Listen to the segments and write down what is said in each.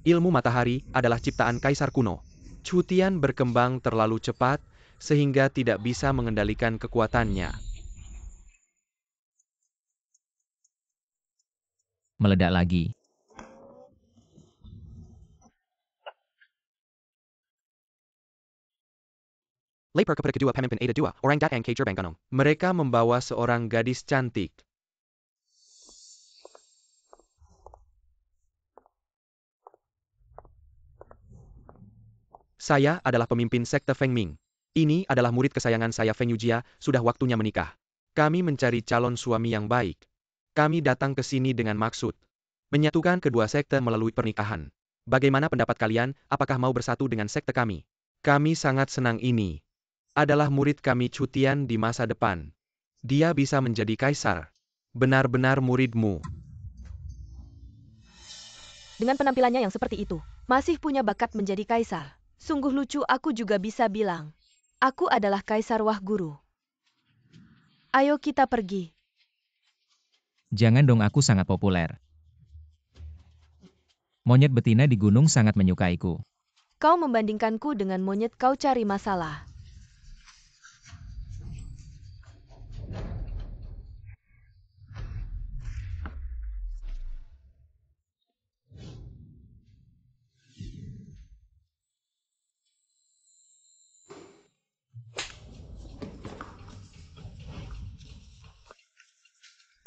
Ilmu matahari adalah ciptaan kaisar kuno. Chu Tian berkembang terlalu cepat, sehingga tidak bisa mengendalikan kekuatannya. Meledak lagi. Lapor kepada kedua pemimpin Ada II, orang datang ke gerbang gunung. Mereka membawa seorang gadis cantik. Saya adalah pemimpin sekte Feng Ming. Ini adalah murid kesayangan saya Feng Yujia, sudah waktunya menikah. Kami mencari calon suami yang baik. Kami datang ke sini dengan maksud menyatukan kedua sekte melalui pernikahan. Bagaimana pendapat kalian, apakah mau bersatu dengan sekte kami? Kami sangat senang ini. Adalah murid kami Chu Tian di masa depan. Dia bisa menjadi kaisar. Benar-benar muridmu. Dengan penampilannya yang seperti itu, masih punya bakat menjadi kaisar. Sungguh lucu, aku juga bisa bilang. Aku adalah kaisar Wah Guru. Ayo kita pergi. Jangan dong, aku sangat populer. Monyet betina di gunung sangat menyukaiku. Kau membandingkanku dengan monyet, kau cari masalah.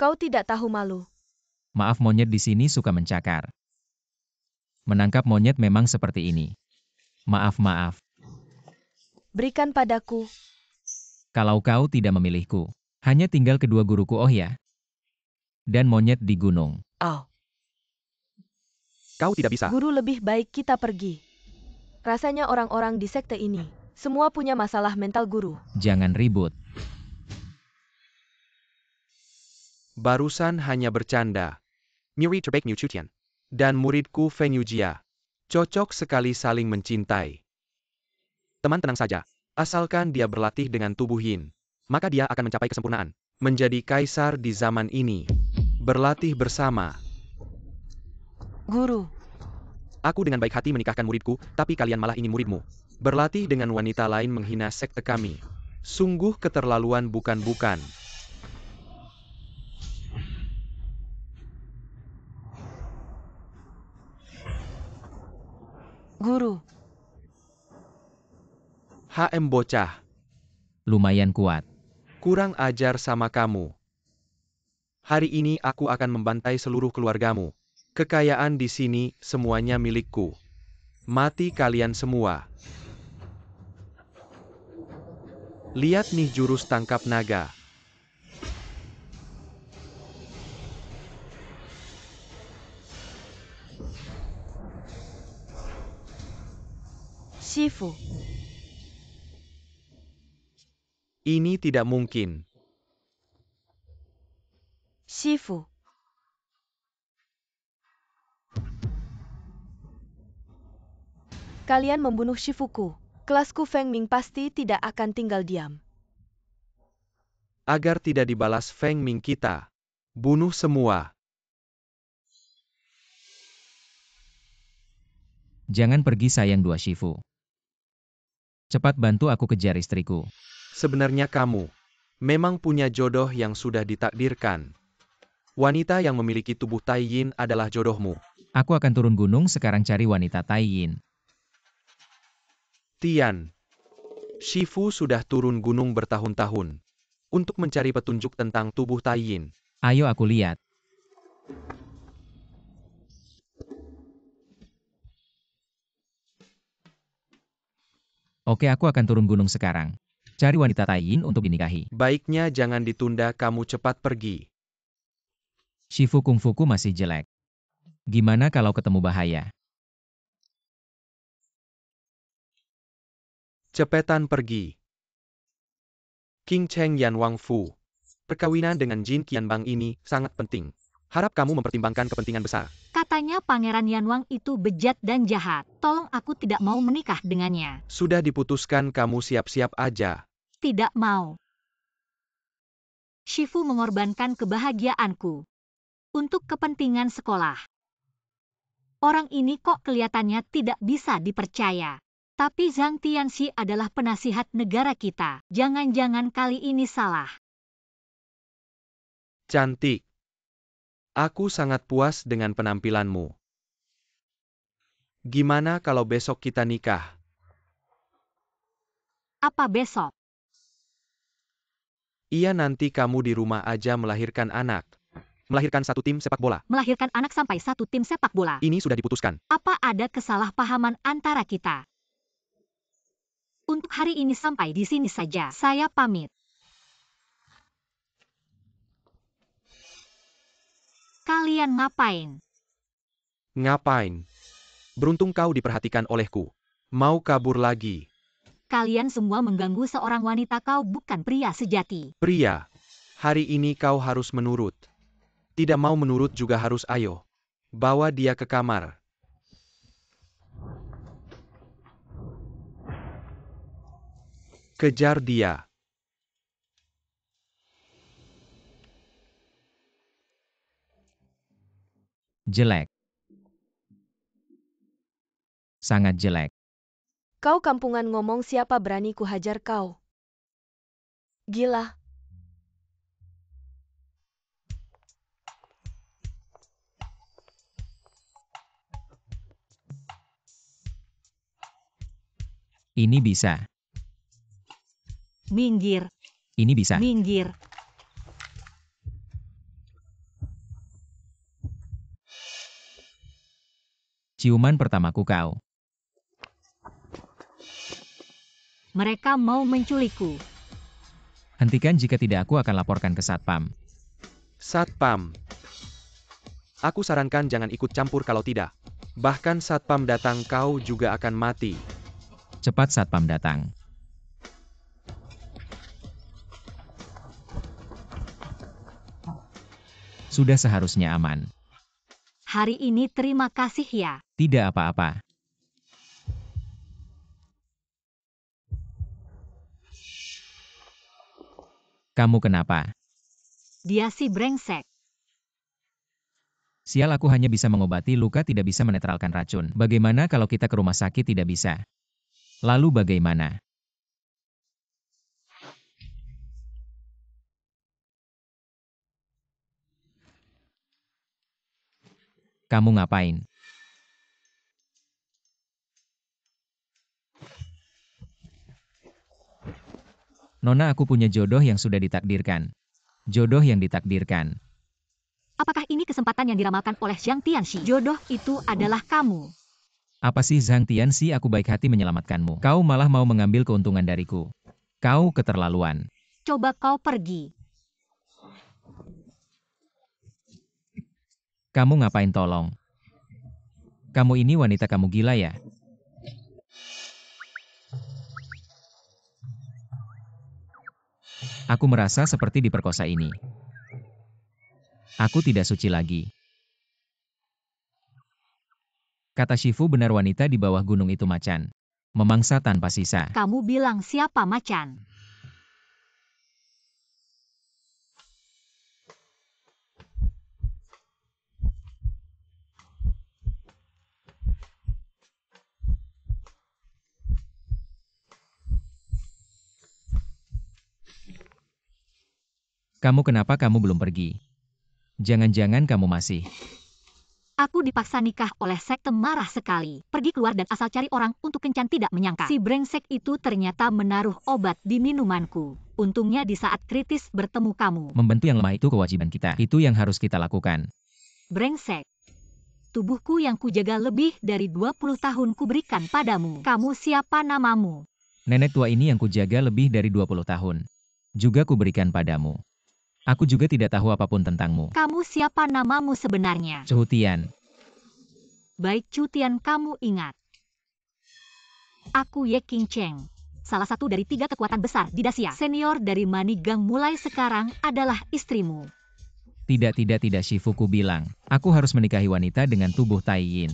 Kau tidak tahu malu. Maaf, monyet di sini suka mencakar. Menangkap monyet memang seperti ini. Maaf. Berikan padaku. Kalau kau tidak memilihku, hanya tinggal kedua guruku, oh ya. Dan monyet di gunung. Oh, Kau tidak bisa. guru, lebih baik kita pergi. Rasanya orang-orang di sekte ini, semua punya masalah mental, guru. Jangan ribut. Barusan hanya bercanda. Murid terbaiknya Chu Tian. Dan muridku Feng Yujia. Cocok sekali saling mencintai. Teman, tenang saja. Asalkan dia berlatih dengan tubuh yin, maka dia akan mencapai kesempurnaan. Menjadi kaisar di zaman ini. Berlatih bersama. Guru, Aku dengan baik hati menikahkan muridku, tapi kalian malah ingin muridmu berlatih dengan wanita lain, menghina sekte kami. Sungguh keterlaluan, bukan-bukan. guru. HM bocah. Lumayan kuat. Kurang ajar sama kamu. Hari ini aku akan membantai seluruh keluargamu. Kekayaan di sini semuanya milikku. Mati kalian semua. Lihat nih jurus tangkap naga. Shifu, Ini tidak mungkin. Shifu. Kalian membunuh Shifuku. Kelasku Feng Ming pasti tidak akan tinggal diam. Agar tidak dibalas Feng Ming kita. Bunuh semua. Jangan pergi, sayang dua Shifu. Cepat bantu aku kejar istriku. Sebenarnya kamu memang punya jodoh yang sudah ditakdirkan. Wanita yang memiliki tubuh Tai Yin adalah jodohmu. Aku akan turun gunung sekarang cari wanita Tai Yin. Tian. Shifu sudah turun gunung bertahun-tahun untuk mencari petunjuk tentang tubuh Tai Yin. Ayo aku lihat. Oke, aku akan turun gunung sekarang. Cari wanita Tai Yin untuk dinikahi. Baiknya jangan ditunda, kamu cepat pergi. Shifu kungfuku masih jelek. Gimana kalau ketemu bahaya? Cepetan pergi. King Cheng Yan Wang Fu. Perkawinan dengan Jin Qianbang ini sangat penting. Harap kamu mempertimbangkan kepentingan besar. Katanya Pangeran Yanwang itu bejat dan jahat. Tolong, aku tidak mau menikah dengannya. Sudah diputuskan, kamu siap-siap aja. Tidak mau. Shifu mengorbankan kebahagiaanku untuk kepentingan sekolah. Orang ini kok kelihatannya tidak bisa dipercaya. Tapi Zhang Tianxi adalah penasihat negara kita. Jangan-jangan kali ini salah. Cantik. Aku sangat puas dengan penampilanmu. Gimana kalau besok kita nikah? Apa besok? Iya, nanti kamu di rumah aja melahirkan anak. Melahirkan satu tim sepak bola. Melahirkan anak sampai satu tim sepak bola. Ini sudah diputuskan. Apa ada kesalahpahaman antara kita? Untuk hari ini sampai di sini saja. Saya pamit. Kalian ngapain? Ngapain? Beruntung kau diperhatikan olehku. Mau kabur lagi? Kalian semua mengganggu seorang wanita. Kau bukan pria sejati. Pria, hari ini kau harus menurut. Tidak mau menurut juga harus ayo. Bawa dia ke kamar. Kejar dia. Jelek. Sangat jelek. Kau kampungan ngomong, siapa berani ku hajar kau? Gila. Ini bisa. Minggir, Ini bisa. minggir. Ciuman pertamaku kau. Mereka mau menculikku. Hentikan, jika tidak aku akan laporkan ke Satpam. Satpam. Aku sarankan jangan ikut campur, kalau tidak. Bahkan Satpam datang kau juga akan mati. Cepat Satpam datang. Sudah seharusnya aman. Hari ini terima kasih ya. Tidak apa-apa. Kamu kenapa? Dia si brengsek. Sial, aku hanya bisa mengobati luka, tidak bisa menetralkan racun. Bagaimana kalau kita ke rumah sakit? Tidak bisa. Lalu bagaimana? Kamu ngapain? Nona, aku punya jodoh yang sudah ditakdirkan. Jodoh yang ditakdirkan. Apakah ini kesempatan yang diramalkan oleh Zhang Tianxi? Jodoh itu adalah kamu. Apa sih Zhang Tianxi, aku baik hati menyelamatkanmu. Kau malah mau mengambil keuntungan dariku. Kau keterlaluan. Coba kau pergi. Kamu ngapain, tolong? Kamu ini wanita, kamu gila ya? Aku merasa seperti diperkosa ini. Aku tidak suci lagi. Kata Shifu benar, wanita di bawah gunung itu macan. Memangsa tanpa sisa. Kamu bilang siapa macan? Kamu kenapa kamu belum pergi? Jangan-jangan kamu masih... Aku dipaksa nikah oleh sekte, marah sekali. Pergi keluar dan asal cari orang untuk kencan, tidak menyangka. Si brengsek itu ternyata menaruh obat di minumanku. Untungnya di saat kritis bertemu kamu. Membantu yang lemah itu kewajiban kita. Itu yang harus kita lakukan. Brengsek. Tubuhku yang kujaga lebih dari 20 tahun kuberikan padamu. Kamu siapa namamu? Nenek tua ini yang kujaga lebih dari 20 tahun. Juga kuberikan padamu. Aku juga tidak tahu apapun tentangmu. Kamu siapa namamu sebenarnya? Cutian. Baik, Cutian, kamu ingat. Aku Ye King Cheng. Salah satu dari 3 kekuatan besar di Dacia. Senior dari Manigang, mulai sekarang adalah istrimu. Tidak, Shifuku bilang. Aku harus menikahi wanita dengan tubuh Tai Yin.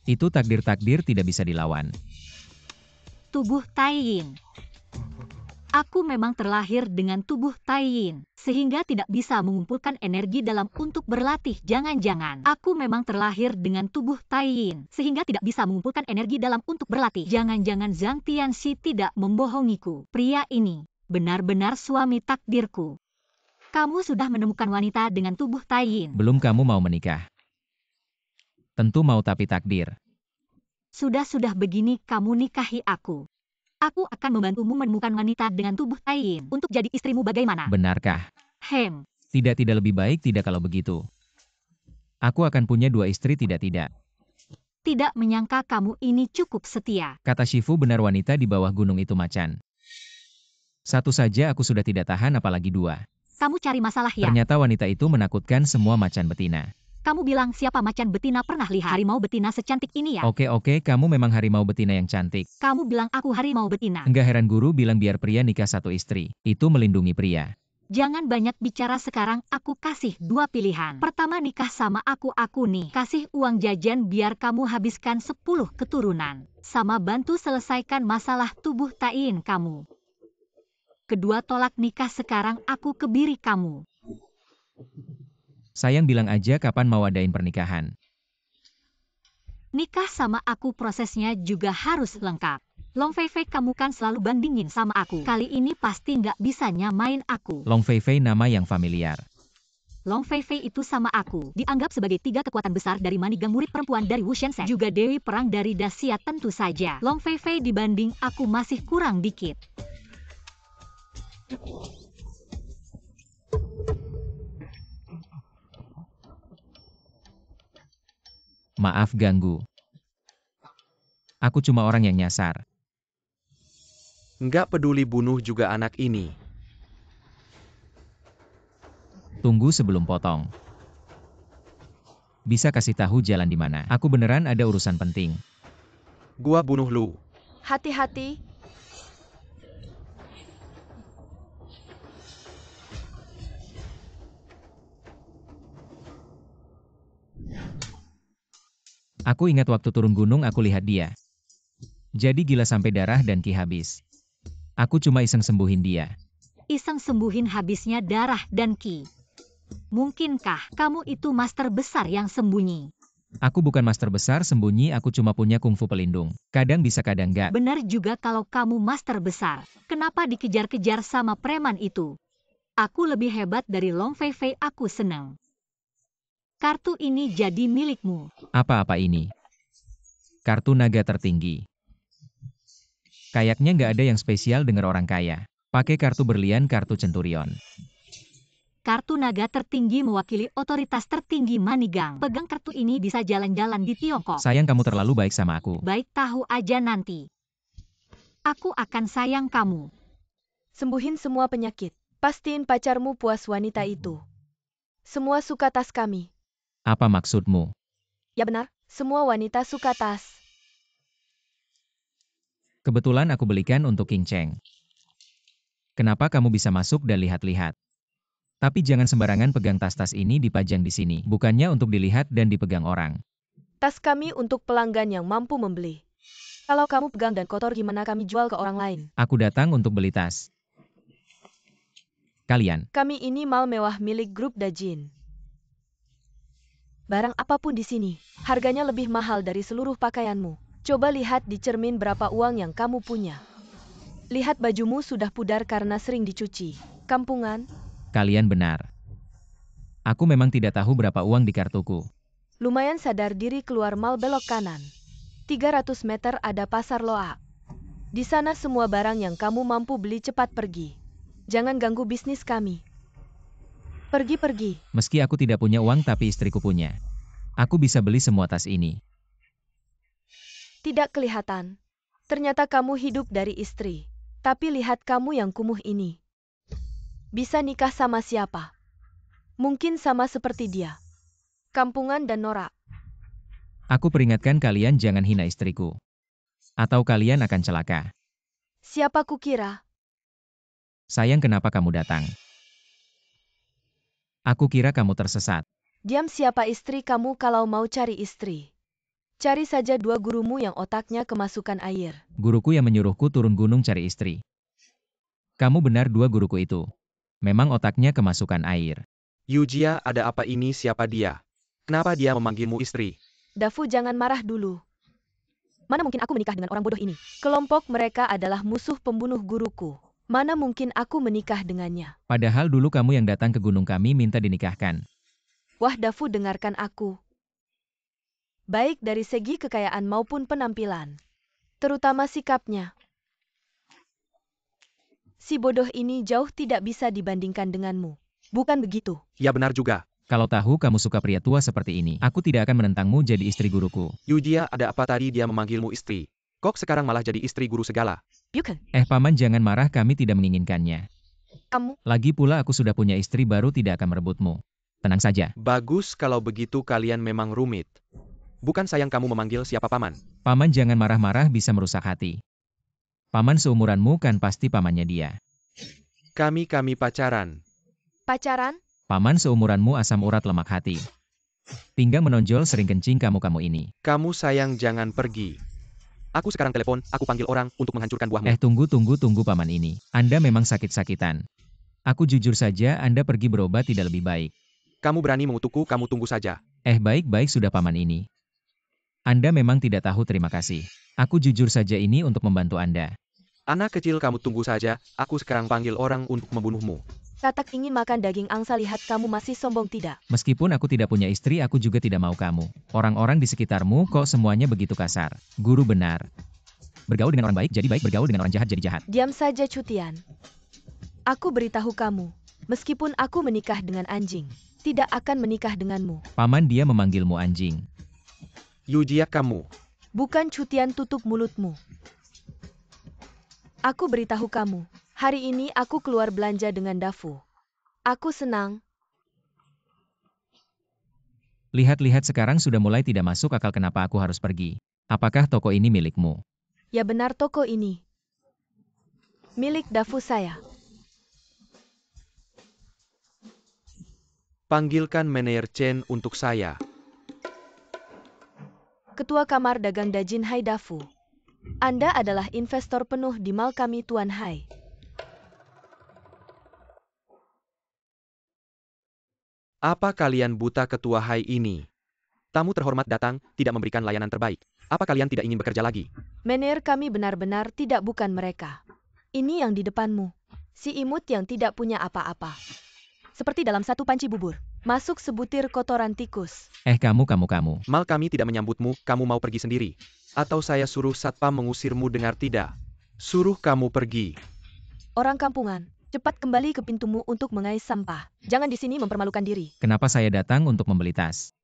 Itu takdir-takdir tidak bisa dilawan. Tubuh Tai Yin. Aku memang terlahir dengan tubuh Taiyin, sehingga tidak bisa mengumpulkan energi dalam untuk berlatih. Jangan-jangan aku memang terlahir dengan tubuh Taiyin, sehingga tidak bisa mengumpulkan energi dalam untuk berlatih. Jangan-jangan Zhang Tianxi tidak membohongiku. Pria ini benar-benar suami takdirku. Kamu sudah menemukan wanita dengan tubuh Taiyin. Belum, kamu mau menikah. Tentu mau, tapi takdir. Sudah begini kamu nikahi aku. Aku akan membantumu menemukan wanita dengan tubuh Taiyin untuk jadi istrimu. Bagaimana? Benarkah? Tidak lebih baik tidak kalau begitu. Aku akan punya 2 istri. Tidak. Tidak menyangka kamu ini cukup setia. Kata Shifu benar, wanita di bawah gunung itu macan. 1 saja aku sudah tidak tahan, apalagi 2. Kamu cari masalah ya? Ternyata wanita itu menakutkan semua macan betina. Kamu bilang siapa macan betina pernah lihat harimau betina secantik ini ya? Oke, kamu memang harimau betina yang cantik. Kamu bilang aku harimau betina. Enggak heran guru bilang biar pria nikah 1 istri. Itu melindungi pria. Jangan banyak bicara sekarang, aku kasih 2 pilihan. Pertama, nikah sama aku nih. Kasih uang jajan biar kamu habiskan 10 keturunan. Sama bantu selesaikan masalah tubuh Taiyin kamu. Kedua, tolak nikah sekarang, aku kebiri kamu. Sayang, bilang aja kapan mau adain pernikahan. Nikah sama aku prosesnya juga harus lengkap. Long Fei Fei, kamu kan selalu bandingin sama aku. Kali ini pasti nggak bisa nyamain aku. Long Fei Fei nama yang familiar. Long Fei Fei itu sama aku. Dianggap sebagai 3 kekuatan besar dari Manigang, murid perempuan dari Wu Shense. Juga Dewi Perang dari Daxia. Tentu saja Long Fei Fei dibanding aku masih kurang dikit. Maaf ganggu. Aku cuma orang yang nyasar. Nggak peduli, bunuh juga anak ini. Tunggu sebelum potong. Bisa kasih tahu jalan di mana? Aku beneran ada urusan penting. Gua bunuh lu. Hati-hati. Aku ingat waktu turun gunung aku lihat dia. Jadi gila sampai darah dan ki habis. Aku cuma iseng sembuhin dia. Iseng sembuhin habisnya darah dan ki. Mungkinkah kamu itu master besar yang sembunyi? Aku bukan master besar sembunyi, aku cuma punya kungfu pelindung. Kadang bisa, kadang enggak. Benar juga kalau kamu master besar. Kenapa dikejar-kejar sama preman itu? Aku lebih hebat dari Long Fei Fei, aku senang. Kartu ini jadi milikmu. Apa ini? Kartu naga tertinggi. Kayaknya nggak ada yang spesial dengar orang kaya. Pakai kartu berlian, kartu centurion. Kartu naga tertinggi mewakili otoritas tertinggi Manigang. Pegang kartu ini bisa jalan-jalan di Tiongkok. Sayang, kamu terlalu baik sama aku. Baik, tahu aja nanti. Aku akan sayang kamu. Sembuhin semua penyakit. Pastiin pacarmu puas wanita itu. Semua suka tas kami. Apa maksudmu? Ya benar, semua wanita suka tas. Kebetulan aku belikan untuk King Cheng. Kenapa kamu bisa masuk dan lihat-lihat? Tapi jangan sembarangan pegang tas-tas ini, dipajang di sini. Bukannya untuk dilihat dan dipegang orang. Tas kami untuk pelanggan yang mampu membeli. Kalau kamu pegang dan kotor, gimana kami jual ke orang lain? Aku datang untuk beli tas. Kalian. Kami ini mal mewah milik grup Dajin. Barang apapun di sini, harganya lebih mahal dari seluruh pakaianmu. Coba lihat di cermin berapa uang yang kamu punya. Lihat bajumu sudah pudar karena sering dicuci. Kampungan. Kalian benar. Aku memang tidak tahu berapa uang di kartuku. Lumayan. Sadar diri, keluar mal belok kanan. 300 meter ada pasar Loa. Di sana semua barang yang kamu mampu beli, cepat pergi. Jangan ganggu bisnis kami. Pergi. Meski aku tidak punya uang, tapi istriku punya. Aku bisa beli semua tas ini. Tidak kelihatan. Ternyata kamu hidup dari istri. Tapi lihat kamu yang kumuh ini. Bisa nikah sama siapa? Mungkin sama seperti dia. Kampungan dan norak. Aku peringatkan kalian jangan hina istriku. Atau kalian akan celaka. Siapa kukira? Sayang, kenapa kamu datang? Aku kira kamu tersesat. Diam, siapa istri kamu kalau mau cari istri? Cari saja 2 gurumu yang otaknya kemasukan air. Guruku yang menyuruhku turun gunung cari istri. Kamu benar, dua guruku itu. Memang otaknya kemasukan air. Yujia, ada apa ini? Siapa dia? Kenapa dia memanggilmu istri? Dafu, jangan marah dulu. Mana mungkin aku menikah dengan orang bodoh ini? Kelompok mereka adalah musuh pembunuh guruku. Mana mungkin aku menikah dengannya? Padahal dulu kamu yang datang ke gunung kami minta dinikahkan. Wah Dafu, dengarkan aku. Baik dari segi kekayaan maupun penampilan. Terutama sikapnya. Si bodoh ini jauh tidak bisa dibandingkan denganmu. Bukan begitu? Ya benar juga. Kalau tahu kamu suka pria tua seperti ini, aku tidak akan menentangmu jadi istri guruku. Yujia, ada apa tadi dia memanggilmu istri? Kok sekarang malah jadi istri guru segala? Bukan. Paman, jangan marah, kami tidak menginginkannya. Kamu, Lagi pula aku sudah punya istri baru, tidak akan merebutmu. Tenang saja. Bagus kalau begitu, kalian memang rumit. Bukan sayang kamu memanggil siapa paman. Paman jangan marah-marah, bisa merusak hati. Paman seumuranmu kan, pasti pamannya dia. Kami pacaran. pacaran? Paman seumuranmu asam urat lemak hati. Pinggang menonjol, sering kencing kamu ini. Kamu sayang jangan pergi. Aku sekarang telepon, aku panggil orang untuk menghancurkan buahmu. Tunggu paman ini. Anda memang sakit-sakitan. Aku jujur saja, Anda pergi berobat tidak lebih baik. Kamu berani mengutukku, kamu tunggu saja. Baik-baik sudah paman ini. Anda memang tidak tahu terima kasih. Aku jujur saja ini untuk membantu Anda. Anak kecil, kamu tunggu saja, aku sekarang panggil orang untuk membunuhmu. Katak ingin makan daging angsa, lihat kamu masih sombong tidak? Meskipun aku tidak punya istri, aku juga tidak mau kamu. Orang-orang di sekitarmu kok semuanya begitu kasar. Guru benar. Bergaul dengan orang baik jadi baik, bergaul dengan orang jahat jadi jahat. Diam saja, Cutian. Aku beritahu kamu, meskipun aku menikah dengan anjing, tidak akan menikah denganmu. Paman, dia memanggilmu anjing. Yujia, kamu. Bukan, Cutian, tutup mulutmu. Aku beritahu kamu, hari ini aku keluar belanja dengan Dafu. Aku senang. Lihat-lihat sekarang sudah mulai tidak masuk akal kenapa aku harus pergi. Apakah toko ini milikmu? Ya benar, toko ini milik Dafu saya. Panggilkan manajer Chen untuk saya. Ketua Kamar Dagang Dajin Hai Dafu. Anda adalah investor penuh di mal kami, Tuan Hai. Apa kalian buta, Ketua Hai ini? Tamu terhormat datang, tidak memberikan layanan terbaik. Apa kalian tidak ingin bekerja lagi? Manajer kami benar-benar tidak, bukan mereka. Ini yang di depanmu. Si imut yang tidak punya apa-apa. Seperti dalam satu panci bubur. Masuk sebutir kotoran tikus. Kamu. Mal kami tidak menyambutmu, kamu mau pergi sendiri. Atau saya suruh satpam mengusirmu, dengar tidak? Suruh kamu pergi. Orang kampungan, cepat kembali ke pintumu untuk mengais sampah. Jangan di sini mempermalukan diri. Kenapa saya datang untuk membeli tas?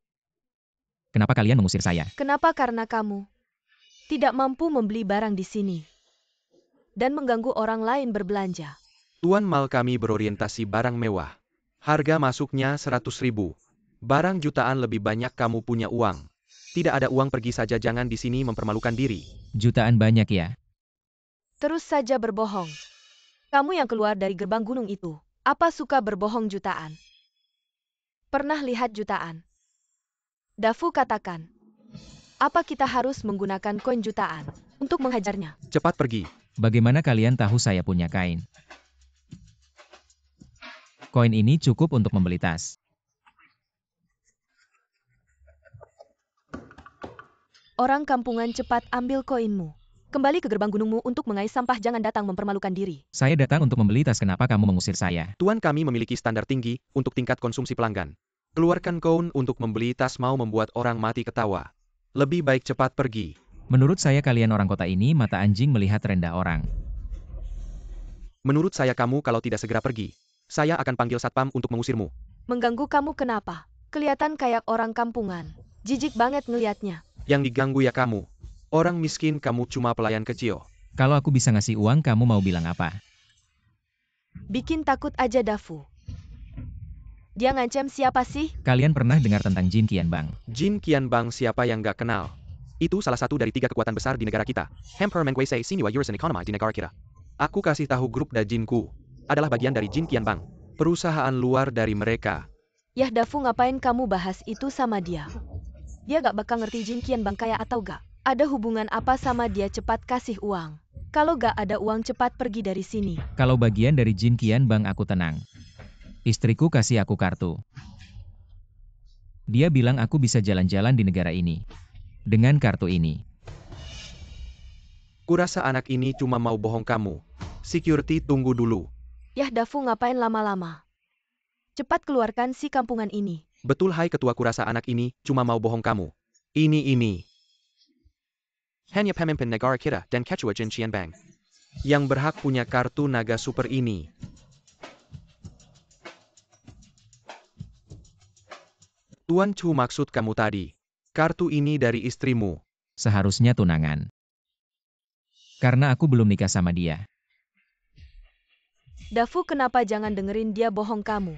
Kenapa kalian mengusir saya? Kenapa? Karena kamu tidak mampu membeli barang di sini. Dan mengganggu orang lain berbelanja. Tuan, mal kami berorientasi barang mewah. Harga masuknya 100.000. Barang jutaan lebih banyak, kamu punya uang. Tidak ada uang, pergi saja, jangan di sini mempermalukan diri. Jutaan banyak ya? Terus saja berbohong. Kamu yang keluar dari gerbang gunung itu, apa suka berbohong jutaan? Pernah lihat jutaan? Dafu katakan, apa kita harus menggunakan koin jutaan untuk menghajarnya? Cepat pergi. Bagaimana kalian tahu saya punya kain? Koin ini cukup untuk membeli tas. Orang kampungan, cepat ambil koinmu. Kembali ke gerbang gunungmu untuk mengais sampah, jangan datang mempermalukan diri. Saya datang untuk membeli tas, kenapa kamu mengusir saya? Tuan, kami memiliki standar tinggi untuk tingkat konsumsi pelanggan. Keluarkan koin untuk membeli tas mau membuat orang mati ketawa. Lebih baik cepat pergi. Menurut saya kalian orang kota ini mata anjing melihat rendah orang. Menurut saya kamu kalau tidak segera pergi, saya akan panggil satpam untuk mengusirmu. Mengganggu kamu kenapa? Kelihatan kayak orang kampungan. Jijik banget ngelihatnya. Yang diganggu ya kamu. Orang miskin, kamu cuma pelayan kecil. Kalau aku bisa ngasih uang, kamu mau bilang apa? Bikin takut aja Dafu. Dia ngancam siapa sih? Kalian pernah dengar tentang Jin Qianbang? Jin Qianbang, siapa yang gak kenal? Itu salah satu dari 3 kekuatan besar di negara kita. Hamper Menguasai Siniwa Yursen Economy di negara kita. Aku kasih tahu, grup Dajinku adalah bagian dari Jin Qianbang. Perusahaan luar dari mereka. Yah Dafu, ngapain kamu bahas itu sama dia? Dia gak bakal ngerti Jin Qianbang kaya atau gak. Ada hubungan apa sama dia, cepat kasih uang. Kalau gak ada uang cepat pergi dari sini. Kalau bagian dari Jin Qian Bang aku tenang. Istriku kasih aku kartu. Dia bilang aku bisa jalan-jalan di negara ini. Dengan kartu ini. Kurasa anak ini cuma mau bohong kamu. Security tunggu dulu. Yah Dafu ngapain lama-lama? Cepat keluarkan si kampungan ini. Betul hai ketua, kurasa anak ini cuma mau bohong kamu. Ini. Hanya pemimpin negara kita dan ketua Jin Qian Bang yang berhak punya kartu naga super ini. Tuan Chu, maksud kamu tadi, kartu ini dari istrimu. Seharusnya tunangan. Karena aku belum nikah sama dia. Dafu, kenapa jangan dengerin dia bohong kamu?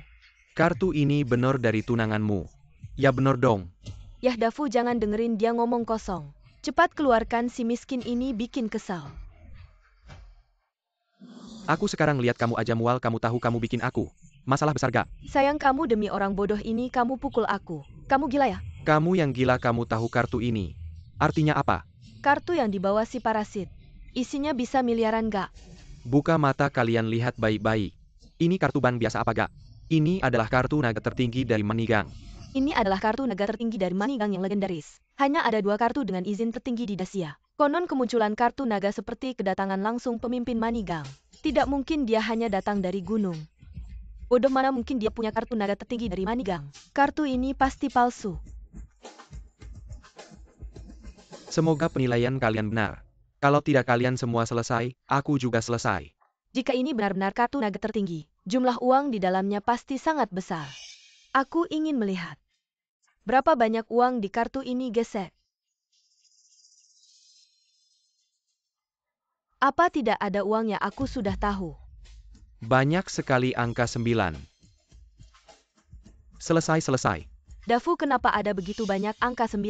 Kartu ini benar dari tunanganmu. Ya benar dong. Yah Dafu, jangan dengerin dia ngomong kosong. Cepat keluarkan si miskin ini, bikin kesal. Aku sekarang lihat kamu aja mual, kamu tahu kamu bikin aku. Masalah besar gak? Sayang kamu, demi orang bodoh ini kamu pukul aku. Kamu gila ya? Kamu yang gila, kamu tahu kartu ini artinya apa? Kartu yang dibawa si parasit. Isinya bisa miliaran gak? Buka mata kalian, lihat baik-baik. Ini kartu bank biasa apa gak? Ini adalah kartu naga tertinggi dari Manigang. Ini adalah kartu naga tertinggi dari Manigang yang legendaris. Hanya ada 2 kartu dengan izin tertinggi di Dacia. Konon kemunculan kartu naga seperti kedatangan langsung pemimpin Manigang. Tidak mungkin dia hanya datang dari gunung. Bodoh, mana mungkin dia punya kartu naga tertinggi dari Manigang. Kartu ini pasti palsu. Semoga penilaian kalian benar. Kalau tidak kalian semua selesai, aku juga selesai. Jika ini benar-benar kartu naga tertinggi, jumlah uang di dalamnya pasti sangat besar. Aku ingin melihat. Berapa banyak uang di kartu ini, gesek? Apa tidak ada uangnya? Aku sudah tahu. Banyak sekali angka 9. Selesai. Dafu, kenapa ada begitu banyak angka 9?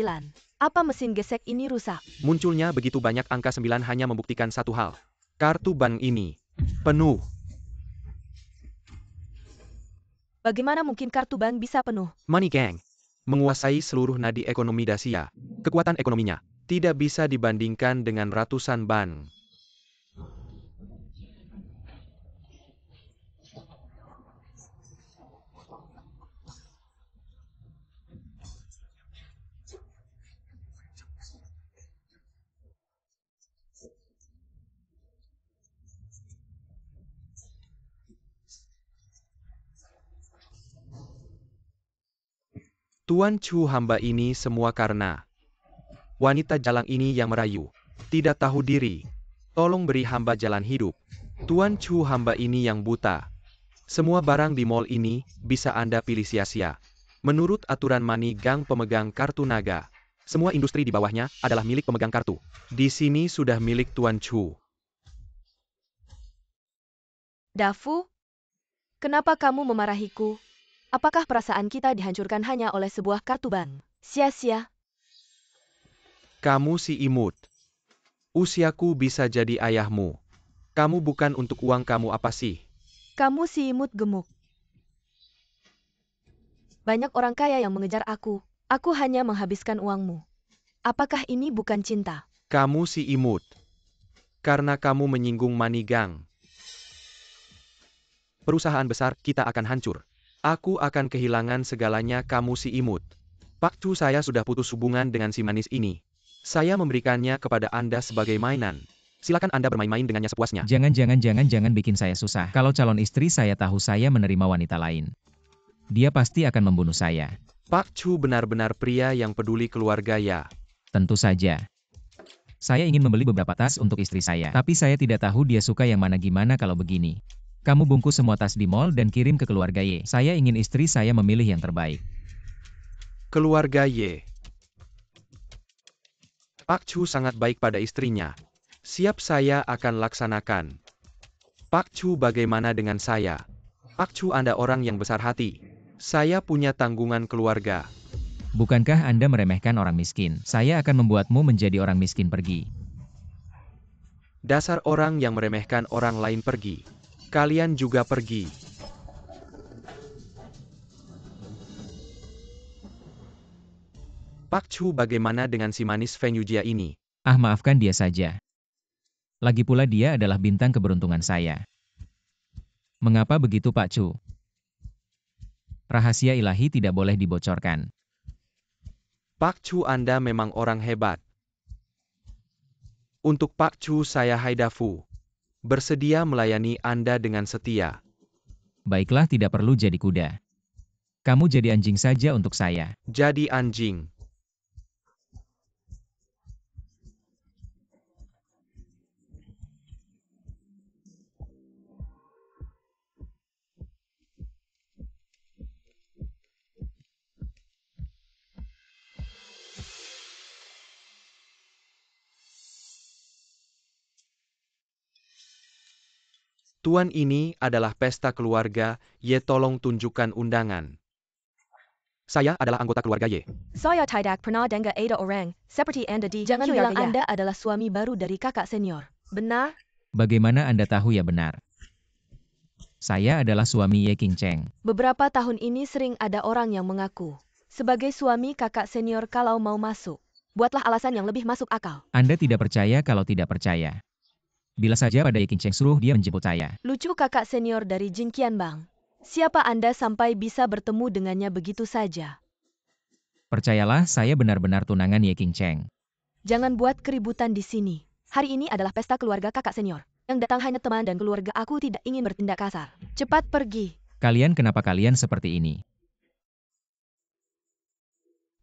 Apa mesin gesek ini rusak? Munculnya begitu banyak angka 9 hanya membuktikan satu hal. Kartu bank ini penuh. Bagaimana mungkin kartu bank bisa penuh? Manigang menguasai seluruh nadi ekonomi Dacia. Kekuatan ekonominya tidak bisa dibandingkan dengan ratusan bank. Tuan Chu, hamba ini semua karena wanita jalang ini yang merayu, tidak tahu diri. Tolong beri hamba jalan hidup. Tuan Chu, hamba ini yang buta. Semua barang di mall ini bisa Anda pilih sia-sia. Menurut aturan Manigang pemegang kartu naga, semua industri di bawahnya adalah milik pemegang kartu. Di sini sudah milik Tuan Chu. Dafu, kenapa kamu memarahiku? Apakah perasaan kita dihancurkan hanya oleh sebuah kartu bank? Sia-sia. Kamu si imut. Usiaku bisa jadi ayahmu. Kamu bukan untuk uang, kamu apa sih? Kamu si imut gemuk. Banyak orang kaya yang mengejar aku. Aku hanya menghabiskan uangmu. Apakah ini bukan cinta? Kamu si imut. Karena kamu menyinggung Manigang. Perusahaan besar kita akan hancur. Aku akan kehilangan segalanya, kamu si imut. Pak Chu, saya sudah putus hubungan dengan si manis ini. Saya memberikannya kepada Anda sebagai mainan. Silakan Anda bermain-main dengannya sepuasnya. Jangan bikin saya susah. Kalau calon istri saya tahu saya menerima wanita lain, dia pasti akan membunuh saya. Pak Chu benar-benar pria yang peduli keluarga ya. Tentu saja. Saya ingin membeli beberapa tas untuk istri saya, tapi saya tidak tahu dia suka yang mana. Gimana kalau begini? Kamu bungkus semua tas di mall dan kirim ke keluarga Y. Saya ingin istri saya memilih yang terbaik. Keluarga Y. Pak Chu sangat baik pada istrinya. Siap, saya akan laksanakan. Pak Chu, bagaimana dengan saya? Pak Chu, Anda orang yang besar hati. Saya punya tanggungan keluarga. Bukankah Anda meremehkan orang miskin? Saya akan membuatmu menjadi orang miskin. Pergi. Dasar orang yang meremehkan orang lain, pergi. Kalian juga pergi. Pak Chu, bagaimana dengan si manis Feng Yujia ini? Maafkan dia saja. Lagi pula dia adalah bintang keberuntungan saya. Mengapa begitu Pak Chu? Rahasia ilahi tidak boleh dibocorkan. Pak Chu, Anda memang orang hebat. Untuk Pak Chu saya Haidafu. Bersedia melayani Anda dengan setia. Baiklah, tidak perlu jadi kuda. Kamu jadi anjing saja untuk saya. Jadi anjing. Tuan, ini adalah pesta keluarga, Ye, tolong tunjukkan undangan. Saya adalah anggota keluarga Ye. Saya tidak pernah dengar ada orang seperti Anda di Jangan bilang bergaya. Anda adalah suami baru dari kakak senior. Benar? Bagaimana Anda tahu ya benar? Saya adalah suami Ye Qingcheng. Beberapa tahun ini sering ada orang yang mengaku sebagai suami kakak senior kalau mau masuk. Buatlah alasan yang lebih masuk akal. Anda tidak percaya kalau tidak percaya. Bila saja pada Ye Qingcheng suruh dia menjemput saya. Lucu kakak senior dari Jingqian Bang. Siapa Anda sampai bisa bertemu dengannya begitu saja? Percayalah, saya benar-benar tunangan Ye Qingcheng. Jangan buat keributan di sini. Hari ini adalah pesta keluarga kakak senior. Yang datang hanya teman dan keluarga, aku tidak ingin bertindak kasar. Cepat pergi. Kenapa kalian seperti ini?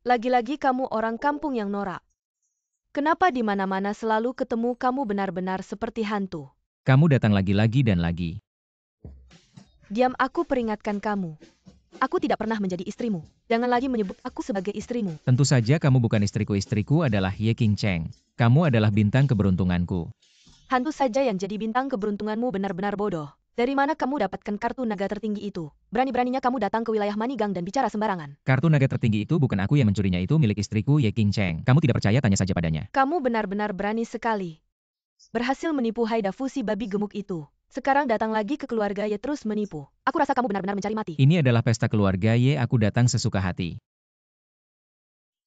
Lagi-lagi kamu orang kampung yang norak. Kenapa di mana-mana selalu ketemu kamu benar-benar seperti hantu? Kamu datang lagi-lagi dan lagi. Diam, aku peringatkan kamu. Aku tidak pernah menjadi istrimu. Jangan lagi menyebut aku sebagai istrimu. Tentu saja kamu bukan istriku. Istriku adalah Ye Qingcheng. Kamu adalah bintang keberuntunganku. Hantu saja yang jadi bintang keberuntunganmu, benar-benar bodoh. Dari mana kamu dapatkan kartu naga tertinggi itu? Berani-beraninya kamu datang ke wilayah Manigang dan bicara sembarangan. Kartu naga tertinggi itu bukan aku yang mencurinya, itu milik istriku Ye Qingcheng. Kamu tidak percaya, tanya saja padanya. Kamu benar-benar berani sekali. Berhasil menipu Haidafu si babi gemuk itu. Sekarang datang lagi ke keluarga Ye terus menipu. Aku rasa kamu benar-benar mencari mati. Ini adalah pesta keluarga Ye, aku datang sesuka hati.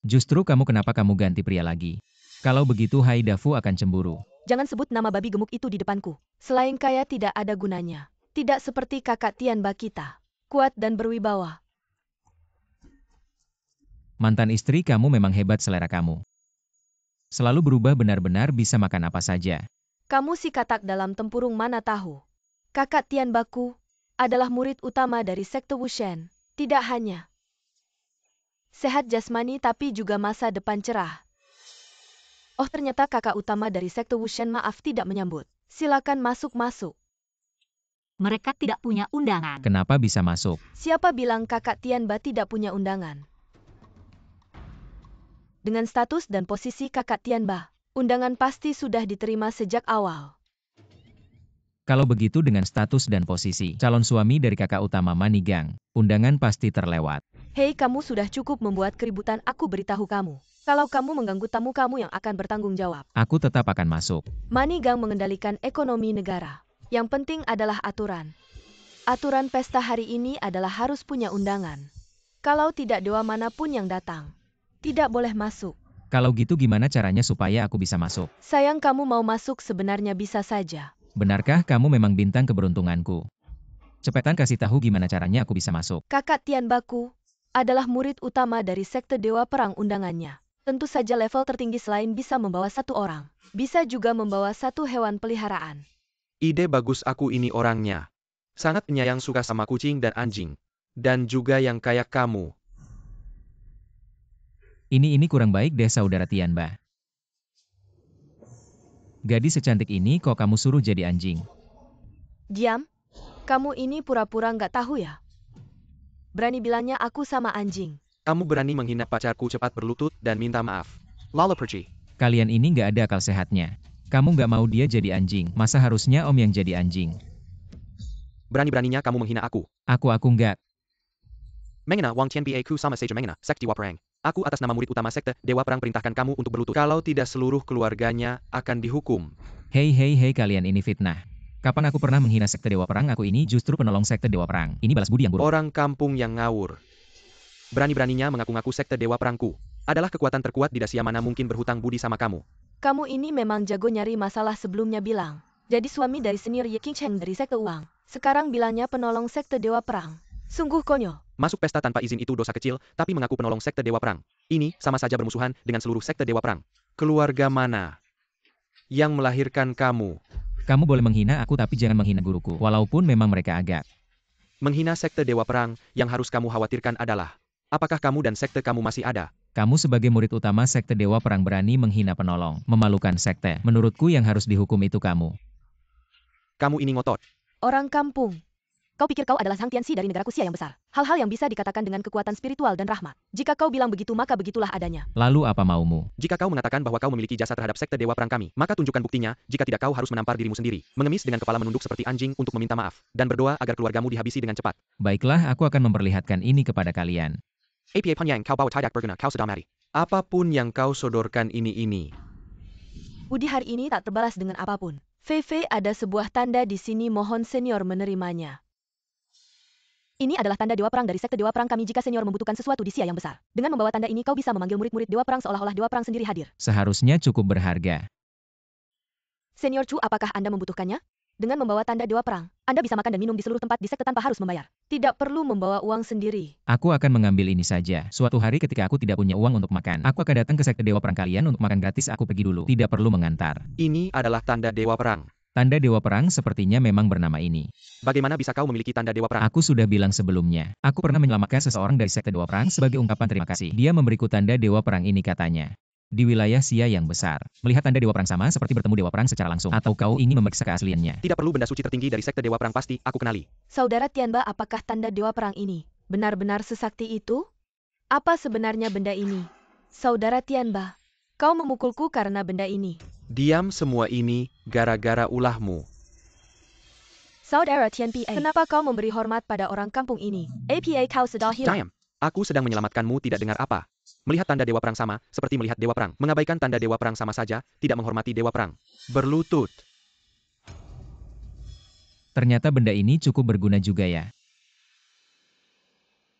Justru kenapa kamu ganti pria lagi? Kalau begitu Haidafu akan cemburu. Jangan sebut nama babi gemuk itu di depanku. Selain kaya tidak ada gunanya. Tidak seperti kakak Tianba kita. Kuat dan berwibawa. Mantan istri kamu memang hebat, selera kamu. Selalu berubah, benar-benar bisa makan apa saja. Kamu si katak dalam tempurung mana tahu. Kakak Tianbaku adalah murid utama dari sekte Wushen. Tidak hanya sehat jasmani tapi juga masa depan cerah. Oh, ternyata kakak utama dari sekte Wushen, maaf tidak menyambut. Silakan masuk-masuk. Mereka tidak punya undangan. Kenapa bisa masuk? Siapa bilang kakak Tianba tidak punya undangan? Dengan status dan posisi kakak Tianba, undangan pasti sudah diterima sejak awal. Kalau begitu dengan status dan posisi calon suami dari kakak utama Manigang, undangan pasti terlewat. Hei, kamu sudah cukup membuat keributan, aku beritahu kamu. Kalau kamu mengganggu tamu, kamu yang akan bertanggung jawab. Aku tetap akan masuk. Manigang mengendalikan ekonomi negara. Yang penting adalah aturan. Aturan pesta hari ini adalah harus punya undangan. Kalau tidak, dewa manapun yang datang tidak boleh masuk. Kalau gitu gimana caranya supaya aku bisa masuk? Sayang, kamu mau masuk sebenarnya bisa saja. Benarkah kamu memang bintang keberuntunganku? Cepetan kasih tahu gimana caranya aku bisa masuk. Kakak Tianbaku adalah murid utama dari sekte Dewa Perang. Undangannya tentu saja level tertinggi, selain bisa membawa satu orang, bisa juga membawa satu hewan peliharaan. Ide bagus, aku ini orangnya sangat penyayang, suka sama kucing dan anjing. Dan juga yang kayak kamu. Ini kurang baik deh saudara Tianba. Gadis secantik ini kok kamu suruh jadi anjing? Diam, kamu ini pura-pura nggak tahu ya? Berani bilangnya aku sama anjing. Kamu berani menghina pacarku, cepat berlutut dan minta maaf. Lala pergi. Kalian ini nggak ada akal sehatnya. Kamu nggak mau dia jadi anjing, masa harusnya om yang jadi anjing? Berani-beraninya kamu menghina aku. Aku nggak. Mengena Wang Tianbia ku sama saja mengena sekte Dewa Perang. Aku atas nama murid utama sekte Dewa Perang perintahkan kamu untuk berlutut. Kalau tidak, seluruh keluarganya akan dihukum. Hei, kalian ini fitnah. Kapan aku pernah menghina sekte Dewa Perang? Aku ini justru penolong sekte Dewa Perang. Ini balas budi yang buruk. Orang kampung yang ngawur. Berani-beraninya mengaku-ngaku sekte Dewa Perangku adalah kekuatan terkuat di Dasia, mana mungkin berhutang budi sama kamu. Kamu ini memang jago nyari masalah sebelumnya bilang. Jadi suami dari senior Ye Qingcheng dari sekte uang. Sekarang bilangnya penolong sekte Dewa Perang. Sungguh konyol. Masuk pesta tanpa izin itu dosa kecil, tapi mengaku penolong sekte Dewa Perang. Ini sama saja bermusuhan dengan seluruh sekte Dewa Perang. Keluarga mana yang melahirkan kamu? Kamu boleh menghina aku tapi jangan menghina guruku, walaupun memang mereka agak. Menghina sekte Dewa Perang, yang harus kamu khawatirkan adalah, apakah kamu dan sekte kamu masih ada? Kamu sebagai murid utama sekte Dewa Perang berani menghina penolong, memalukan sekte. Menurutku yang harus dihukum itu kamu. Kamu ini ngotot. Orang kampung. Kau pikir kau adalah Sang Tianxi dari negara Kusia yang besar. Hal-hal yang bisa dikatakan dengan kekuatan spiritual dan rahmat. Jika kau bilang begitu maka begitulah adanya. Lalu apa maumu? Jika kau mengatakan bahwa kau memiliki jasa terhadap sekte Dewa Perang kami, maka tunjukkan buktinya. Jika tidak kau harus menampar dirimu sendiri, mengemis dengan kepala menunduk seperti anjing untuk meminta maaf, dan berdoa agar keluargamu dihabisi dengan cepat. Baiklah, aku akan memperlihatkan ini kepada kalian. APA Panyang kau bawa tidak berguna kau sedamari. Apapun yang kau sodorkan ini. Budi hari ini tak terbalas dengan apapun. Fei ada sebuah tanda di sini mohon senior menerimanya. Ini adalah tanda Dewa Perang dari sekte Dewa Perang kami jika senior membutuhkan sesuatu di Sia yang besar. Dengan membawa tanda ini kau bisa memanggil murid-murid Dewa Perang seolah-olah Dewa Perang sendiri hadir. Seharusnya cukup berharga. Senior Chu, apakah Anda membutuhkannya? Dengan membawa tanda Dewa Perang, Anda bisa makan dan minum di seluruh tempat di sekte tanpa harus membayar. Tidak perlu membawa uang sendiri. Aku akan mengambil ini saja. Suatu hari ketika aku tidak punya uang untuk makan, aku akan datang ke sekte Dewa Perang kalian untuk makan gratis. Aku pergi dulu. Tidak perlu mengantar. Ini adalah tanda Dewa Perang. Tanda Dewa Perang sepertinya memang bernama ini. Bagaimana bisa kau memiliki tanda Dewa Perang? Aku sudah bilang sebelumnya. Aku pernah menyelamatkan seseorang dari sekte Dewa Perang sebagai ungkapan terima kasih. Dia memberiku tanda Dewa Perang ini katanya. Di wilayah Sia yang besar. Melihat tanda Dewa Perang sama seperti bertemu Dewa Perang secara langsung. Atau kau ingin memeriksa keasliannya? Tidak perlu benda suci tertinggi dari sekte Dewa Perang pasti aku kenali. Saudara Tianba, apakah tanda Dewa Perang ini benar-benar sesakti itu? Apa sebenarnya benda ini? Saudara Tianba, kau memukulku karena benda ini. Diam semua ini gara-gara ulahmu. Saudara Tianpa, kenapa kau memberi hormat pada orang kampung ini? APA kau sudah hilang. Diam. Aku sedang menyelamatkanmu tidak dengar apa. Melihat tanda Dewa Perang sama, seperti melihat Dewa Perang. Mengabaikan tanda Dewa Perang sama saja, tidak menghormati Dewa Perang. Berlutut. Ternyata benda ini cukup berguna juga ya.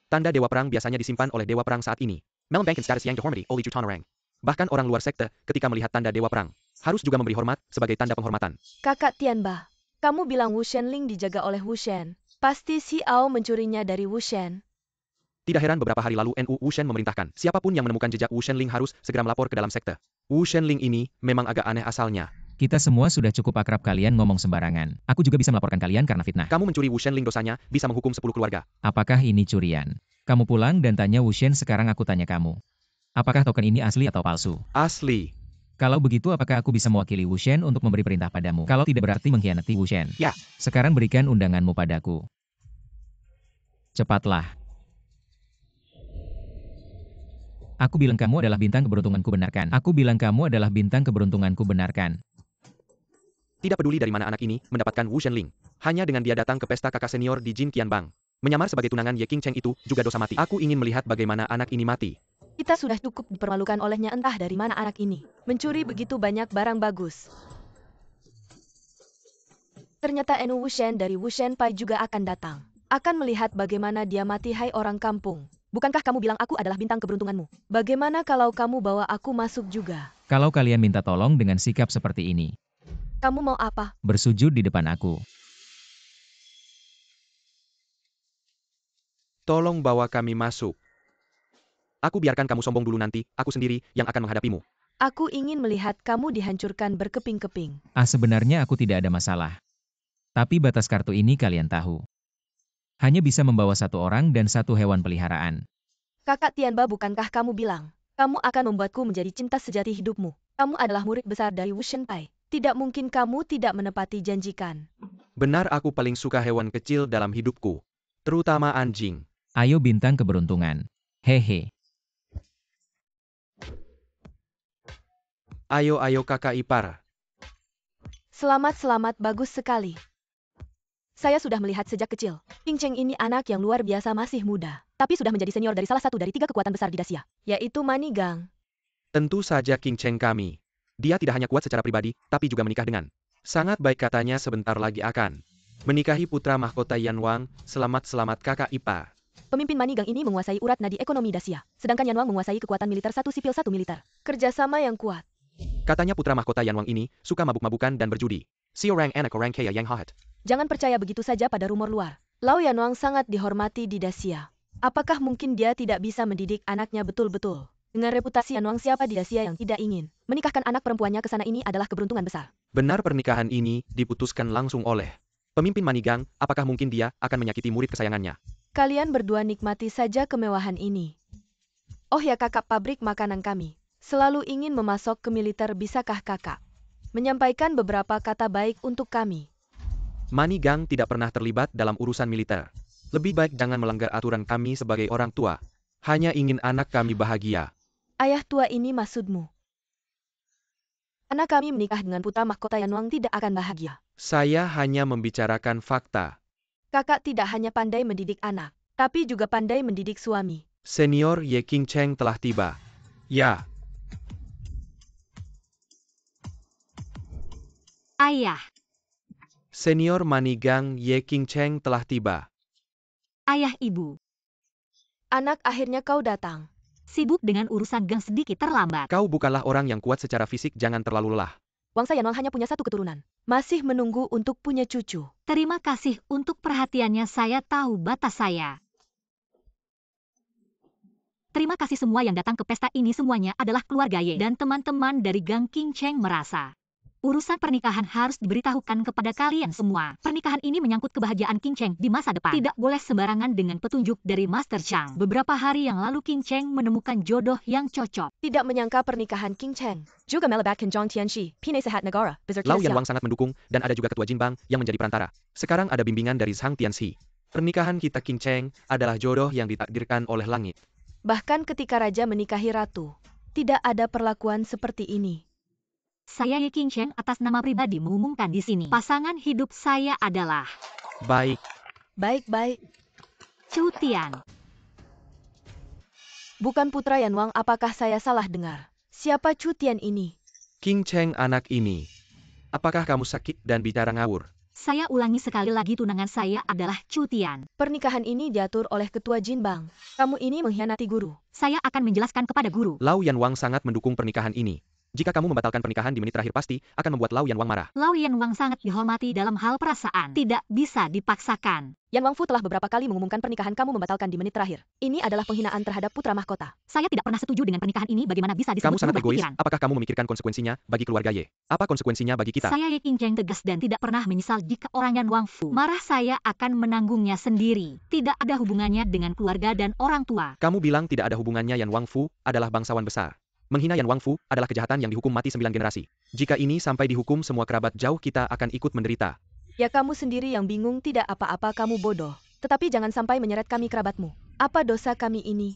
Tanda Dewa Perang biasanya disimpan oleh Dewa Perang saat ini. Melambangkan status yang dihormati oleh Jutonorang. Bahkan orang luar sekte, ketika melihat tanda Dewa Perang, harus juga memberi hormat sebagai tanda penghormatan. Kakak Tianba, kamu bilang Wu Shenling dijaga oleh Wu Shen. Pasti Xiao mencurinya dari Wu Shen. Tidak heran beberapa hari lalu NU Wu Shen memerintahkan, siapapun yang menemukan jejak Wu Shenling harus segera melapor ke dalam sekte. Wu Shenling ini memang agak aneh asalnya. Kita semua sudah cukup akrab, kalian ngomong sembarangan. Aku juga bisa melaporkan kalian karena fitnah. Kamu mencuri Wu Shenling, dosanya bisa menghukum 10 keluarga. Apakah ini curian? Kamu pulang dan tanya Wu Shen, sekarang aku tanya kamu. Apakah token ini asli atau palsu? Asli. Kalau begitu apakah aku bisa mewakili Wu Shen untuk memberi perintah padamu? Kalau tidak berarti mengkhianati Wu Shen. Ya. Sekarang berikan undanganmu padaku. Cepatlah. Aku bilang kamu adalah bintang keberuntunganku, benarkan. Aku bilang kamu adalah bintang keberuntunganku, benarkan. Tidak peduli dari mana anak ini mendapatkan Wu Shenling. Hanya dengan dia datang ke pesta kakak senior di Jin Qianbang. Menyamar sebagai tunangan Ye Qingcheng itu juga dosa mati. Aku ingin melihat bagaimana anak ini mati. Kita sudah cukup dipermalukan olehnya, entah dari mana anak ini. Mencuri begitu banyak barang bagus. Ternyata NU Wu Shen dari Wu Shen Pai juga akan datang. Akan melihat bagaimana dia mati, hai orang kampung. Bukankah kamu bilang aku adalah bintang keberuntunganmu? Bagaimana kalau kamu bawa aku masuk juga? Kalau kalian minta tolong dengan sikap seperti ini. Kamu mau apa? Bersujud di depan aku. Tolong bawa kami masuk. Aku biarkan kamu sombong dulu, nanti aku sendiri yang akan menghadapimu. Aku ingin melihat kamu dihancurkan berkeping-keping. Sebenarnya aku tidak ada masalah. Tapi batas kartu ini kalian tahu. Hanya bisa membawa satu orang dan satu hewan peliharaan. Kakak Tianba, bukankah kamu bilang, kamu akan membuatku menjadi cinta sejati hidupmu? Kamu adalah murid besar dari Wu Shenpai. Tidak mungkin kamu tidak menepati janjikan. Benar, aku paling suka hewan kecil dalam hidupku. Terutama anjing. Ayo bintang keberuntungan. Hehe. Ayo kakak ipar. Selamat, bagus sekali. Saya sudah melihat sejak kecil. Qingcheng ini anak yang luar biasa, masih muda. Tapi sudah menjadi senior dari salah satu dari 3 kekuatan besar di Dacia, yaitu Manigang. Tentu saja Qingcheng kami. Dia tidak hanya kuat secara pribadi, tapi juga menikah dengan. Sangat baik, katanya sebentar lagi akan menikahi putra mahkota Yan Wang. Selamat kakak ipar. Pemimpin Manigang ini menguasai urat nadi ekonomi Dacia. Sedangkan Yan Wang menguasai kekuatan militer 1 sipil 1 militer. Kerjasama yang kuat. Katanya putra mahkota Yanwang ini suka mabuk-mabukan dan berjudi. Si orang anak orang kaya yang hot. Jangan percaya begitu saja pada rumor luar. Lau Yanwang sangat dihormati di Dacia. Apakah mungkin dia tidak bisa mendidik anaknya betul-betul? Dengan reputasi Yanwang, siapa di Dacia yang tidak ingin menikahkan anak perempuannya ke sana? Ini adalah keberuntungan besar. Benar pernikahan ini diputuskan langsung oleh pemimpin Manigang, apakah mungkin dia akan menyakiti murid kesayangannya? Kalian berdua nikmati saja kemewahan ini. Oh ya kakak, pabrik makanan kami selalu ingin memasok ke militer. Bisakah kakak menyampaikan beberapa kata baik untuk kami? Manigang tidak pernah terlibat dalam urusan militer. Lebih baik jangan melanggar aturan kami sebagai orang tua. Hanya ingin anak kami bahagia. Ayah tua, ini maksudmu? Anak kami menikah dengan putra mahkota Yanwang tidak akan bahagia. Saya hanya membicarakan fakta. Kakak tidak hanya pandai mendidik anak, tapi juga pandai mendidik suami. Senior Ye King Cheng telah tiba. Ya, Ayah, Senior Manigang Ye King Cheng telah tiba. ayah ibu. Anak, akhirnya kau datang. Sibuk dengan urusan gang sedikit terlambat. Kau bukanlah orang yang kuat secara fisik, jangan terlalu lelah. Wangsa Yanwang hanya punya satu keturunan. Masih menunggu untuk punya cucu. Terima kasih untuk perhatiannya, saya tahu batas saya. Terima kasih semua yang datang ke pesta ini, semuanya adalah keluarga Ye dan teman-teman dari Gang King Cheng merasa. Urusan pernikahan harus diberitahukan kepada kalian semua. Pernikahan ini menyangkut kebahagiaan King Cheng di masa depan. Tidak boleh sembarangan dengan petunjuk dari Master Chang. Beberapa hari yang lalu King Cheng menemukan jodoh yang cocok. Tidak menyangka pernikahan King Cheng juga melibatkan Zhang Tianxi, Penasehat Negara, Lau Yanwang sangat mendukung, dan ada juga ketua Jinbang yang menjadi perantara. Sekarang ada bimbingan dari Zhang Tianxi. Pernikahan kita King Cheng adalah jodoh yang ditakdirkan oleh langit. Bahkan ketika raja menikahi ratu, tidak ada perlakuan seperti ini. Saya Ye King Cheng atas nama pribadi mengumumkan di sini. Pasangan hidup saya adalah Baik, Baik-baik. Chu Tian. Bukan putra Yanwang, apakah saya salah dengar? Siapa Chu Tian ini? King Cheng anak ini. Apakah kamu sakit dan bicara ngawur? Saya ulangi sekali lagi, tunangan saya adalah Chu Tian. Pernikahan ini diatur oleh ketua Jinbang. Kamu ini mengkhianati guru. Saya akan menjelaskan kepada guru. Lau Yanwang sangat mendukung pernikahan ini. Jika kamu membatalkan pernikahan di menit terakhir pasti akan membuat Lau Yanwang marah. Lau Yanwang sangat dihormati dalam hal perasaan. Tidak bisa dipaksakan. Yan Wangfu telah beberapa kali mengumumkan pernikahan kamu membatalkan di menit terakhir. Ini adalah penghinaan terhadap putra mahkota. Saya tidak pernah setuju dengan pernikahan ini. Bagaimana bisa disebut Kamu sangat berubah egois. pikiran? Apakah kamu memikirkan konsekuensinya bagi keluarga Ye? Apa konsekuensinya bagi kita? Saya Ye King Cheng tegas dan tidak pernah menyesal jika orang Yan Wangfu marah. Saya akan menanggungnya sendiri. Tidak ada hubungannya dengan keluarga dan orang tua. Kamu bilang tidak ada hubungannya. Yan Wangfu adalah bangsawan besar. Menghina Yan Wangfu adalah kejahatan yang dihukum mati 9 generasi. Jika ini sampai dihukum, semua kerabat jauh kita akan ikut menderita. Ya kamu sendiri yang bingung, tidak apa-apa, kamu bodoh. Tetapi jangan sampai menyeret kami kerabatmu. Apa dosa kami ini?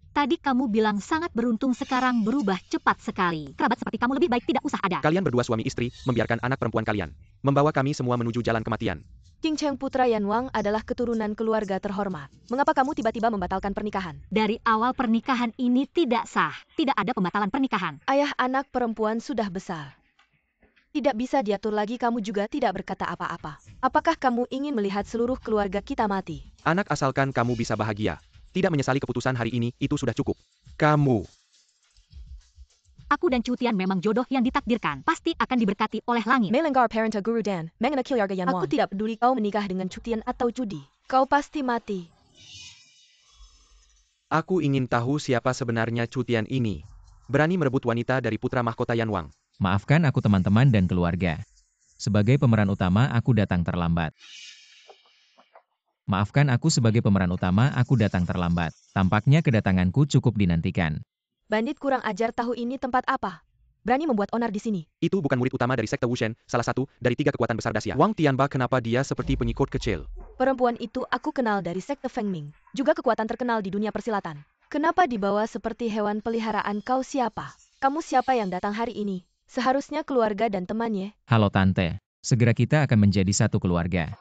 Tadi kamu bilang sangat beruntung, sekarang berubah cepat sekali. Kerabat seperti kamu lebih baik tidak usah ada. Kalian berdua suami istri, membiarkan anak perempuan kalian membawa kami semua menuju jalan kematian. King Cheng putra Yanwang adalah keturunan keluarga terhormat. Mengapa kamu tiba-tiba membatalkan pernikahan? Dari awal pernikahan ini tidak sah. Tidak ada pembatalan pernikahan. Ayah, anak perempuan sudah besar. Tidak bisa diatur lagi, kamu juga tidak berkata apa-apa. Apakah kamu ingin melihat seluruh keluarga kita mati? Anak, asalkan kamu bisa bahagia. Tidak menyesali keputusan hari ini, itu sudah cukup. Kamu. Aku dan Chu Tian memang jodoh yang ditakdirkan. Pasti akan diberkati oleh langit. Melenggar parenta Guru Dan, mengena Kilyarga Yanwang. Aku tidak peduli kau menikah dengan Chu Tian atau judi. Kau pasti mati. Aku ingin tahu siapa sebenarnya Chu Tian ini. Berani merebut wanita dari putra mahkota Yanwang. Maafkan aku teman-teman dan keluarga. Sebagai pemeran utama aku datang terlambat. Maafkan aku sebagai pemeran utama aku datang terlambat. Tampaknya kedatanganku cukup dinantikan. Bandit kurang ajar, tahu ini tempat apa? Berani membuat onar di sini. Itu bukan murid utama dari sekte Wushen, salah satu dari 3 kekuatan besar Dacia. Wang Tianba, kenapa dia seperti pengikut kecil? Perempuan itu aku kenal dari sekte Feng Ming. Juga kekuatan terkenal di dunia persilatan. Kenapa dibawa seperti hewan peliharaan? Kau siapa? Kamu siapa yang datang hari ini? Seharusnya keluarga dan temannya. Halo Tante, segera kita akan menjadi satu keluarga.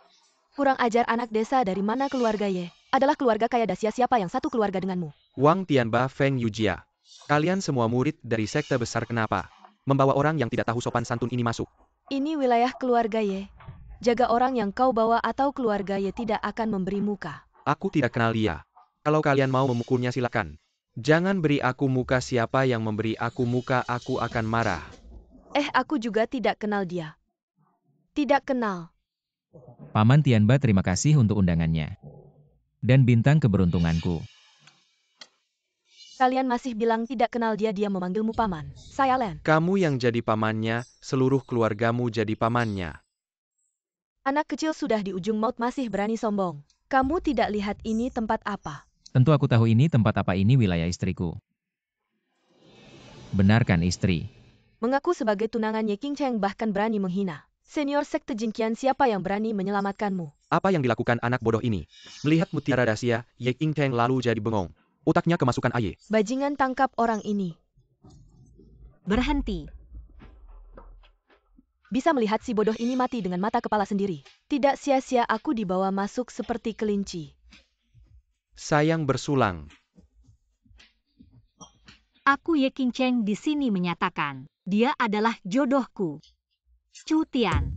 Kurang ajar, anak desa, dari mana keluarga Ye? Adalah keluarga kaya Dacia, siapa yang satu keluarga denganmu? Wang Tianba, Feng Yujia. Kalian semua murid dari sekte besar, kenapa membawa orang yang tidak tahu sopan santun ini masuk? Ini wilayah keluarga Ye. Jaga orang yang kau bawa atau keluarga Ye tidak akan memberi muka. Aku tidak kenal dia. Kalau kalian mau memukulnya silakan. Jangan beri aku muka, siapa yang memberi aku muka aku akan marah. Aku juga tidak kenal dia. Tidak kenal. Paman Tianba terima kasih untuk undangannya. Dan bintang keberuntunganku. Kalian masih bilang tidak kenal dia memanggilmu paman. Saya Len. Kamu yang jadi pamannya, seluruh keluargamu jadi pamannya. Anak kecil sudah di ujung maut masih berani sombong. Kamu tidak lihat ini tempat apa? Tentu aku tahu ini tempat apa, ini wilayah istriku. Benarkan istri? Mengaku sebagai tunangannya King Cheng bahkan berani menghina. Senior sekte Jinqian, siapa yang berani menyelamatkanmu? Apa yang dilakukan anak bodoh ini? Melihat mutiara rahasia, Ye King Cheng lalu jadi bengong. Otaknya kemasukan air. Bajingan, tangkap orang ini. Berhenti. Bisa melihat si bodoh ini mati dengan mata kepala sendiri. Tidak sia-sia aku dibawa masuk seperti kelinci. Sayang bersulang. Aku Ye King Cheng di sini menyatakan, dia adalah jodohku. Chu Tian.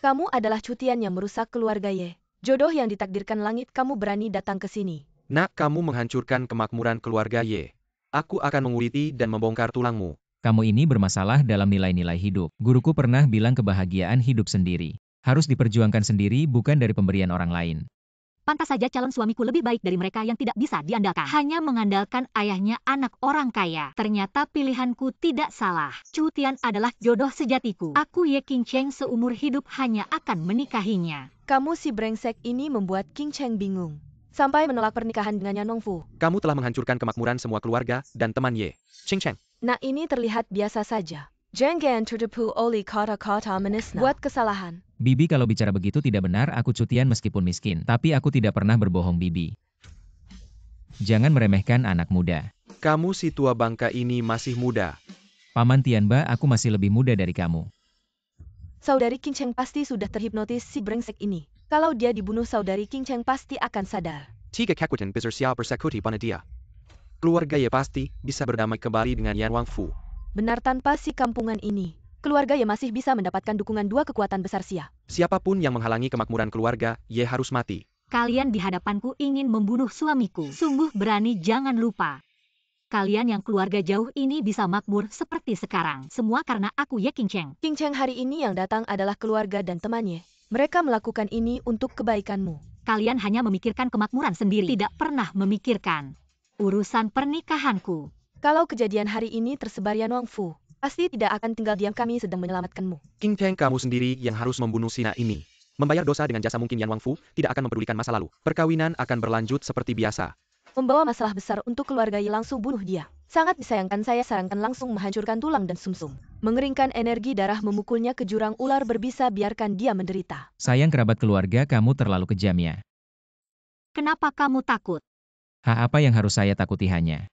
Kamu adalah Cutian yang merusak keluarga Ye. Jodoh yang ditakdirkan langit, kamu berani datang ke sini. Nak, kamu menghancurkan kemakmuran keluarga Ye. Aku akan menguliti dan membongkar tulangmu. Kamu ini bermasalah dalam nilai-nilai hidup. Guruku pernah bilang kebahagiaan hidup sendiri. Harus diperjuangkan sendiri, bukan dari pemberian orang lain. Pantas saja calon suamiku lebih baik dari mereka yang tidak bisa diandalkan. Hanya mengandalkan ayahnya anak orang kaya. Ternyata pilihanku tidak salah. Chu Tian adalah jodoh sejatiku. Aku Ye King Cheng seumur hidup hanya akan menikahinya. Kamu si brengsek ini membuat King Cheng bingung. Sampai menolak pernikahan dengan Yan Nongfu. Kamu telah menghancurkan kemakmuran semua keluarga dan teman Ye. Cheng Cheng. Nah, ini terlihat biasa saja. Jangan tertipu oleh kata-kata menisna. Buat kesalahan. Bibi, kalau bicara begitu tidak benar, aku Cutian meskipun miskin. Tapi aku tidak pernah berbohong, Bibi. Jangan meremehkan anak muda. Kamu si tua bangka ini masih muda. Paman Tianba, aku masih lebih muda dari kamu. Saudari King Cheng pasti sudah terhipnotis si brengsek ini. Kalau dia dibunuh, saudari King Cheng pasti akan sadar. Tiga kekuatan besar siap persekuti pada dia. Keluarga Ye pasti bisa berdamai kembali dengan Yan Wangfu. Benar, tanpa si kampungan ini, keluarga Ye masih bisa mendapatkan dukungan dua kekuatan besar Sia. Siapapun yang menghalangi kemakmuran keluarga Ye harus mati. Kalian di hadapanku ingin membunuh suamiku. Sungguh berani, jangan lupa. Kalian yang keluarga jauh ini bisa makmur seperti sekarang. Semua karena aku Ye King Cheng. King Cheng hari ini yang datang adalah keluarga dan temannya. Mereka melakukan ini untuk kebaikanmu. Kalian hanya memikirkan kemakmuran sendiri. Tidak pernah memikirkan urusan pernikahanku. Kalau kejadian hari ini tersebar Yan Wangfu, pasti tidak akan tinggal diam, kami sedang menyelamatkanmu. King Cheng, kamu sendiri yang harus membunuh Sina ini. Membayar dosa dengan jasa, mungkin Yan Wangfu tidak akan mempedulikan masa lalu. Perkawinan akan berlanjut seperti biasa. Membawa masalah besar untuk keluarga Ye, langsung bunuh dia. Sangat disayangkan, saya sarankan langsung menghancurkan tulang dan sumsum. Mengeringkan energi darah, memukulnya ke jurang ular berbisa, biarkan dia menderita. Sayang kerabat keluarga, kamu terlalu kejam ya. Kenapa kamu takut? Apa yang harus saya takuti? Hanya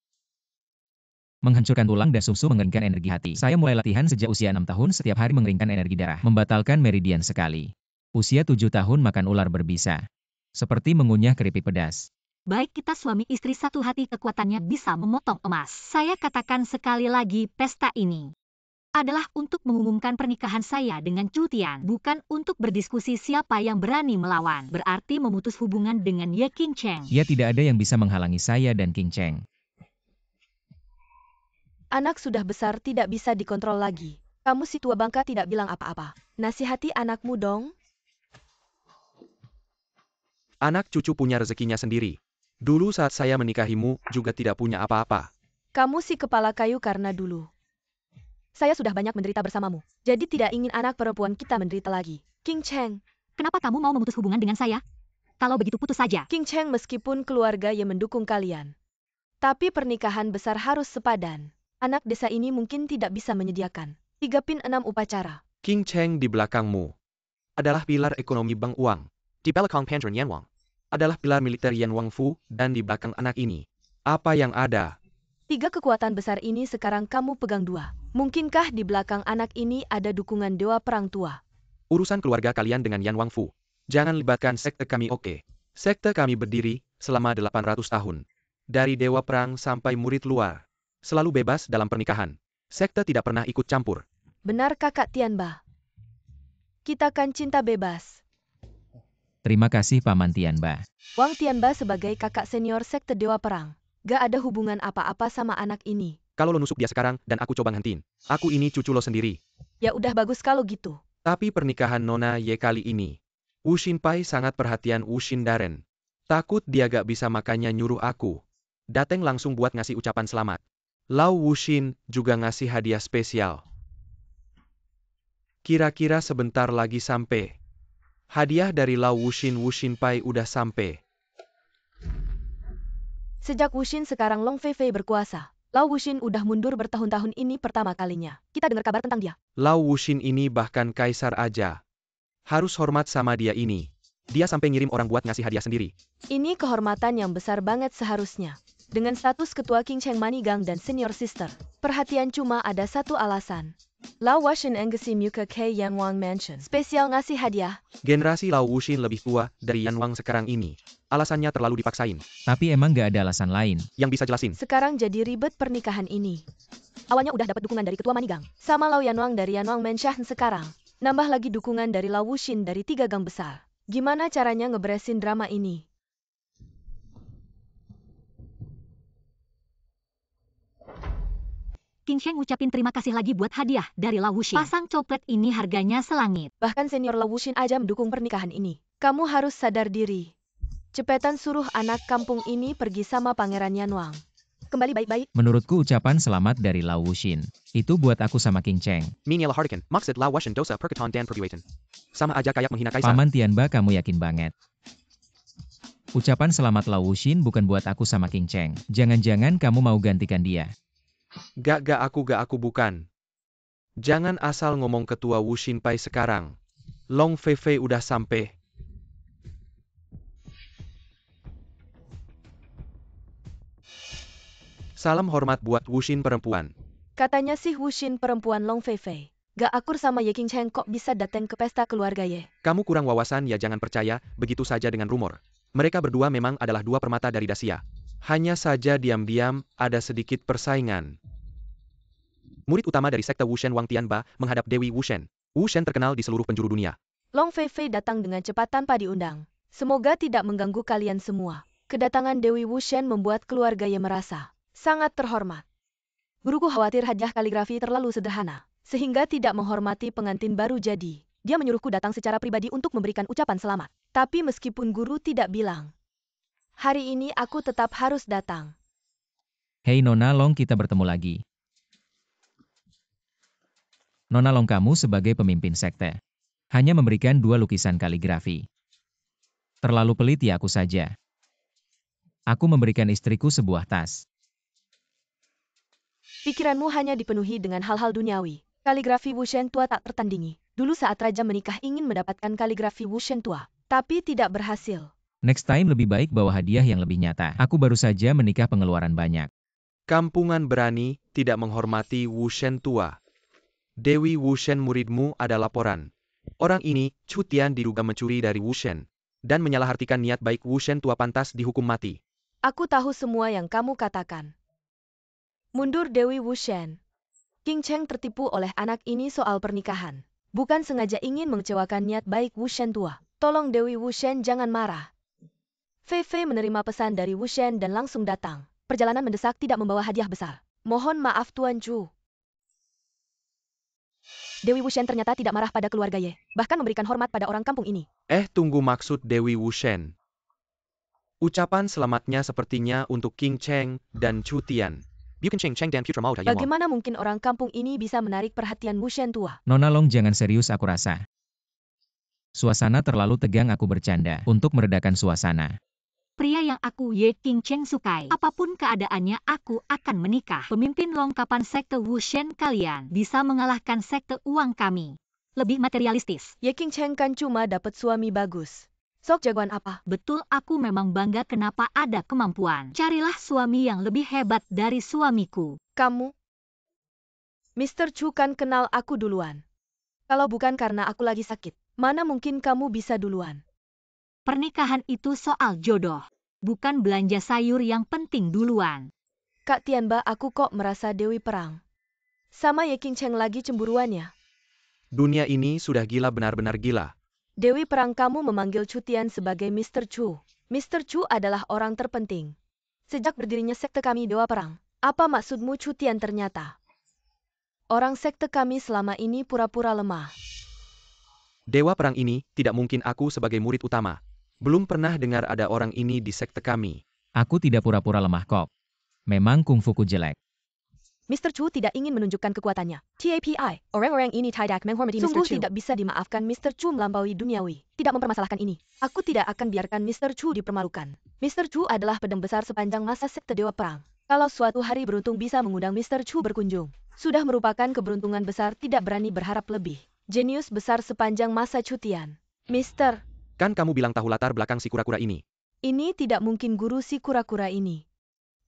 menghancurkan tulang dan sumsum, mengeringkan energi hati. Saya mulai latihan sejak usia 6 tahun, setiap hari mengeringkan energi darah, membatalkan meridian sekali. Usia 7 tahun makan ular berbisa. Seperti mengunyah keripik pedas. Baik, kita suami istri satu hati, kekuatannya bisa memotong emas. Saya katakan sekali lagi, pesta ini adalah untuk mengumumkan pernikahan saya dengan Chu Tian, bukan untuk berdiskusi siapa yang berani melawan. Berarti memutus hubungan dengan Ye King Cheng. Ya, tidak ada yang bisa menghalangi saya dan King Cheng. Anak sudah besar, tidak bisa dikontrol lagi. Kamu si tua bangka tidak bilang apa-apa. Nasihati anakmu dong. Anak cucu punya rezekinya sendiri. Dulu saat saya menikahimu juga tidak punya apa-apa. Kamu si kepala kayu, karena dulu saya sudah banyak menderita bersamamu. Jadi tidak ingin anak perempuan kita menderita lagi. King Cheng. Kenapa kamu mau memutus hubungan dengan saya? Kalau begitu putus saja. King Cheng, meskipun keluarga yang mendukung kalian, tapi pernikahan besar harus sepadan. Anak desa ini mungkin tidak bisa menyediakan 3 pin 6 upacara. King Cheng di belakangmu adalah pilar ekonomi Bank Uang. Di belakang Pantron Yan Wang adalah pilar militer Yan Wangfu, dan di belakang anak ini, apa yang ada? 3 kekuatan besar ini sekarang kamu pegang 2. Mungkinkah di belakang anak ini ada dukungan dewa perang tua? Urusan keluarga kalian dengan Yan Wangfu. Jangan libatkan sekte kami, oke? Sekte kami berdiri selama 800 tahun. Dari dewa perang sampai murid luar. Selalu bebas dalam pernikahan. Sekte tidak pernah ikut campur. Benar kakak Tianba. Kita kan cinta bebas. Terima kasih Paman Tianba. Wang Tianba sebagai kakak senior sekte dewa perang, gak ada hubungan apa-apa sama anak ini. Kalau lo nusuk dia sekarang dan aku coba ngehentiin, aku ini cucu lo sendiri. Ya udah bagus kalau gitu. Tapi pernikahan Nona Ye kali ini, Wu Xinpai sangat perhatian Wu Xindaren. Takut dia gak bisa makanya nyuruh aku. Dateng langsung buat ngasih ucapan selamat. Lau Wuxin juga ngasih hadiah spesial. Kira-kira sebentar lagi sampai. Hadiah dari Lau Wuxin Wu Xinpai udah sampai. Sejak Wuxin sekarang Long Feifei berkuasa, Lau Wuxin udah mundur bertahun-tahun ini pertama kalinya. Kita dengar kabar tentang dia. Lau Wuxin ini bahkan kaisar aja. Harus hormat sama dia ini. Dia sampai ngirim orang buat ngasih hadiah sendiri. Ini kehormatan yang besar banget seharusnya. Dengan status ketua King Cheng Manigang dan senior sister, perhatian cuma ada satu alasan. Lau Wuxin Embassy Muka K Yanwang Mansion. Spesial ngasih hadiah. Generasi Lau Wuxin lebih tua dari Yanwang sekarang ini. Alasannya terlalu dipaksain. Tapi emang gak ada alasan lain. Yang bisa jelasin? Sekarang jadi ribet pernikahan ini. Awalnya udah dapat dukungan dari ketua Manigang, sama Lau Yanwang dari Yanwang Mansion sekarang. Nambah lagi dukungan dari Lau Wuxin dari 3 gang besar. Gimana caranya ngeberesin drama ini? King Cheng ngucapin terima kasih lagi buat hadiah dari Lau Wuxin. Pasang coklat ini harganya selangit. Bahkan senior Lau Wuxin aja mendukung pernikahan ini. Kamu harus sadar diri. Cepetan suruh anak kampung ini pergi sama Pangeran Yanwang. Kembali baik-baik. Menurutku ucapan selamat dari Lau Wuxin. Itu buat aku sama King Cheng. Miniela Hardikan, maksud Lau Wuxin dosa perkataan dan perbuatan. Sama aja kayak menghina kaisar. Paman Tianba, kamu yakin banget. Ucapan selamat Lau Wuxin bukan buat aku sama King Cheng. Jangan-jangan kamu mau gantikan dia. Gak aku bukan. Jangan asal ngomong ketua Wu Xinpai sekarang. Long Feifei udah sampai. Salam hormat buat Wuxin perempuan. Katanya sih Wuxin perempuan Long Feifei. Gak akur sama Ye King Cheng kok bisa datang ke pesta keluarga Ye. Kamu kurang wawasan ya, jangan percaya begitu saja dengan rumor. Mereka berdua memang adalah dua permata dari Dacia. Hanya saja diam-diam ada sedikit persaingan. Murid utama dari sekte Wushen Wang Tianba menghadap Dewi Wushen. Wushen terkenal di seluruh penjuru dunia. Long Feifei datang dengan cepat tanpa diundang. Semoga tidak mengganggu kalian semua. Kedatangan Dewi Wushen membuat keluarga Ye merasa sangat terhormat. Guruku khawatir hadiah kaligrafi terlalu sederhana, sehingga tidak menghormati pengantin baru jadi. Dia menyuruhku datang secara pribadi untuk memberikan ucapan selamat. Tapi meskipun guru tidak bilang, hari ini aku tetap harus datang. Hei Nona Long, kita bertemu lagi. Nona Long, kamu sebagai pemimpin sekte hanya memberikan 2 lukisan kaligrafi. Terlalu pelit ya aku saja. Aku memberikan istriku sebuah tas. Pikiranmu hanya dipenuhi dengan hal-hal duniawi. Kaligrafi Wushen tua tak tertandingi. Dulu saat Raja menikah ingin mendapatkan kaligrafi Wushen tua, tapi tidak berhasil. Next time lebih baik bawa hadiah yang lebih nyata. Aku baru saja menikah, pengeluaran banyak. Kampungan berani tidak menghormati Wushen tua. Dewi Wushen muridmu ada laporan. Orang ini, Chu Tian, diduga mencuri dari Wushen dan menyalahartikan niat baik Wushen tua, pantas dihukum mati. Aku tahu semua yang kamu katakan. Mundur Dewi Wushen. King Cheng tertipu oleh anak ini soal pernikahan. Bukan sengaja ingin mengecewakan niat baik Wushen tua. Tolong Dewi Wushen jangan marah. Feifei menerima pesan dari Wushen dan langsung datang. Perjalanan mendesak tidak membawa hadiah besar. Mohon maaf Tuan Chu. Dewi Wushen ternyata tidak marah pada keluarga Ye, bahkan memberikan hormat pada orang kampung ini. Tunggu, maksud Dewi Wushen. Ucapan selamatnya sepertinya untuk King Cheng dan Chu Tian. Bukan Cheng dan Putra Mauda Yanwang. Bagaimana mungkin orang kampung ini bisa menarik perhatian Wushen tua? Nona Long, jangan serius, aku rasa. Suasana terlalu tegang, aku bercanda untuk meredakan suasana. Pria yang aku Ye King Cheng sukai. Apapun keadaannya aku akan menikah. Pemimpin lengkapan sekte Wushen kalian bisa mengalahkan sekte uang kami. Lebih materialistis. Ye King Cheng kan cuma dapat suami bagus. Sok jagoan apa? Betul, aku memang bangga kenapa ada kemampuan. Carilah suami yang lebih hebat dari suamiku. Kamu? Mr. Chu kan kenal aku duluan. Kalau bukan karena aku lagi sakit, mana mungkin kamu bisa duluan? Pernikahan itu soal jodoh, bukan belanja sayur yang penting duluan. Kak Tianba, aku kok merasa Dewi Perang. Sama Ye King Cheng lagi cemburuannya. Dunia ini sudah gila, benar-benar gila. Dewi Perang, kamu memanggil Chu Tian sebagai Mr. Chu. Mr. Chu adalah orang terpenting. Sejak berdirinya sekte kami Dewa Perang, Apa maksudmu Chu Tian ternyata? Orang sekte kami selama ini pura-pura lemah. Dewa perang ini, tidak mungkin aku sebagai murid utama. Belum pernah dengar ada orang ini di sekte kami. Aku tidak pura-pura lemah kok. Memang kungfuku jelek. Mr. Chu tidak ingin menunjukkan kekuatannya. TAPI, orang-orang ini tidak menghormati Mr. Chu. Sungguh tidak bisa dimaafkan Mr. Chu melampaui duniawi. Tidak mempermasalahkan ini. Aku tidak akan biarkan Mr. Chu dipermalukan. Mr. Chu adalah pedang besar sepanjang masa sekte Dewa Perang. Kalau suatu hari beruntung bisa mengundang Mr. Chu berkunjung, sudah merupakan keberuntungan besar, tidak berani berharap lebih. Jenius besar sepanjang masa Chu Tian. Mister, Kan kamu bilang tahu latar belakang si kura-kura ini. ini tidak mungkin guru si kura-kura ini.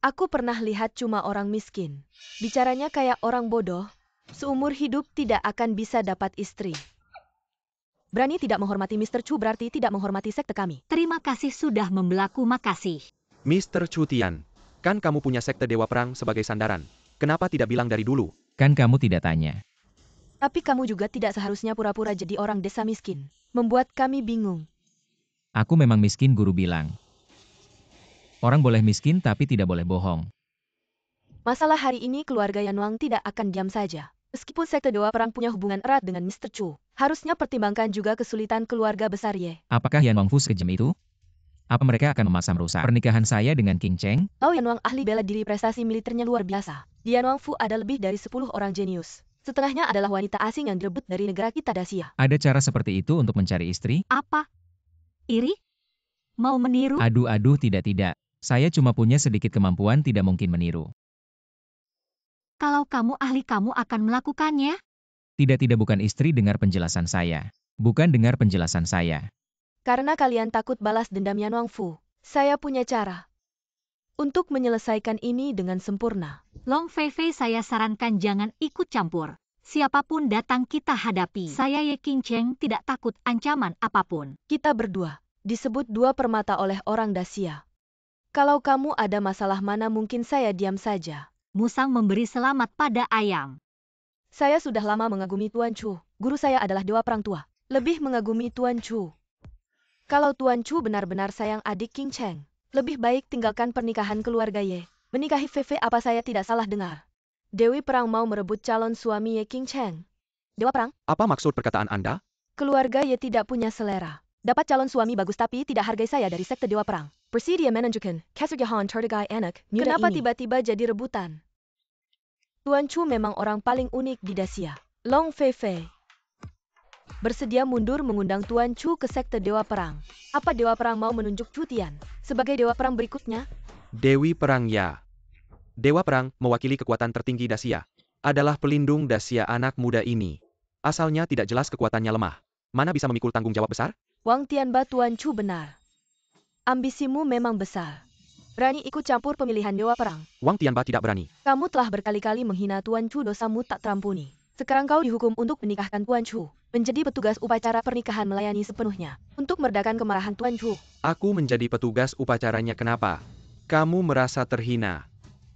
Aku pernah lihat cuma orang miskin. Bicaranya kayak orang bodoh. Seumur hidup tidak akan bisa dapat istri. Berani tidak menghormati Mr. Chu berarti tidak menghormati sekte kami. Terima kasih sudah membelaku, makasih. Mr. Chu Tian, kan kamu punya sekte Dewa Perang sebagai sandaran. Kenapa tidak bilang dari dulu? Kan kamu tidak tanya. Tapi kamu juga tidak seharusnya pura-pura jadi orang desa miskin. Membuat kami bingung. Aku memang miskin, guru bilang. Orang boleh miskin tapi tidak boleh bohong. Masalah hari ini keluarga Yanwang tidak akan diam saja. Meskipun sekte Dewa Perang punya hubungan erat dengan Mr. Chu, harusnya pertimbangkan juga kesulitan keluarga besar Ye. Apakah Yan Wangfu sekejam itu? Apa mereka akan memaksa merusak pernikahan saya dengan King Cheng? Lao Yanwang ahli bela diri, prestasi militernya luar biasa. Di Yanwang Fu ada lebih dari 10 orang jenius. Setengahnya adalah wanita asing yang direbut dari negara kita Dacia. Ada cara seperti itu untuk mencari istri? Apa? Iri? Mau meniru? Aduh, tidak. Saya cuma punya sedikit kemampuan, tidak mungkin meniru. Kalau kamu ahli, kamu akan melakukannya? Tidak, bukan istri, dengar penjelasan saya. Bukan dengar penjelasan saya. Karena kalian takut balas dendam Yanwang Fu, saya punya cara untuk menyelesaikan ini dengan sempurna. Long Fei Fei, saya sarankan jangan ikut campur. Siapapun datang kita hadapi. Saya Ye King Cheng tidak takut ancaman apapun. Kita berdua disebut dua permata oleh orang Dacia. Kalau kamu ada masalah, mana mungkin saya diam saja. Musang memberi selamat pada ayam. Saya sudah lama mengagumi Tuan Chu. Guru saya adalah Dewa Perang tua. Lebih mengagumi Tuan Chu. Kalau Tuan Chu benar-benar sayang adik King Cheng, lebih baik tinggalkan pernikahan keluarga Ye. Menikahi Fei Fei, apa saya tidak salah dengar? Dewi Perang mau merebut calon suami Ye King Cheng. Dewa Perang? Apa maksud perkataan Anda? Keluarga Ye tidak punya selera. Dapat calon suami bagus tapi tidak hargai saya dari sekte Dewa Perang. Persidia menunjukkan, Kasugyahan terdegai enak, kenapa tiba-tiba jadi rebutan? Tuan Chu memang orang paling unik di Dacia. Long Fei Fei bersedia mundur mengundang Tuan Chu ke sekte Dewa Perang. Apa Dewa Perang mau menunjuk Chu Tian sebagai Dewa Perang berikutnya? Dewi Perang ya. Dewa Perang, mewakili kekuatan tertinggi Dacia, adalah pelindung Dacia anak muda ini. Asalnya tidak jelas kekuatannya lemah. Mana bisa memikul tanggung jawab besar? Wang Tianba, Tuan Chu benar. Ambisimu memang besar. Berani ikut campur pemilihan Dewa Perang. Wang Tianba tidak berani. Kamu telah berkali-kali menghina Tuan Chu, dosamu tak terampuni. Sekarang kau dihukum untuk menikahkan Tuan Chu. Menjadi petugas upacara pernikahan melayani sepenuhnya. Untuk meredakan kemarahan Tuan Chu. Aku menjadi petugas upacaranya, kenapa? Kamu merasa terhina.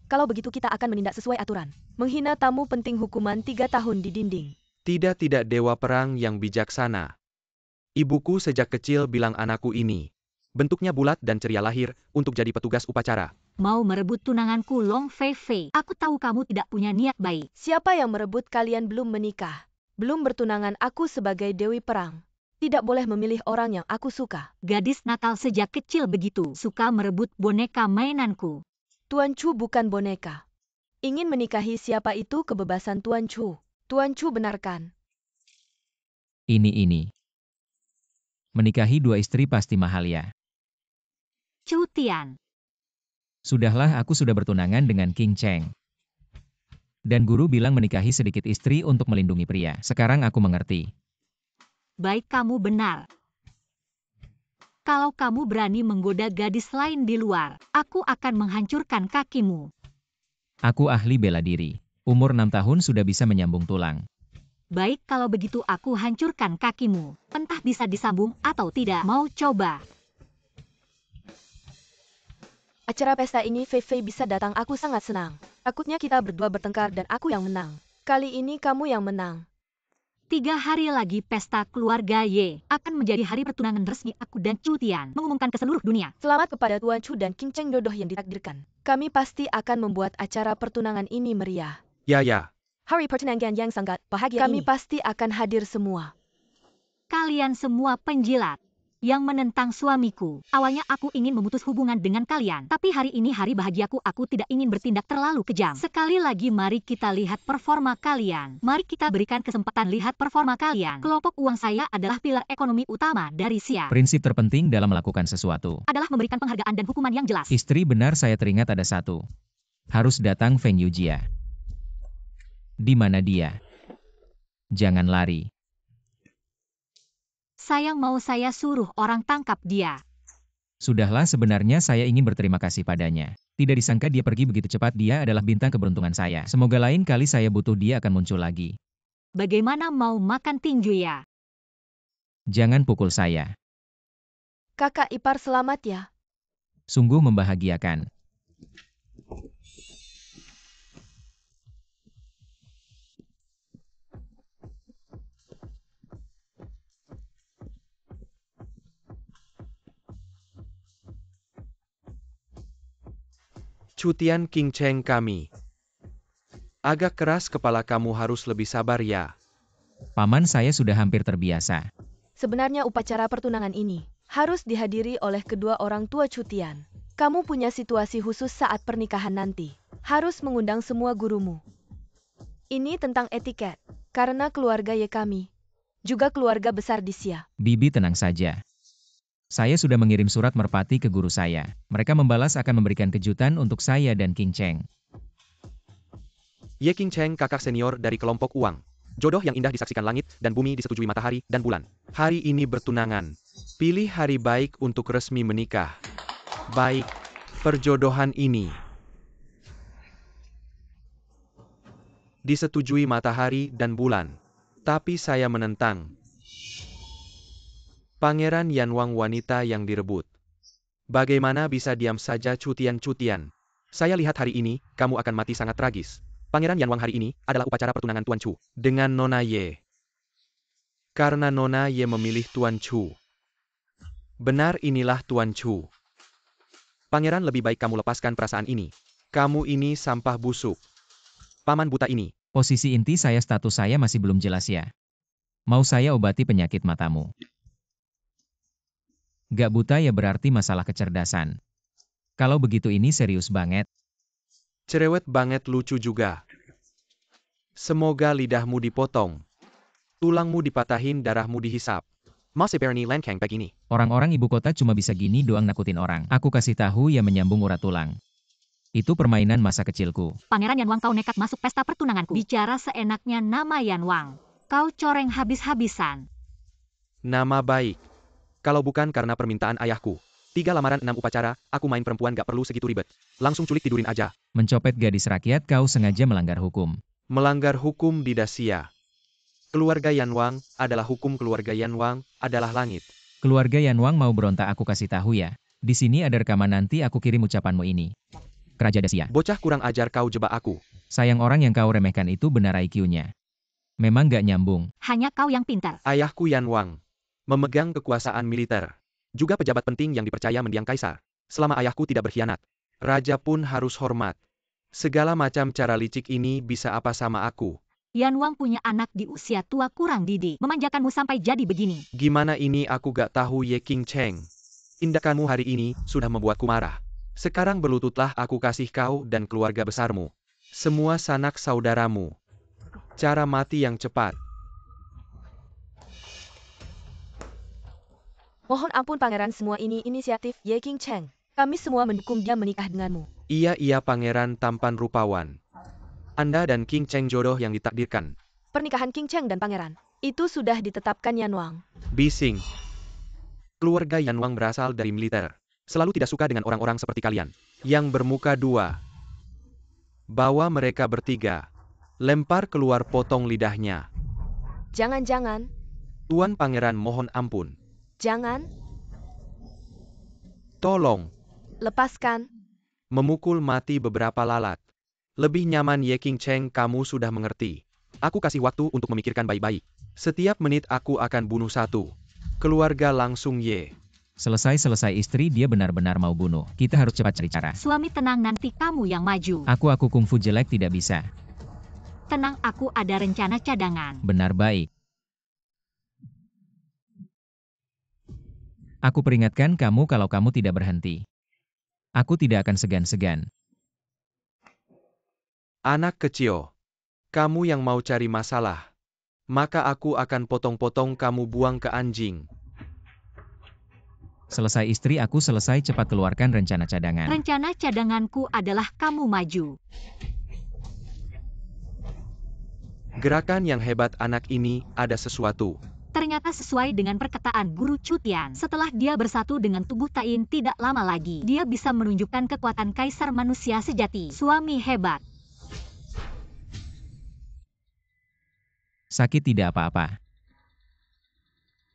Kalau begitu kita akan menindak sesuai aturan. Menghina tamu penting hukuman 3 tahun di dinding. Tidak Dewa Perang yang bijaksana. Ibuku sejak kecil bilang anakku ini bentuknya bulat dan ceria lahir untuk jadi petugas upacara. Mau merebut tunanganku, Long Fei Fei. Aku tahu kamu tidak punya niat baik. Siapa yang merebut? Kalian belum menikah. Belum bertunangan. Aku sebagai Dewi Perang tidak boleh memilih orang yang aku suka. Gadis nakal sejak kecil begitu. Suka merebut boneka mainanku. Tuan Chu bukan boneka. Ingin menikahi siapa itu kebebasan Tuan Chu. Tuan Chu benarkan. Ini. Menikahi 2 istri pasti mahal ya. Chu Tian. Sudahlah, aku sudah bertunangan dengan King Cheng. Dan guru bilang menikahi sedikit istri untuk melindungi pria. Sekarang aku mengerti. Baik, kamu benar. Kalau kamu berani menggoda gadis lain di luar, aku akan menghancurkan kakimu. Aku ahli bela diri. Umur 6 tahun sudah bisa menyambung tulang. Baik, kalau begitu aku hancurkan kakimu. Entah bisa disambung atau tidak. Mau coba? Acara pesta ini Fei Fei bisa datang, aku sangat senang. Takutnya kita berdua bertengkar dan aku yang menang. Kali ini kamu yang menang. 3 hari lagi pesta keluarga Ye akan menjadi hari pertunangan resmi aku dan Chu Tian, mengumumkan ke seluruh dunia. Selamat kepada Tuan Chu dan King Cheng jodoh yang ditakdirkan. Kami pasti akan membuat acara pertunangan ini meriah. Ya. Hari pertunangan yang sangat bahagia Kami pasti akan hadir semua. Kalian semua penjilat yang menentang suamiku. Awalnya aku ingin memutus hubungan dengan kalian, tapi hari ini hari bahagiaku, aku tidak ingin bertindak terlalu kejam. Sekali lagi mari kita lihat performa kalian. Mari kita berikan kesempatan lihat performa kalian. Kelompok uang saya adalah pilar ekonomi utama dari Xia. Prinsip terpenting dalam melakukan sesuatu Adalah memberikan penghargaan dan hukuman yang jelas. Istri benar, saya teringat ada satu. Harus datang Feng Yujia. Di mana dia? Jangan lari. Sayang, mau saya suruh orang tangkap dia. Sudahlah, sebenarnya saya ingin berterima kasih padanya. Tidak disangka dia pergi begitu cepat, dia adalah bintang keberuntungan saya. Semoga lain kali saya butuh dia akan muncul lagi. Bagaimana mau makan tinju ya? Jangan pukul saya. Kakak ipar selamat ya. Sungguh membahagiakan. Chu Tian, King Cheng kami. Agak keras kepala, kamu harus lebih sabar ya. Paman, saya sudah hampir terbiasa. Sebenarnya upacara pertunangan ini harus dihadiri oleh kedua orang tua Chu Tian. Kamu punya situasi khusus saat pernikahan nanti. Harus mengundang semua gurumu. Ini tentang etiket, karena keluarga Ye kami, juga keluarga besar di Xia. Bibi tenang saja. Saya sudah mengirim surat merpati ke guru saya. Mereka membalas akan memberikan kejutan untuk saya dan King Cheng. Ye King Cheng, kakak senior dari kelompok uang. Jodoh yang indah disaksikan langit dan bumi, disetujui matahari dan bulan. Hari ini bertunangan. Pilih hari baik untuk resmi menikah. Baik, perjodohan ini disetujui matahari dan bulan. Tapi saya menentang. Pangeran Yanwang, wanita yang direbut. Bagaimana bisa diam saja, Chu Tian? Saya lihat hari ini, kamu akan mati sangat tragis. Pangeran Yanwang, hari ini adalah upacara pertunangan Tuan Chu dengan Nona Ye. Karena Nona Ye memilih Tuan Chu. Benar, inilah Tuan Chu. Pangeran, lebih baik kamu lepaskan perasaan ini. Kamu ini sampah busuk. Paman buta ini. Posisi inti saya, status saya masih belum jelas ya. Mau saya obati penyakit matamu? Gak buta ya, berarti masalah kecerdasan. Kalau begitu ini serius banget. Cerewet banget, lucu juga. Semoga lidahmu dipotong. Tulangmu dipatahin, darahmu dihisap. Masih berani lengkeng begini. Orang-orang ibu kota cuma bisa gini doang nakutin orang. Aku kasih tahu ya, menyambung urat tulang. Itu permainan masa kecilku. Pangeran Yanwang, kau nekat masuk pesta pertunanganku. Bicara seenaknya, nama Yanwang. Kau coreng habis-habisan. Nama baik. Kalau bukan karena permintaan ayahku. 3 lamaran 6 upacara, aku main perempuan gak perlu segitu ribet. Langsung culik, tidurin aja. Mencopet gadis rakyat, kau sengaja melanggar hukum. Melanggar hukum di Dacia. Keluarga Yanwang adalah hukum, keluarga Yanwang adalah langit. Keluarga Yanwang mau berontak, aku kasih tahu ya. Di sini ada rekaman, nanti aku kirim ucapanmu ini. Keraja Dacia. Bocah kurang ajar, kau jebak aku. Sayang, orang yang kau remehkan itu benar IQ-nya. Memang gak nyambung. Hanya kau yang pintar. Ayahku Yanwang memegang kekuasaan militer. Juga pejabat penting yang dipercaya mendiang kaisar. Selama ayahku tidak berkhianat, raja pun harus hormat. Segala macam cara licik ini bisa apa sama aku? Yanwang punya anak di usia tua kurang didik. Memanjakanmu sampai jadi begini. Gimana ini aku gak tahu, Ye King Cheng. Tindakanmu hari ini sudah membuatku marah. Sekarang berlututlah, aku kasih kau dan keluarga besarmu. Semua sanak saudaramu. Cara mati yang cepat. Mohon ampun pangeran, semua ini inisiatif Ye King Cheng. Kami semua mendukung dia menikah denganmu. Iya pangeran tampan rupawan. Anda dan King Cheng jodoh yang ditakdirkan. Pernikahan King Cheng dan pangeran itu sudah ditetapkan Yanwang. Bising. Keluarga Yanwang berasal dari militer. Selalu tidak suka dengan orang-orang seperti kalian. Yang bermuka dua. Bawa mereka bertiga. Lempar keluar, potong lidahnya. Jangan-jangan. Tuan pangeran, mohon ampun. Jangan. Tolong. Lepaskan. Memukul mati beberapa lalat. Lebih nyaman, Ye King Cheng, kamu sudah mengerti. Aku kasih waktu untuk memikirkan baik-baik. Setiap menit aku akan bunuh satu. Keluarga langsung ye. Selesai istri dia benar-benar mau bunuh. Kita harus cepat cari cara. Suami tenang, nanti kamu yang maju. Aku kungfu jelek tidak bisa. Tenang, aku ada rencana cadangan. Benar baik. Aku peringatkan kamu kalau kamu tidak berhenti. Aku tidak akan segan-segan. Anak kecil. Kamu yang mau cari masalah. Maka aku akan potong-potong kamu buang ke anjing. Selesai istri aku selesai cepat keluarkan rencana cadangan. Rencana cadanganku adalah kamu maju. Gerakan yang hebat anak ini, ada sesuatu. Ternyata sesuai dengan perkataan Guru Cutian. Setelah dia bersatu dengan tubuh Tain tidak lama lagi, dia bisa menunjukkan kekuatan kaisar manusia sejati. Suami hebat. Sakit tidak apa-apa.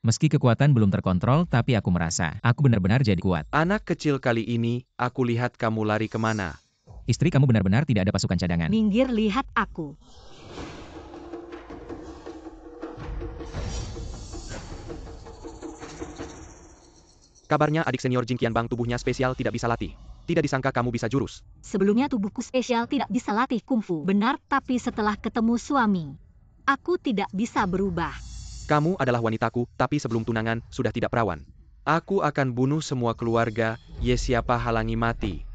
Meski kekuatan belum terkontrol, tapi aku merasa, aku benar-benar jadi kuat. Anak kecil kali ini, aku lihat kamu lari kemana. Istri kamu benar-benar tidak ada pasukan cadangan. Minggir, lihat aku. Kabarnya adik senior Jing Qianbang tubuhnya spesial tidak bisa latih. Tidak disangka kamu bisa jurus. Sebelumnya tubuhku spesial tidak bisa latih kungfu. Benar, tapi setelah ketemu suami, aku tidak bisa berubah. Kamu adalah wanitaku, tapi sebelum tunangan, sudah tidak perawan. Aku akan bunuh semua keluarga, ye siapa halangi mati.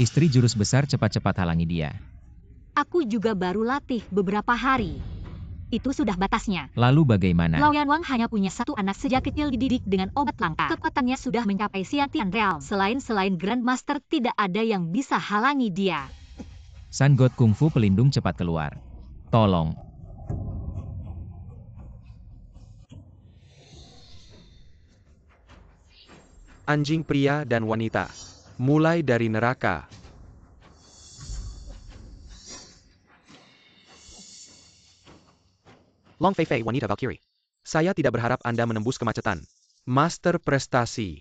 Istri jurus besar cepat-cepat halangi dia. Aku juga baru latih beberapa hari. Itu sudah batasnya. Lalu bagaimana? Lao Yanwang hanya punya satu anak sejak kecil dididik dengan obat langka. Kekuatannya sudah mencapai Xiantian Realm. Selain Grandmaster tidak ada yang bisa halangi dia. Sun God Kungfu pelindung cepat keluar. Tolong. Anjing pria dan wanita. Mulai dari neraka. Long Fei Fei, wanita Valkyrie. Saya tidak berharap Anda menembus kemacetan. Master prestasi.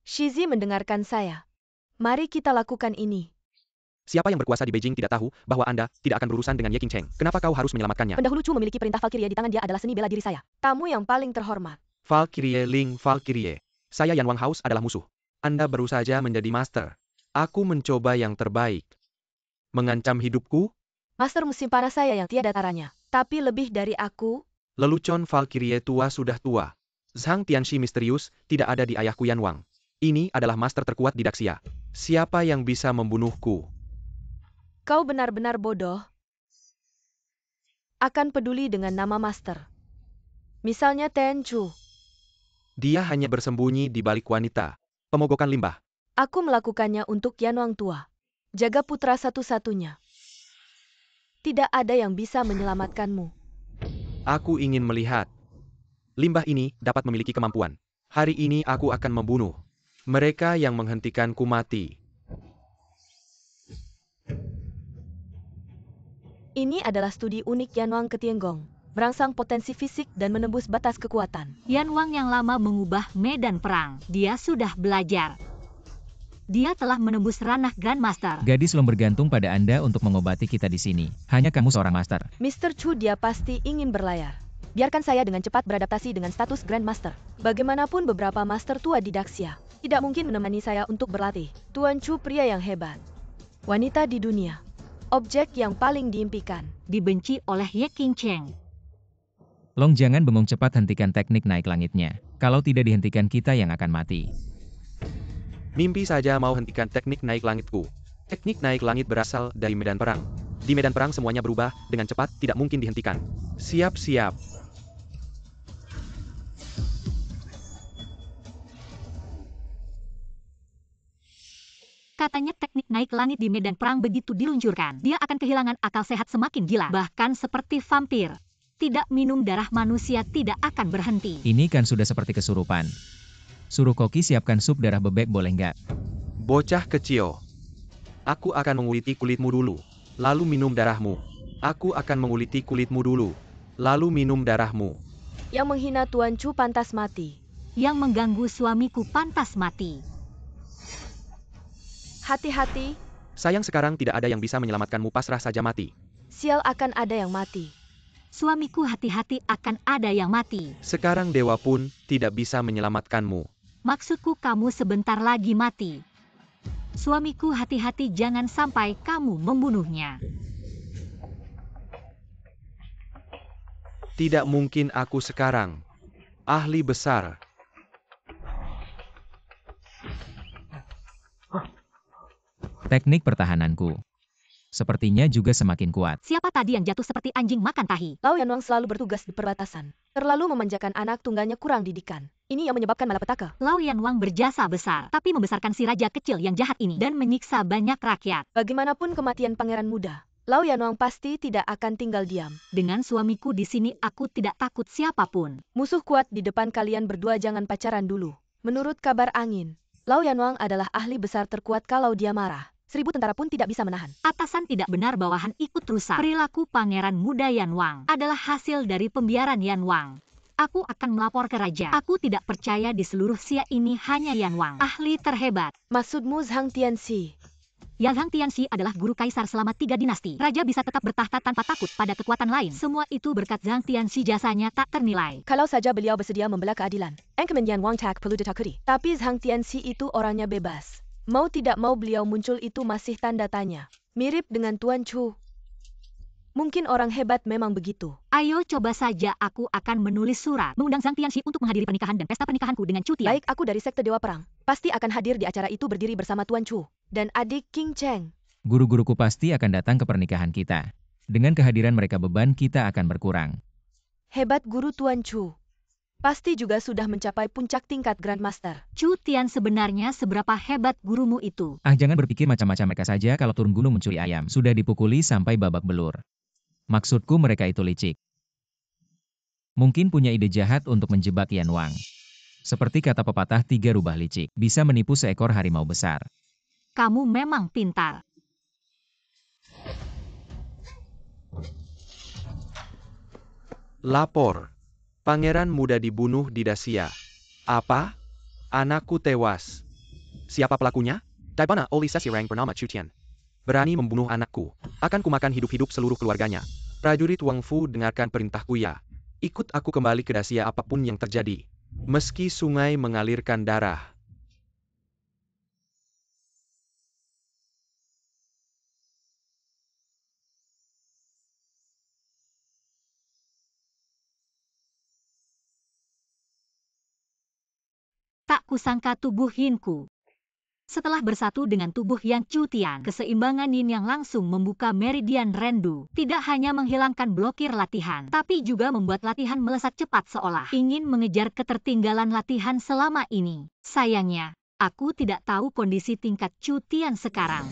Shizi mendengarkan saya. Mari kita lakukan ini. Siapa yang berkuasa di Beijing tidak tahu bahwa Anda tidak akan berurusan dengan Ye Qingcheng. Kenapa kau harus menyelamatkannya? Pendahulu Chu memiliki perintah Valkyrie di tangan, dia adalah seni bela diri saya. Tamu yang paling terhormat. Valkyrie Ling Valkyrie. Saya Yan Wang Haus adalah musuh. Anda baru saja menjadi master. Aku mencoba yang terbaik. Mengancam hidupku? Master musim panas saya yang tiada taranya. Tapi lebih dari aku, Lelucon Valkyrie tua sudah tua. Zhang Tianxi misterius, tidak ada di ayahku Yan Wang. Ini adalah master terkuat di Daxia. Siapa yang bisa membunuhku? kau benar-benar bodoh. Akan peduli dengan nama master. Misalnya Ten Chu. Dia hanya bersembunyi di balik wanita. Pemogokan limbah. Aku melakukannya untuk Yan Wang tua. Jaga putra satu-satunya. Tidak ada yang bisa menyelamatkanmu. Aku ingin melihat. Limbah ini dapat memiliki kemampuan. Hari ini aku akan membunuh mereka yang menghentikanku mati. Ini adalah studi unik Yan Wang Ketienggong. Merangsang potensi fisik dan menembus batas kekuatan. Yan Wang yang lama mengubah medan perang. Dia sudah belajar. Dia telah menembus ranah Grandmaster. Gadis lom bergantung pada Anda untuk mengobati kita di sini. Hanya kamu seorang master. Mr. Chu, dia pasti ingin berlayar. Biarkan saya dengan cepat beradaptasi dengan status Grandmaster. Bagaimanapun beberapa master tua di Daxia tidak mungkin menemani saya untuk berlatih. Tuan Chu pria yang hebat. Wanita di dunia. Objek yang paling diimpikan. Dibenci oleh Ye Qingcheng. Long jangan bengong, cepat hentikan teknik naik langitnya. Kalau tidak dihentikan kita yang akan mati. Mimpi saja mau hentikan teknik naik langitku. Teknik naik langit berasal dari medan perang. Di medan perang semuanya berubah, dengan cepat, tidak mungkin dihentikan. Siap-siap. Katanya teknik naik langit di medan perang begitu diluncurkan, dia akan kehilangan akal sehat semakin gila. Bahkan seperti vampir. Tidak minum darah manusia tidak akan berhenti. Ini kan sudah seperti kesurupan. Suruh koki siapkan sup darah bebek boleh nggak? Bocah kecil. Aku akan menguliti kulitmu dulu, lalu minum darahmu. Aku akan menguliti kulitmu dulu, lalu minum darahmu. Yang menghina Tuan Chu pantas mati. Yang mengganggu suamiku pantas mati. Hati-hati, Sayang sekarang tidak ada yang bisa menyelamatkanmu, pasrah saja mati. Sial, akan ada yang mati. Suamiku, hati-hati, akan ada yang mati. Sekarang dewa pun tidak bisa menyelamatkanmu. Maksudku kamu sebentar lagi mati. Suamiku, hati-hati, jangan sampai kamu membunuhnya. Tidak mungkin aku sekarang. Ahli besar. Teknik pertahananku sepertinya juga semakin kuat. Siapa tadi yang jatuh seperti anjing makan tahi? Lau Yanwang selalu bertugas di perbatasan. Terlalu memanjakan anak tunggalnya, kurang didikan. Ini yang menyebabkan malapetaka. Lau Yanwang berjasa besar, tapi membesarkan si raja kecil yang jahat ini dan menyiksa banyak rakyat. Bagaimanapun kematian pangeran muda, Lau Yanwang pasti tidak akan tinggal diam. Dengan suamiku di sini, aku tidak takut siapapun. Musuh kuat di depan kalian berdua, jangan pacaran dulu. Menurut kabar angin, Lau Yanwang adalah ahli besar terkuat. Kalau dia marah, 1000 tentara pun tidak bisa menahan. Atasan tidak benar, bawahan ikut rusak. Perilaku pangeran muda Yanwang adalah hasil dari pembiaran Yanwang. Aku akan melapor ke raja. Aku tidak percaya di seluruh Xia ini hanya Yanwang, ahli terhebat. Maksudmu Zhang Tianxi? Zhang Tianxi adalah guru kaisar selama 3 dinasti. Raja bisa tetap bertahta tanpa takut pada kekuatan lain. Semua itu berkat Zhang Tianxi, jasanya tak ternilai. Kalau saja beliau bersedia membela keadilan, Engkemen Yanwang tak perlu ditakuri. Tapi Zhang Tianxi itu orangnya bebas. Mau tidak mau beliau muncul itu masih tanda tanya. Mirip dengan Tuan Chu. Mungkin orang hebat memang begitu. Ayo coba saja, aku akan menulis surat mengundang Zhang Tianxi untuk menghadiri pernikahan dan pesta pernikahanku dengan Chu Tian. Baik, aku dari Sekte Dewa Perang. Pasti akan hadir di acara itu berdiri bersama Tuan Chu dan adik King Cheng. Guru-guruku pasti akan datang ke pernikahan kita. Dengan kehadiran mereka beban kita akan berkurang. Hebat guru Tuan Chu. Pasti juga sudah mencapai puncak tingkat Grandmaster. Chu Tian, sebenarnya seberapa hebat gurumu itu? Jangan berpikir macam-macam, mereka saja kalau turun gunung mencuri ayam. Sudah dipukuli sampai babak belur. Maksudku mereka itu licik. Mungkin punya ide jahat untuk menjebak Yanwang. Seperti kata pepatah, 3 rubah licik bisa menipu seekor harimau besar. Kamu memang pintar. Lapor. Pangeran muda dibunuh di Dacia. Apa? Anakku tewas. Siapa pelakunya? Daibana oleh seseorang bernama Chu Tian. Berani membunuh anakku. Akan kumakan hidup-hidup seluruh keluarganya. Prajurit Wang Fu, dengarkan perintahku ya. Ikut aku kembali ke Dacia apapun yang terjadi. Meski sungai mengalirkan darah. Tak kusangka tubuh Yinku setelah bersatu dengan tubuh yang Chu Tian, keseimbangan Yin yang langsung membuka meridian rendu. Tidak hanya menghilangkan blokir latihan, tapi juga membuat latihan melesat cepat seolah ingin mengejar ketertinggalan latihan selama ini. Sayangnya, aku tidak tahu kondisi tingkat Chu Tian sekarang.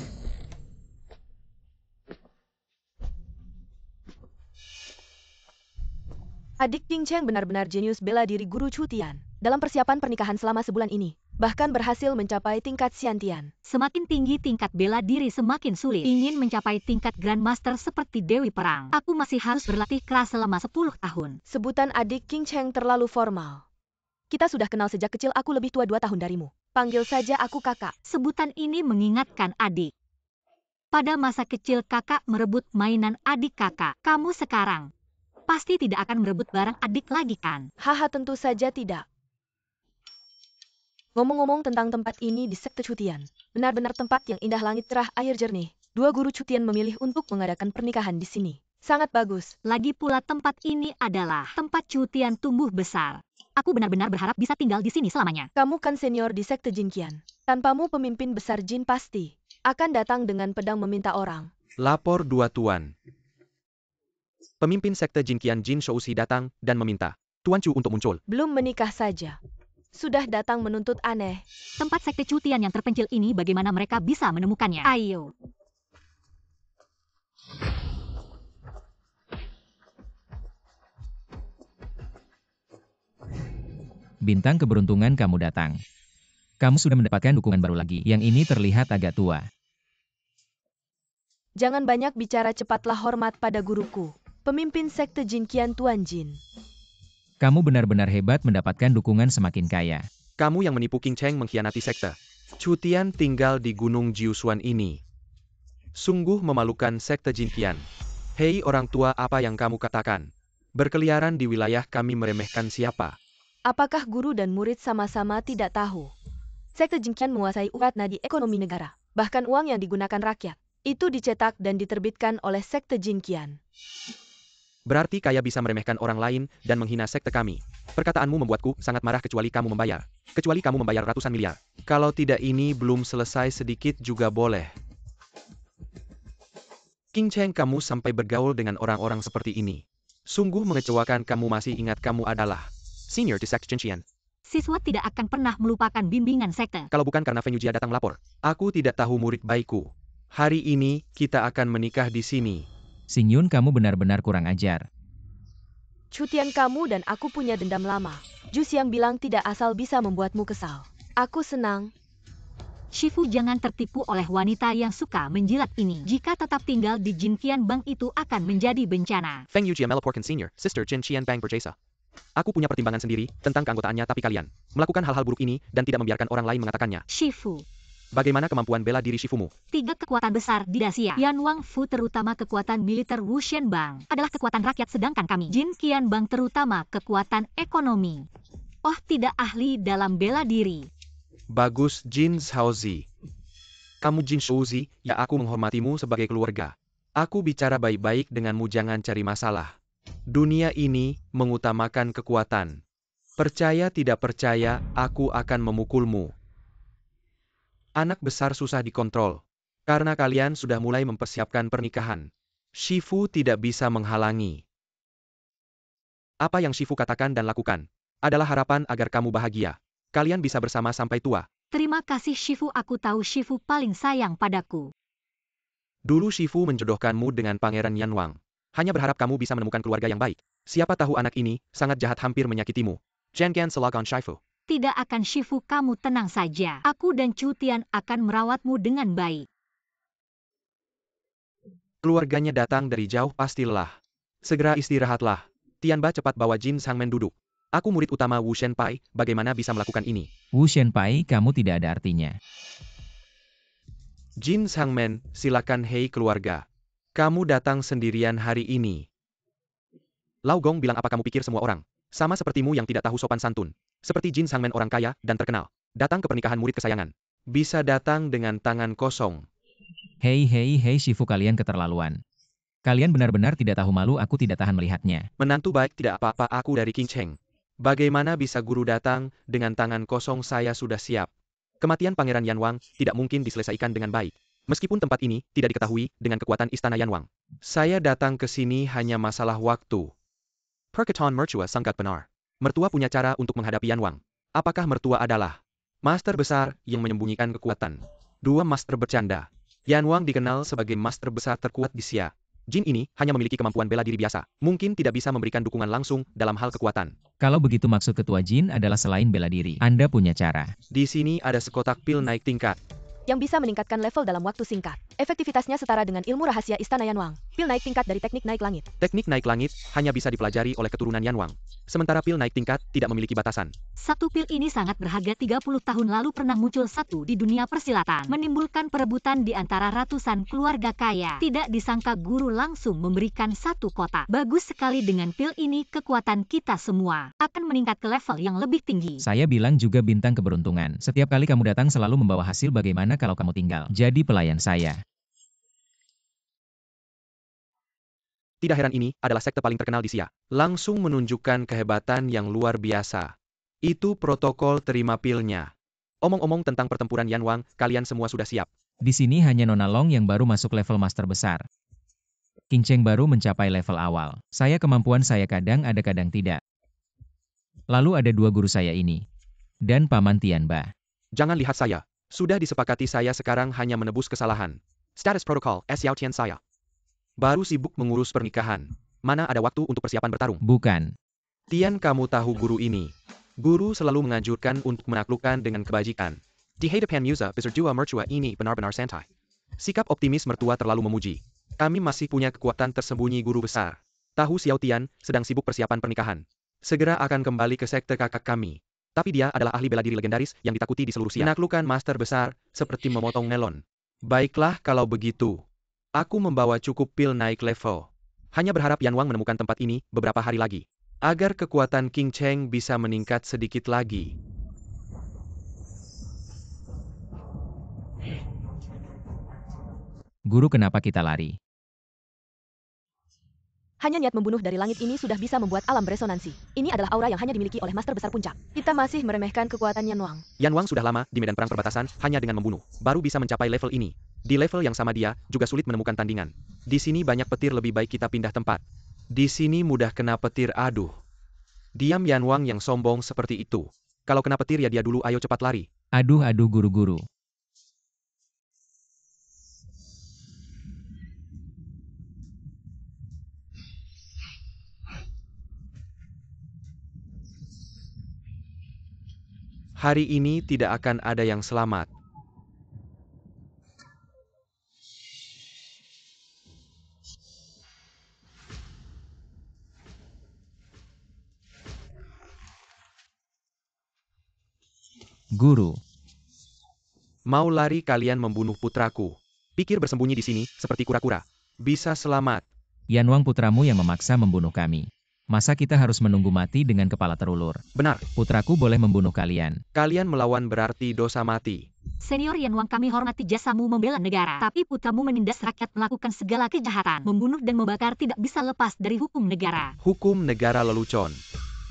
Adik King Cheng benar-benar jenius bela diri guru Chu Tian. Dalam persiapan pernikahan selama sebulan ini, bahkan berhasil mencapai tingkat Xiantian. Semakin tinggi tingkat bela diri semakin sulit. Ingin mencapai tingkat Grandmaster seperti Dewi Perang, aku masih harus berlatih keras selama 10 tahun. Sebutan adik King Cheng terlalu formal. Kita sudah kenal sejak kecil, aku lebih tua 2 tahun darimu. Panggil saja aku kakak. Sebutan ini mengingatkan adik. Pada masa kecil kakak merebut mainan adik kakak. Kamu sekarang pasti tidak akan merebut barang adik lagi kan? Haha, tentu saja tidak. Ngomong-ngomong tentang tempat ini di Sekte Chu Tian, benar-benar tempat yang indah, langit cerah, air jernih. 2 guru Chu Tian memilih untuk mengadakan pernikahan di sini. Sangat bagus. Lagi pula tempat ini adalah tempat Chu Tian tumbuh besar. Aku benar-benar berharap bisa tinggal di sini selamanya. Kamu kan senior di Sekte Jin Qian. Tanpamu pemimpin besar Jin pasti akan datang dengan pedang meminta orang. Lapor 2 tuan. Pemimpin Sekte Jin Qian Jin Shouxi datang dan meminta Tuan Chu untuk muncul. Belum menikah saja sudah datang menuntut, aneh. Tempat Sekte Chu Tian yang terpencil ini, bagaimana mereka bisa menemukannya? Ayo. Bintang keberuntungan, kamu datang. Kamu sudah mendapatkan dukungan baru lagi. Yang ini terlihat agak tua. Jangan banyak bicara, cepatlah hormat pada guruku. Pemimpin Sekte Jin Qian, Tuan Jin. Kamu benar-benar hebat, mendapatkan dukungan semakin kaya. Kamu yang menipu King Cheng, mengkhianati sekte. Chu Tian tinggal di Gunung Jiusuan ini. Sungguh memalukan sekte Jinqian. Hei orang tua, apa yang kamu katakan? Berkeliaran di wilayah kami meremehkan siapa? Apakah guru dan murid sama-sama tidak tahu? Sekte Jinqian menguasai urat nadi ekonomi negara. Bahkan uang yang digunakan rakyat, itu dicetak dan diterbitkan oleh sekte Jinqian. Berarti kaya bisa meremehkan orang lain dan menghina sekte kami. Perkataanmu membuatku sangat marah kecuali kamu membayar. Kecuali kamu membayar ratusan miliar. Kalau tidak ini belum selesai sedikit juga boleh. King Cheng, kamu sampai bergaul dengan orang-orang seperti ini. Sungguh mengecewakan. Kamu masih ingat kamu adalah senior di sekte Jinqian. Siswa tidak akan pernah melupakan bimbingan sekte. Kalau bukan karena Feng Yujia datang melapor, aku tidak tahu murid baikku. Hari ini, kita akan menikah di sini. Xing Yun, kamu benar-benar kurang ajar. Cutian kamu dan aku punya dendam lama. Ju Xiang bilang tidak asal bisa membuatmu kesal. Aku senang. Shifu, jangan tertipu oleh wanita yang suka menjilat ini. Jika tetap tinggal di Jinqian Bank itu akan menjadi bencana. Feng Yujia melaporkan senior, sister Jin Qian Bang berjasa. Aku punya pertimbangan sendiri tentang keanggotaannya, tapi kalian melakukan hal-hal buruk ini dan tidak membiarkan orang lain mengatakannya. Shifu. Bagaimana kemampuan bela diri Shifumu? 3 kekuatan besar di Dacia. Yan Wang Fu, terutama kekuatan militer Wuxian Bank, adalah kekuatan rakyat, sedangkan kami, Jinqian Bank, terutama kekuatan ekonomi. Oh, tidak ahli dalam bela diri. Bagus, Jin Shaozi. Kamu Jin Shaozi, ya aku menghormatimu sebagai keluarga. Aku bicara baik-baik denganmu, jangan cari masalah. Dunia ini mengutamakan kekuatan. Percaya tidak percaya, aku akan memukulmu. Anak besar susah dikontrol. Karena kalian sudah mulai mempersiapkan pernikahan. Shifu tidak bisa menghalangi. Apa yang Shifu katakan dan lakukan adalah harapan agar kamu bahagia. Kalian bisa bersama sampai tua. Terima kasih Shifu, aku tahu Shifu paling sayang padaku. Dulu Shifu menjodohkanmu dengan Pangeran Yanwang. Hanya berharap kamu bisa menemukan keluarga yang baik. Siapa tahu anak ini sangat jahat, hampir menyakitimu. Jangan selagon Shifu. Tidak akan Shifu, kamu tenang saja. Aku dan Cutian akan merawatmu dengan baik. Keluarganya datang dari jauh, pasti lelah. Segera istirahatlah. Tianba, cepat bawa Jin Sangmen duduk. Aku murid utama Wu Shenpai, bagaimana bisa melakukan ini? Wu Shenpai, kamu tidak ada artinya. Jin Sangmen, silakan. Hei keluarga. Kamu datang sendirian hari ini. Lao Gong bilang, apa kamu pikir semua orang sama sepertimu yang tidak tahu sopan santun? Seperti Jin Sangmen, orang kaya dan terkenal, datang ke pernikahan murid kesayangan. Bisa datang dengan tangan kosong. Hei Shifu, kalian keterlaluan. Kalian benar-benar tidak tahu malu, aku tidak tahan melihatnya. Menantu baik, tidak apa-apa, aku dari King Cheng. Bagaimana bisa guru datang dengan tangan kosong? Saya sudah siap. Kematian Pangeran Yanwang tidak mungkin diselesaikan dengan baik. Meskipun tempat ini tidak diketahui dengan kekuatan istana Yanwang. Saya datang ke sini hanya masalah waktu. Perkataan mertua sangat benar. Mertua punya cara untuk menghadapi Yanwang. Apakah mertua adalah master besar yang menyembunyikan kekuatan? Dua master bercanda. Yanwang dikenal sebagai master besar terkuat di Xia. Jin ini hanya memiliki kemampuan bela diri biasa. Mungkin tidak bisa memberikan dukungan langsung dalam hal kekuatan. Kalau begitu maksud ketua Jin adalah selain bela diri, Anda punya cara. Di sini ada sekotak pil naik tingkat. Yang bisa meningkatkan level dalam waktu singkat. Efektivitasnya setara dengan ilmu rahasia Istana Yanwang. Pil naik tingkat dari teknik naik langit. Teknik naik langit hanya bisa dipelajari oleh keturunan Yanwang. Sementara pil naik tingkat tidak memiliki batasan. Satu pil ini sangat berharga. 30 tahun lalu pernah muncul satu di dunia persilatan. Menimbulkan perebutan di antara ratusan keluarga kaya. Tidak disangka guru langsung memberikan satu kotak. Bagus sekali, dengan pil ini kekuatan kita semua akan meningkat ke level yang lebih tinggi. Saya bilang juga bintang keberuntungan. Setiap kali kamu datang selalu membawa hasil, bagaimana kalau kamu tinggal jadi pelayan saya? Tidak heran, ini adalah sekte paling terkenal di Xia. Langsung menunjukkan kehebatan yang luar biasa. Itu protokol terima pilnya. Omong-omong tentang pertempuran Yanwang, kalian semua sudah siap. Di sini hanya Nona Long yang baru masuk level master besar. King Cheng baru mencapai level awal. Saya kemampuan saya kadang ada kadang tidak. Lalu ada dua guru saya ini. Dan Paman Tianba. Jangan lihat saya. Sudah disepakati, saya sekarang hanya menebus kesalahan. Status protokol, Xiao Tian saya. Baru sibuk mengurus pernikahan. Mana ada waktu untuk persiapan bertarung? Bukan. Tian, kamu tahu guru ini. Guru selalu menganjurkan untuk menaklukkan dengan kebajikan. Di hadapan musa besar dua mertua ini benar-benar santai. Sikap optimis mertua terlalu memuji. Kami masih punya kekuatan tersembunyi, guru besar. Tahu Xiao Tian sedang sibuk persiapan pernikahan. Segera akan kembali ke sekte kakak kami. Tapi dia adalah ahli bela diri legendaris yang ditakuti di seluruh Xia. Menaklukkan master besar seperti memotong melon. Baiklah kalau begitu. Aku membawa cukup pil naik level. Hanya berharap Yan Wang menemukan tempat ini beberapa hari lagi. Agar kekuatan King Cheng bisa meningkat sedikit lagi. Guru, kenapa kita lari? Hanya niat membunuh dari langit ini sudah bisa membuat alam beresonansi. Ini adalah aura yang hanya dimiliki oleh Master Besar Puncak. Kita masih meremehkan kekuatan Yan Wang. Yan Wang sudah lama di medan perang perbatasan hanya dengan membunuh. Baru bisa mencapai level ini. Di level yang sama dia, juga sulit menemukan tandingan. Di sini banyak petir, lebih baik kita pindah tempat. Di sini mudah kena petir, aduh. Diam Yan Wang yang sombong seperti itu. Kalau kena petir ya dia dulu, ayo cepat lari. Aduh guru-guru. Hari ini tidak akan ada yang selamat. Guru, Mau lari kalian membunuh putraku. Pikir bersembunyi di sini, seperti kura-kura. Bisa selamat. Yan Wang putramu yang memaksa membunuh kami. Masa kita harus menunggu mati dengan kepala terulur? Benar, Putraku boleh membunuh kalian. kalian melawan berarti dosa mati. Senior Yan Wang, kami hormati jasamu membela negara. Tapi putramu menindas rakyat, melakukan segala kejahatan. Membunuh dan membakar tidak bisa lepas dari hukum negara. Hukum negara lelucon.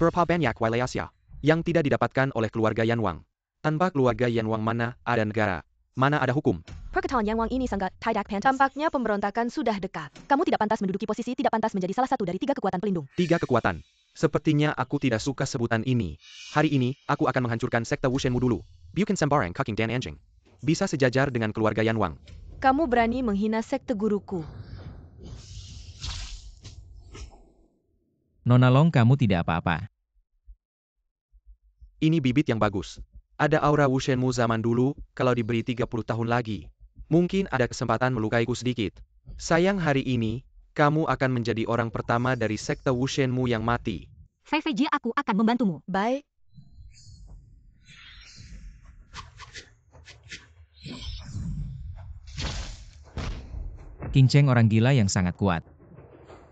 Berapa banyak wilayah yang tidak didapatkan oleh keluarga Yan Wang. Tanpa keluarga Yan Wang mana ada negara, mana ada hukum. Perkataan Yan Wang ini sangat tidak pantas. Tampaknya pemberontakan sudah dekat. Kamu tidak pantas menduduki posisi, tidak pantas menjadi salah satu dari 3 kekuatan pelindung. 3 kekuatan. Sepertinya aku tidak suka sebutan ini. Hari ini, aku akan menghancurkan sekte Wushenmu dulu. Bukan sembarang Kaking Dan Anjing. Bisa sejajar dengan keluarga Yan Wang. Kamu berani menghina sekte guruku. Nona Long, kamu tidak apa-apa. Ini bibit yang bagus. Ada aura Wushenmu zaman dulu, kalau diberi 30 tahun lagi. Mungkin ada kesempatan melukaiku sedikit. Sayang hari ini, kamu akan menjadi orang pertama dari sekte Wushenmu yang mati. VVJ, aku akan membantumu. Baik. King Cheng orang gila yang sangat kuat.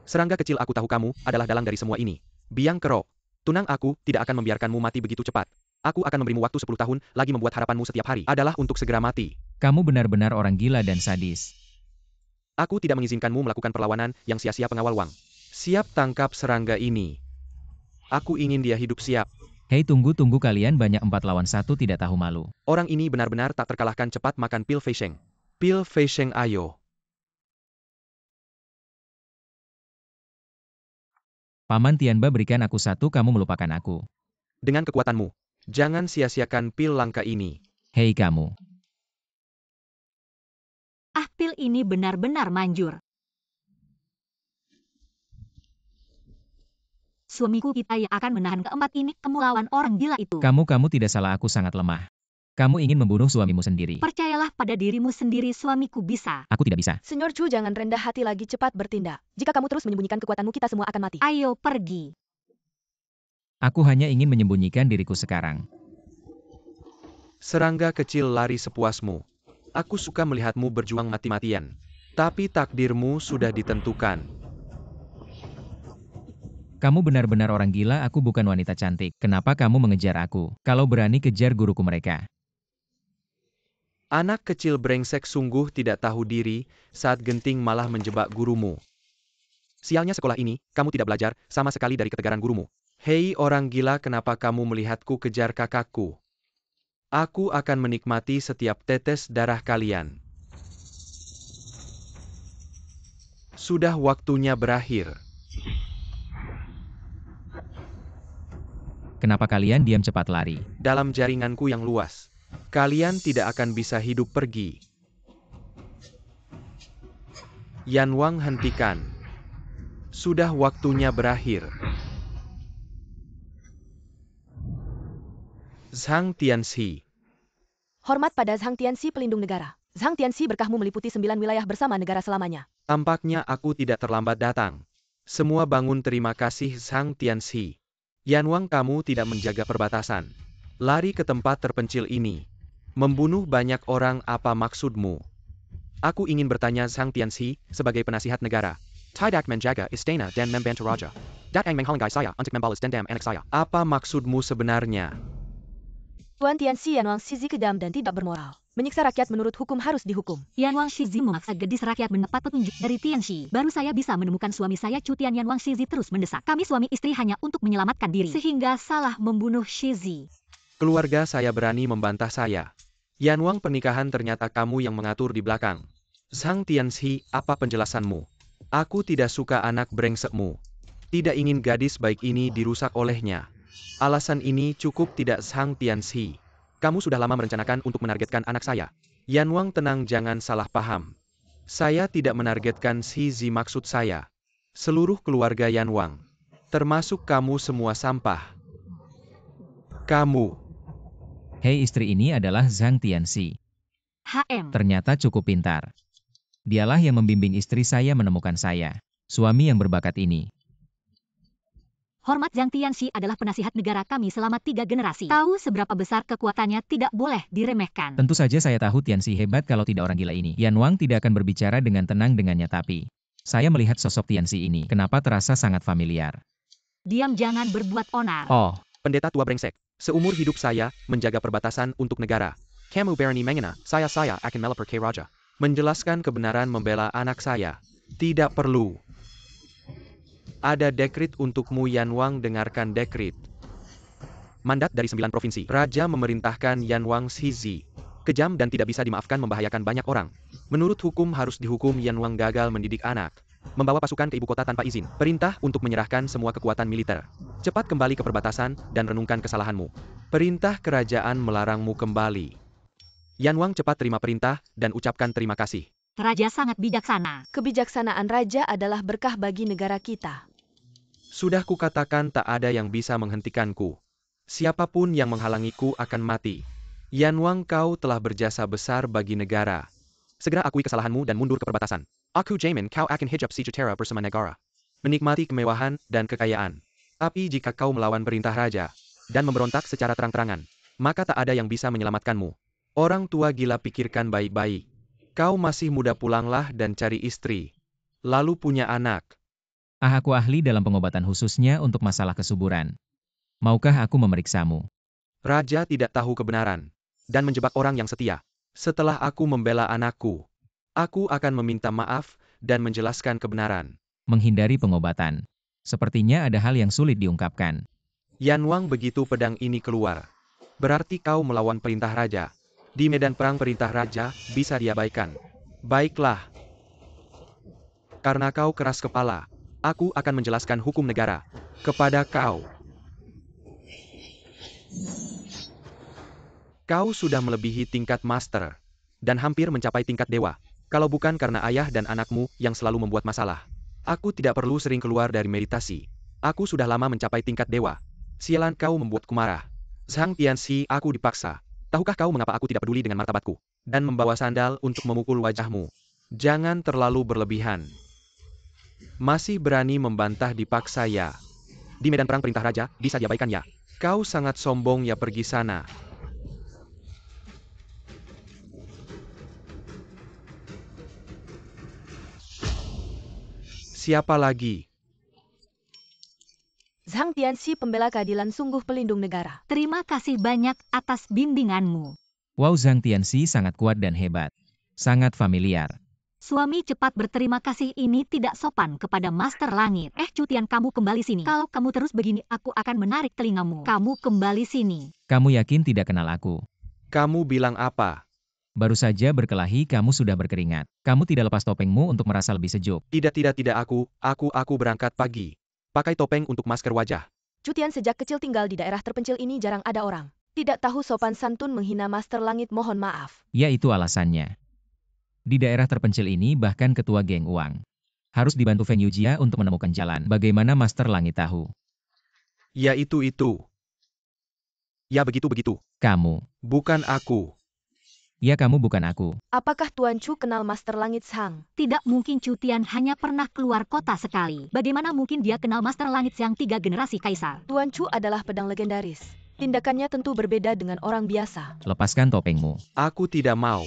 Serangga kecil, aku tahu kamu adalah dalang dari semua ini. Biang Kerok. Tunang, aku tidak akan membiarkanmu mati begitu cepat. Aku akan memberimu waktu 10 tahun lagi. Membuat harapanmu setiap hari adalah untuk segera mati. Kamu benar-benar orang gila dan sadis. Aku tidak mengizinkanmu melakukan perlawanan yang sia-sia, pengawal Wang. Siap tangkap serangga ini. Aku ingin dia hidup siap. Hei, tunggu kalian banyak 4 lawan 1 tidak tahu malu. Orang ini benar-benar tak terkalahkan. Cepat makan pil Fei Sheng. Pil Fei Sheng, ayo. Paman Tianba, berikan aku 1, kamu melupakan aku. Dengan kekuatanmu, jangan sia-siakan pil langka ini. Hei kamu. Ah, pil ini benar-benar manjur. Suamiku kita yang akan menahan keempat ini, kamu lawan orang gila itu. Kamu tidak salah, aku sangat lemah. Kamu ingin membunuh suamimu sendiri. Percayalah pada dirimu sendiri, suamiku bisa. Aku tidak bisa. Senior Chu, jangan rendah hati lagi, cepat bertindak. Jika kamu terus menyembunyikan kekuatanmu, kita semua akan mati. Ayo pergi. Aku hanya ingin menyembunyikan diriku sekarang. Serangga kecil, lari sepuasmu. Aku suka melihatmu berjuang mati-matian. Tapi takdirmu sudah ditentukan. Kamu benar-benar orang gila, aku bukan wanita cantik. Kenapa kamu mengejar aku? Kalau berani kejar guruku mereka. Anak kecil brengsek, sungguh tidak tahu diri, saat genting malah menjebak gurumu. Sialnya sekolah ini, kamu tidak belajar sama sekali dari ketegaran gurumu. Hei orang gila, kenapa kamu melihatku kejar kakakku? Aku akan menikmati setiap tetes darah kalian. Sudah waktunya berakhir. Kenapa kalian diam, cepat lari? Dalam jaringanku yang luas, kalian tidak akan bisa hidup pergi. Yan Wang, hentikan. Sudah waktunya berakhir. Zhang Tianxi. Hormat pada Zhang Tianxi, pelindung negara. Zhang Tianxi, berkahmu meliputi 9 wilayah bersama negara selamanya. Tampaknya aku tidak terlambat datang. Semua bangun, terima kasih Zhang Tianxi. Yan Wang, kamu tidak menjaga perbatasan. Lari ke tempat terpencil ini. Membunuh banyak orang, apa maksudmu? Aku ingin bertanya Zhang Tianxi, sebagai penasihat negara. Tidak menjaga istana dan membantu raja. Datang menghalangi saya untuk membalas dendam anak saya. Apa maksudmu sebenarnya? Tuan Tianxi Yan Wang Shizi kejam dan tidak bermoral. Menyiksa rakyat menurut hukum harus dihukum. Yan Wang Shizi memaksa gadis rakyat mendapat petunjuk dari Tianxi. Baru saya bisa menemukan suami saya. Cutian Yan Wang Shizi terus mendesak. Kami suami istri hanya untuk menyelamatkan diri. Sehingga salah membunuh Shizi. Keluarga saya berani membantah saya. Yan Wang pernikahan ternyata kamu yang mengatur di belakang. Zhang Tianxi, apa penjelasanmu? Aku tidak suka anak brengsekmu. Tidak ingin gadis baik ini dirusak olehnya. Alasan ini cukup tidak Zhang Tianxi. Kamu sudah lama merencanakan untuk menargetkan anak saya. Yan Wang tenang, jangan salah paham. Saya tidak menargetkan Shizi, maksud saya seluruh keluarga Yan Wang. Termasuk kamu semua sampah. Kamu. Hei, istri ini adalah Zhang Tianxi. HM. Ternyata cukup pintar. Dialah yang membimbing istri saya menemukan saya. Suami yang berbakat ini. Hormat Zhang Tianxi adalah penasihat negara kami selama 3 generasi. Tahu seberapa besar kekuatannya, tidak boleh diremehkan. Tentu saja saya tahu Tianxi hebat, kalau tidak orang gila ini. Yan Wang tidak akan berbicara dengan tenang dengannya, tapi saya melihat sosok Tianxi ini. Kenapa terasa sangat familiar? Diam, jangan berbuat onar. Oh, Pendeta tua brengsek. Seumur hidup saya menjaga perbatasan untuk negara. Kamu berani menghina saya akan melapor ke raja. Menjelaskan kebenaran membela anak saya. Tidak perlu. Ada dekrit untukmu Yan Wang, dengarkan dekrit. Mandat dari 9 provinsi. Raja memerintahkan Yan Wang Shizi. Kejam dan tidak bisa dimaafkan, membahayakan banyak orang. Menurut hukum harus dihukum. Yan Wang gagal mendidik anak. Membawa pasukan ke ibu kota tanpa izin. Perintah untuk menyerahkan semua kekuatan militer. Cepat kembali ke perbatasan dan renungkan kesalahanmu. Perintah kerajaan melarangmu kembali. Yan Wang cepat terima perintah dan ucapkan terima kasih. Raja sangat bijaksana. Kebijaksanaan raja adalah berkah bagi negara kita. Sudah kukatakan tak ada yang bisa menghentikanku. Siapapun yang menghalangiku akan mati. Yan Wang, kau telah berjasa besar bagi negara. Segera akui kesalahanmu dan mundur ke perbatasan. Aku jamin kau akan hijab sejahtera bersama negara. Menikmati kemewahan dan kekayaan. Tapi jika kau melawan perintah raja dan memberontak secara terang-terangan, maka tak ada yang bisa menyelamatkanmu. Orang tua gila, pikirkan baik-baik. Kau masih muda, pulanglah dan cari istri. Lalu punya anak. aku ahli dalam pengobatan khususnya untuk masalah kesuburan. Maukah aku memeriksamu? Raja tidak tahu kebenaran dan menjebak orang yang setia. Setelah aku membela anakku, aku akan meminta maaf dan menjelaskan kebenaran. Menghindari pengobatan. Sepertinya ada hal yang sulit diungkapkan. Yan Wang, begitu pedang ini keluar, berarti kau melawan perintah raja. Di medan perang perintah raja bisa diabaikan. Baiklah. Karena kau keras kepala, aku akan menjelaskan hukum negara kepada kau. Kau sudah melebihi tingkat master dan hampir mencapai tingkat dewa. Kalau bukan karena ayah dan anakmu yang selalu membuat masalah, aku tidak perlu sering keluar dari meditasi. Aku sudah lama mencapai tingkat dewa. Sialan, kau membuatku marah. Zhang Tianxi, aku dipaksa. Tahukah kau mengapa aku tidak peduli dengan martabatku dan membawa sandal untuk memukul wajahmu? Jangan terlalu berlebihan. Masih berani membantah, dipaksa ya? Di medan perang perintah raja bisa diabaikan ya? Kau sangat sombong ya, pergi sana. Siapa lagi? Zhang Tianxi, pembela keadilan, sungguh pelindung negara. Terima kasih banyak atas bimbinganmu. Wow, Zhang Tianxi sangat kuat dan hebat. Sangat familiar. Suami cepat berterima kasih ini tidak sopan kepada Master Langit. Cutian, kamu kembali sini. Kalau kamu terus begini, aku akan menarik telingamu. Kamu kembali sini. Kamu yakin tidak kenal aku? Kamu bilang apa? Baru saja berkelahi kamu sudah berkeringat. Kamu tidak lepas topengmu untuk merasa lebih sejuk. Tidak, aku berangkat pagi. Pakai topeng untuk masker wajah. Cutian sejak kecil tinggal di daerah terpencil ini, jarang ada orang. Tidak tahu sopan santun, menghina Master Langit, mohon maaf. Ya, itu alasannya. Di daerah terpencil ini bahkan ketua geng uang harus dibantu Feng Yujia untuk menemukan jalan. Bagaimana Master Langit tahu? Ya itu. Ya begitu. Kamu. Bukan aku. Ya, kamu bukan aku. Apakah Tuan Chu kenal Master Langit Zhang? Tidak mungkin, Cutian hanya pernah keluar kota sekali. Bagaimana mungkin dia kenal Master Langit yang 3 generasi kaisar? Tuan Chu adalah pedang legendaris. Tindakannya tentu berbeda dengan orang biasa. Lepaskan topengmu. Aku tidak mau.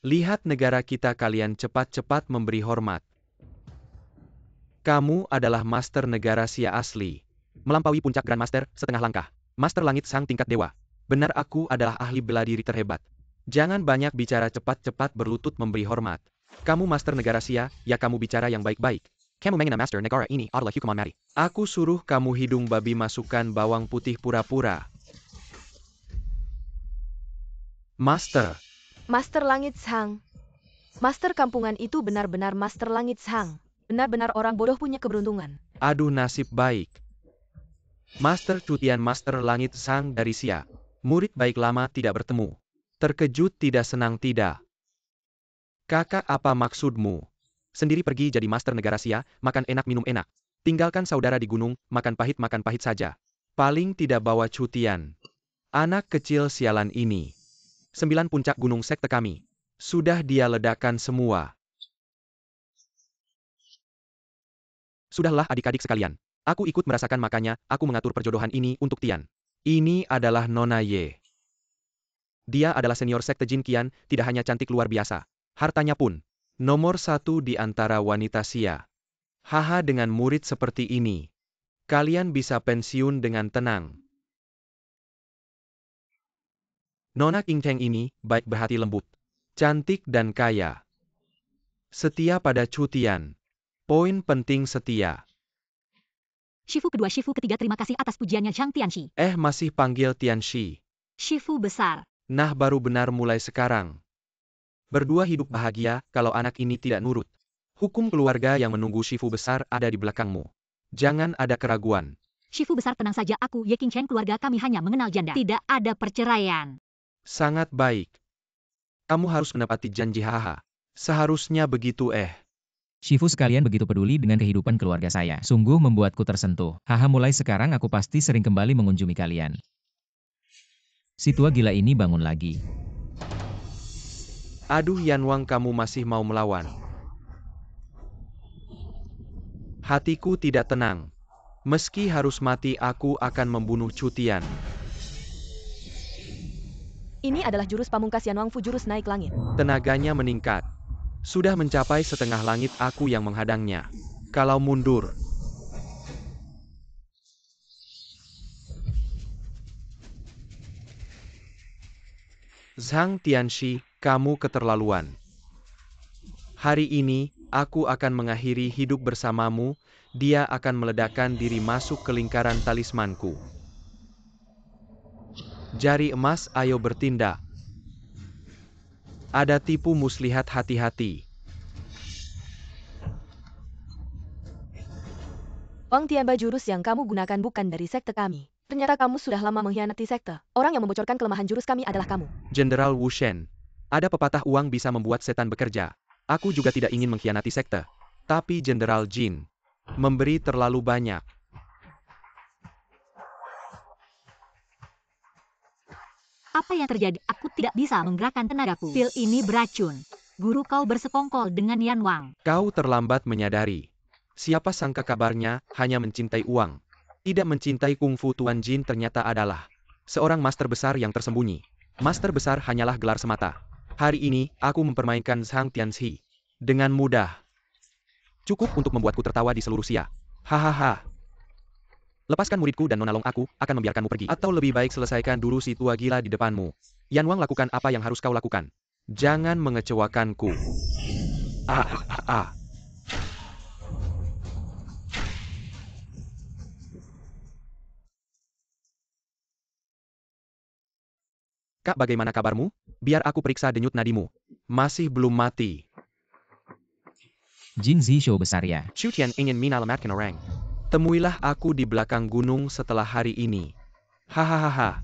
Lihat negara kita, kalian cepat-cepat memberi hormat. Kamu adalah Master Negara Sia asli. Melampaui puncak Grandmaster setengah langkah. Master Langit Sang tingkat dewa. Benar, aku adalah ahli bela diri terhebat. Jangan banyak bicara, cepat-cepat berlutut memberi hormat. Kamu Master Negara Sia, ya kamu bicara yang baik-baik. Kamu mengenai Master Negara ini adalah hukuman mati. Aku suruh kamu hidung babi masukkan bawang putih pura-pura. Master. Master Langit Sang. Master kampungan itu benar-benar Master Langit Sang. Benar-benar orang bodoh punya keberuntungan. Aduh, nasib baik. Master Cutian Master Langit Sang dari Sia. Murid baik lama tidak bertemu. Terkejut tidak, senang tidak. Kakak, apa maksudmu? Sendiri pergi jadi Master Negara Sia, makan enak minum enak. Tinggalkan saudara di gunung, makan pahit saja. Paling tidak bawa cutian. Anak kecil sialan ini. 9 puncak gunung sekte kami. Sudah dia ledakan semua. Sudahlah adik-adik sekalian. Aku ikut merasakan, makanya aku mengatur perjodohan ini untuk Tian. Ini adalah Nona Ye. Dia adalah senior sekte Jin Qian, tidak hanya cantik luar biasa. Hartanya pun nomor 1 di antara wanita Sia. Haha, dengan murid seperti ini, kalian bisa pensiun dengan tenang. Nona King Cheng ini baik, berhati lembut, cantik dan kaya. Setia pada Cutian. Poin penting, setia. Shifu kedua, Shifu ketiga, terima kasih atas pujiannya Zhang Tianxi. Masih panggil Tianxi. Shifu besar. Nah, baru benar mulai sekarang. Berdua hidup bahagia, kalau anak ini tidak nurut. Hukum keluarga yang menunggu Shifu besar ada di belakangmu. Jangan ada keraguan. Shifu besar, tenang saja, aku Ye King Chen, keluarga kami hanya mengenal janda. Tidak ada perceraian. Sangat baik. Kamu harus menepati janji, haha. Seharusnya begitu. Shifu sekalian begitu peduli dengan kehidupan keluarga saya. Sungguh membuatku tersentuh. Haha, mulai sekarang aku pasti sering kembali mengunjungi kalian. Si tua gila ini bangun lagi. Aduh, Yanwang, kamu masih mau melawan. Hatiku tidak tenang. Meski harus mati, aku akan membunuh Cutian. Ini adalah jurus pamungkas Yanwang Fu, jurus naik langit. Tenaganya meningkat. Sudah mencapai setengah langit, aku yang menghadangnya. Kalau mundur. Zhang Tianxi, kamu keterlaluan. Hari ini, aku akan mengakhiri hidup bersamamu. Dia akan meledakkan diri masuk ke lingkaran talismanku. Jari emas, ayo bertindak. Ada tipu muslihat, hati-hati. Wang Tianba, jurus yang kamu gunakan bukan dari sekte kami. Ternyata kamu sudah lama mengkhianati sekte. Orang yang membocorkan kelemahan jurus kami adalah kamu. Jenderal Wu Shen. Ada pepatah, uang bisa membuat setan bekerja. Aku juga tidak ingin mengkhianati sekte. Tapi Jenderal Jin memberi terlalu banyak. Apa yang terjadi? Aku tidak bisa menggerakkan tenagaku. Pil ini beracun. Guru kau bersekongkol dengan Yanwang. Kau terlambat menyadari. Siapa sangka kabarnya hanya mencintai uang. Tidak mencintai kungfu. Tuan Jin ternyata adalah seorang master besar yang tersembunyi. Master besar hanyalah gelar semata. Hari ini, aku mempermainkan Zhang Tianxi dengan mudah. Cukup untuk membuatku tertawa di seluruh Sia. Hahaha. Lepaskan muridku dan Nona Long, aku akan membiarkanmu pergi. Atau lebih baik selesaikan dulu si tua gila di depanmu. Yanwang, lakukan apa yang harus kau lakukan. Jangan mengecewakanku. Kak, bagaimana kabarmu? Biar aku periksa denyut nadimu. Masih belum mati. Jin Zishou besar ya. Cutian ingin menyelamatkan orang. Temuilah aku di belakang gunung setelah hari ini. Hahaha.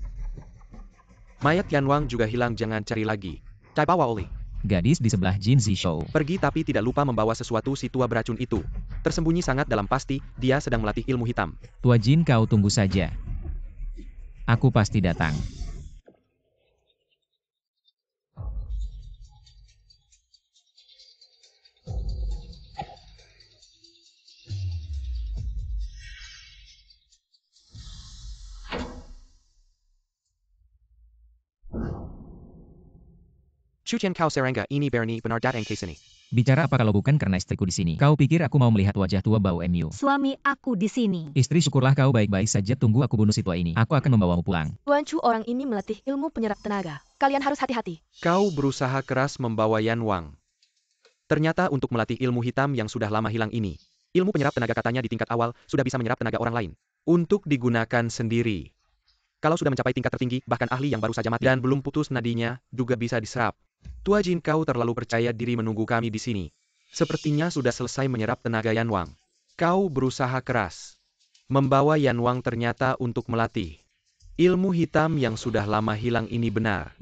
Mayat Yanwang juga hilang, jangan cari lagi. Cai bawa oli. Gadis di sebelah Jin Zishou. Pergi, tapi tidak lupa membawa sesuatu. Si tua beracun itu tersembunyi sangat dalam, pasti dia sedang melatih ilmu hitam. Tua Jin, kau tunggu saja. Aku pasti datang. Chuchen kau serangga ini berani benar datang ke sini. Bicara apa kalau bukan karena istriku di sini? Kau pikir aku mau melihat wajah tua bau MU? Suami aku di sini. Istri, syukurlah kau baik-baik saja. Tunggu aku bunuh si tua ini. Aku akan membawamu pulang. Tuan Chu, orang ini melatih ilmu penyerap tenaga. Kalian harus hati-hati. Kau berusaha keras membawa Yan Wang. Ternyata untuk melatih ilmu hitam yang sudah lama hilang ini, ilmu penyerap tenaga katanya di tingkat awal sudah bisa menyerap tenaga orang lain. Untuk digunakan sendiri. Kalau sudah mencapai tingkat tertinggi, bahkan ahli yang baru saja mati dan belum putus nadinya, juga bisa diserap. Tua Jin, kau terlalu percaya diri menunggu kami di sini. Sepertinya sudah selesai menyerap tenaga Yan Wang. Kau berusaha keras. Membawa Yan Wang ternyata untuk melatih. Ilmu hitam yang sudah lama hilang ini benar.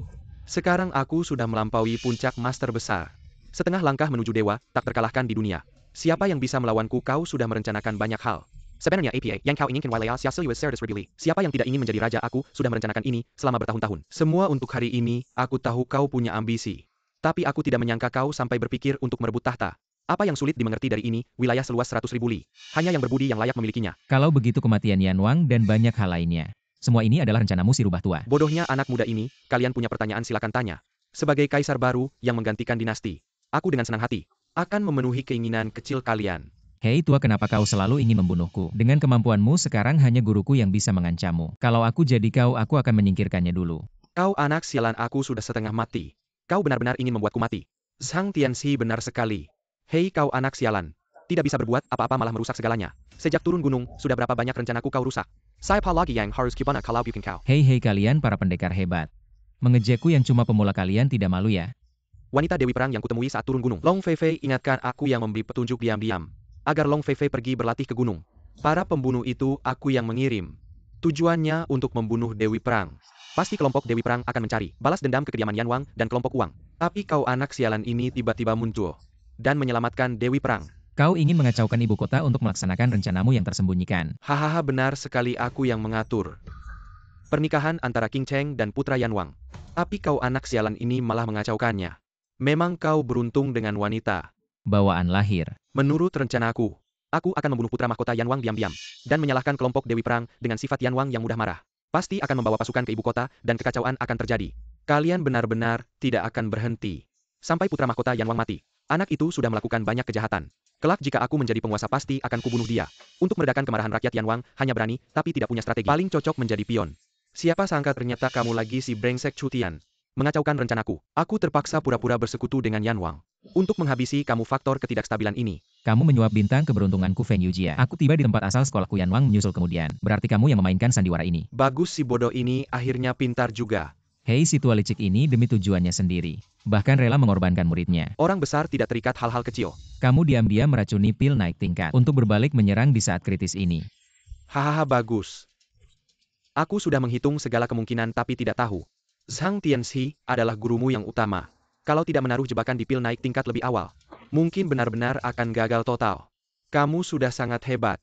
Sekarang aku sudah melampaui puncak master besar. Setengah langkah menuju dewa, tak terkalahkan di dunia. Siapa yang bisa melawanku? Kau sudah merencanakan banyak hal. Sebenarnya APA, yang kau inginkan Wailea Siasilius Serdus Rebili. Siapa yang tidak ingin menjadi raja? Aku sudah merencanakan ini selama bertahun-tahun. Semua untuk hari ini, aku tahu kau punya ambisi. Tapi aku tidak menyangka kau sampai berpikir untuk merebut tahta. Apa yang sulit dimengerti dari ini, wilayah seluas 100.000 li. Hanya yang berbudi yang layak memilikinya. Kalau begitu kematian Yan Wang dan banyak hal lainnya. Semua ini adalah rencanamu si rubah tua. Bodohnya anak muda ini, kalian punya pertanyaan silakan tanya. Sebagai kaisar baru yang menggantikan dinasti, aku dengan senang hati akan memenuhi keinginan kecil kalian. Hei tua, kenapa kau selalu ingin membunuhku? Dengan kemampuanmu sekarang hanya guruku yang bisa mengancammu. Kalau aku jadi kau, aku akan menyingkirkannya dulu. Kau anak sialan, aku sudah setengah mati. Kau benar-benar ingin membuatku mati. Zhang Tianxi benar sekali. Hei kau anak sialan. Tidak bisa berbuat apa-apa malah merusak segalanya. Sejak turun gunung, sudah berapa banyak rencanaku kau rusak. Siapa lagi yang harus kibana kalau bukan kau? Hei kalian para pendekar hebat. Mengejekku yang cuma pemula, kalian tidak malu ya? Wanita Dewi Perang yang kutemui saat turun gunung. Long Feifei, ingatkan aku yang memberi petunjuk diam-diam. Agar Long Feifei pergi berlatih ke gunung. Para pembunuh itu aku yang mengirim. Tujuannya untuk membunuh Dewi Perang. Pasti kelompok Dewi Perang akan mencari balas dendam ke kediaman Yan Wang dan kelompok Uang. Tapi kau anak sialan ini tiba-tiba muncul dan menyelamatkan Dewi Perang. Kau ingin mengacaukan ibu kota untuk melaksanakan rencanamu yang tersembunyikan. Hahaha, benar sekali, aku yang mengatur pernikahan antara King Cheng dan putra Yan Wang. Tapi kau anak sialan ini malah mengacaukannya. Memang kau beruntung dengan wanita. Bawaan lahir. Menurut rencanaku, aku akan membunuh putra mahkota Yan Wang diam-diam dan menyalahkan kelompok Dewi Perang dengan sifat Yan Wang yang mudah marah. Pasti akan membawa pasukan ke ibu kota dan kekacauan akan terjadi. Kalian benar-benar tidak akan berhenti sampai putra mahkota Yan Wang mati. Anak itu sudah melakukan banyak kejahatan. Kelak jika aku menjadi penguasa pasti akan kubunuh dia. Untuk meredakan kemarahan rakyat Yan Wang, hanya berani tapi tidak punya strategi. Paling cocok menjadi pion. Siapa sangka ternyata kamu lagi si brengsek Chu Tian. Mengacaukan rencanaku. Aku terpaksa pura-pura bersekutu dengan Yan Wang. Untuk menghabisi kamu faktor ketidakstabilan ini. Kamu menyuap bintang keberuntunganku Feng Yujia. Aku tiba di tempat asal sekolahku, Yan Wang menyusul kemudian. Berarti kamu yang memainkan sandiwara ini. Bagus, si bodoh ini akhirnya pintar juga. Hei si tua licik ini demi tujuannya sendiri. Bahkan rela mengorbankan muridnya. Orang besar tidak terikat hal-hal kecil. Kamu diam-diam meracuni pil naik tingkat. Untuk berbalik menyerang di saat kritis ini. Hahaha, bagus. Aku sudah menghitung segala kemungkinan tapi tidak tahu. Zhang Tianxi adalah gurumu yang utama. Kalau tidak menaruh jebakan di pil naik tingkat lebih awal, mungkin benar-benar akan gagal total. Kamu sudah sangat hebat.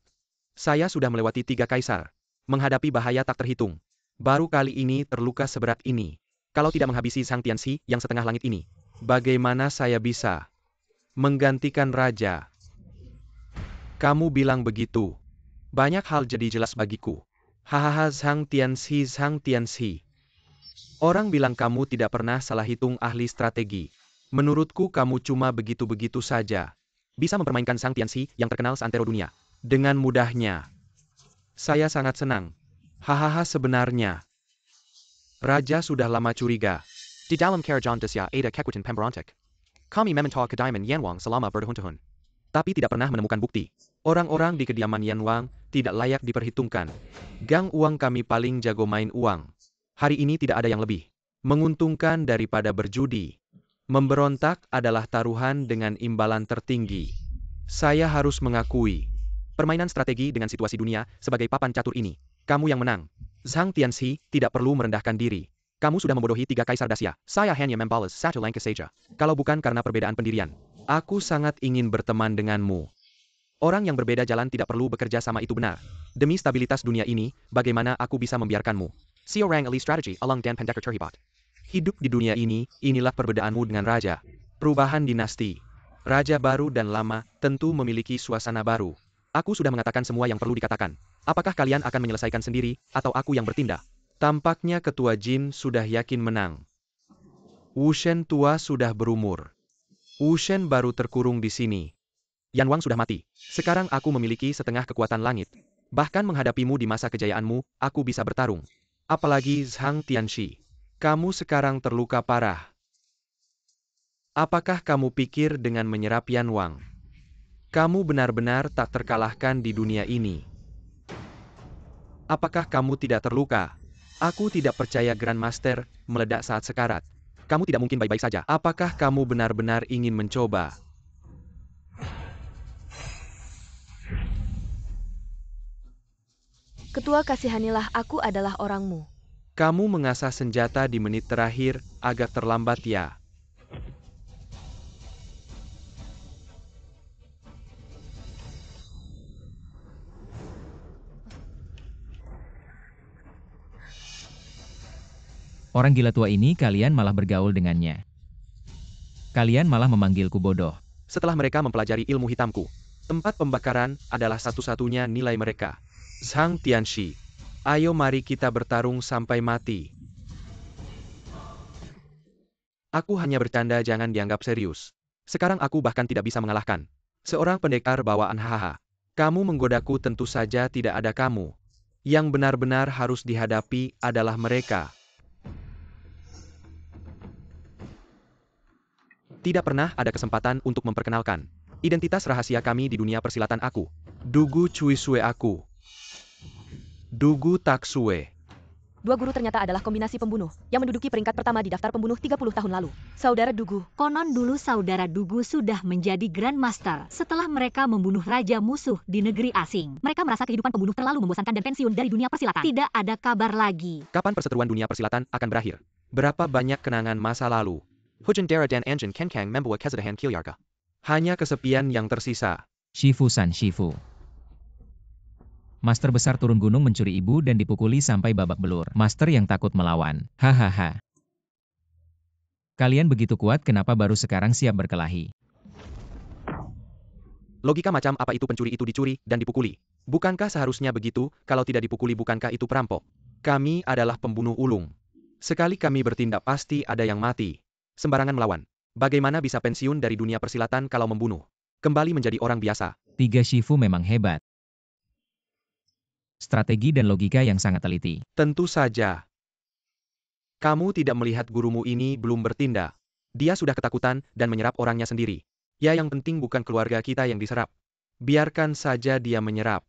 Saya sudah melewati 3 kaisar. Menghadapi bahaya tak terhitung. Baru kali ini terluka seberat ini. Kalau tidak menghabisi Zhang Tianxi yang setengah langit ini, bagaimana saya bisa menggantikan raja? Kamu bilang begitu. Banyak hal jadi jelas bagiku. Hahaha, Zhang Tianxi, Zhang Tianxi. Orang bilang kamu tidak pernah salah hitung ahli strategi. Menurutku kamu cuma begitu-begitu saja. Bisa mempermainkan Zhang Tianxi yang terkenal seantero dunia. Dengan mudahnya. Saya sangat senang. Hahaha, sebenarnya Raja sudah lama curiga. Di dalam kerajaan Desya ada kekuatan pemberontak. Kami memantau kediaman Yan Wang selama bertahun-tahun. Tapi tidak pernah menemukan bukti. Orang-orang di kediaman Yan Wang tidak layak diperhitungkan. Gang uang kami paling jago main uang. Hari ini tidak ada yang lebih menguntungkan daripada berjudi. Memberontak adalah taruhan dengan imbalan tertinggi. Saya harus mengakui, permainan strategi dengan situasi dunia sebagai papan catur ini, kamu yang menang. Zhang Tianxi tidak perlu merendahkan diri. Kamu sudah membodohi 3 kaisar Dacia. Saya hanya membalas 1 langkah saja. Kalau bukan karena perbedaan pendirian, aku sangat ingin berteman denganmu. Orang yang berbeda jalan tidak perlu bekerja sama, itu benar. Demi stabilitas dunia ini, bagaimana aku bisa membiarkanmu? Seorang ahli strategi Along dan pendekar terhebat. Hidup di dunia ini, inilah perbedaanmu dengan raja. Perubahan dinasti. Raja baru dan lama tentu memiliki suasana baru. Aku sudah mengatakan semua yang perlu dikatakan. Apakah kalian akan menyelesaikan sendiri, atau aku yang bertindak? Tampaknya Ketua Jin sudah yakin menang. Wu Shen tua sudah berumur. Wu Shen baru terkurung di sini. Yan Wang sudah mati. Sekarang aku memiliki setengah kekuatan langit. Bahkan menghadapimu di masa kejayaanmu, aku bisa bertarung. Apalagi Zhang Tianxi. Kamu sekarang terluka parah. Apakah kamu pikir dengan menyerap Yan Wang, kamu benar-benar tak terkalahkan di dunia ini? Apakah kamu tidak terluka? Aku tidak percaya Grandmaster meledak saat sekarat. Kamu tidak mungkin baik-baik saja. Apakah kamu benar-benar ingin mencoba? Ketua, kasihanilah, aku adalah orangmu. Kamu mengasah senjata di menit terakhir, agak terlambat ya. Orang gila tua ini kalian malah bergaul dengannya. Kalian malah memanggilku bodoh. Setelah mereka mempelajari ilmu hitamku, tempat pembakaran adalah satu-satunya nilai mereka. Zhang Tianxi, ayo mari kita bertarung sampai mati. Aku hanya bercanda, jangan dianggap serius. Sekarang aku bahkan tidak bisa mengalahkan seorang pendekar bawaan. Hahaha. Kamu menggodaku, tentu saja tidak ada kamu. Yang benar-benar harus dihadapi adalah mereka. Tidak pernah ada kesempatan untuk memperkenalkan identitas rahasia kami di dunia persilatan aku. Dugu Cui Sue aku. Dugu Tak Sue. Dua guru ternyata adalah kombinasi pembunuh yang menduduki peringkat pertama di daftar pembunuh 30 tahun lalu. Saudara Dugu. Konon dulu saudara Dugu sudah menjadi Grandmaster setelah mereka membunuh raja musuh di negeri asing. Mereka merasa kehidupan pembunuh terlalu membosankan dan pensiun dari dunia persilatan. Tidak ada kabar lagi. Kapan perseteruan dunia persilatan akan berakhir? Berapa banyak kenangan masa lalu? Hujan Dara dan Anjin Kenkang membawa kesedihan Kilyarga. Hanya kesepian yang tersisa. Shifu-san Shifu. Master besar turun gunung mencuri ibu dan dipukuli sampai babak belur. Master yang takut melawan. Hahaha. Kalian begitu kuat, kenapa baru sekarang siap berkelahi? Logika macam apa itu pencuri itu dicuri dan dipukuli? Bukankah seharusnya begitu? Kalau tidak dipukuli, bukankah itu perampok? Kami adalah pembunuh ulung. Sekali kami bertindak pasti ada yang mati. Sembarangan melawan. Bagaimana bisa pensiun dari dunia persilatan kalau membunuh? Kembali menjadi orang biasa. Tiga Shifu memang hebat. Strategi dan logika yang sangat teliti. Tentu saja. Kamu tidak melihat gurumu ini belum bertindak. Dia sudah ketakutan dan menyerap orangnya sendiri. Ya, yang penting bukan keluarga kita yang diserap. Biarkan saja dia menyerap.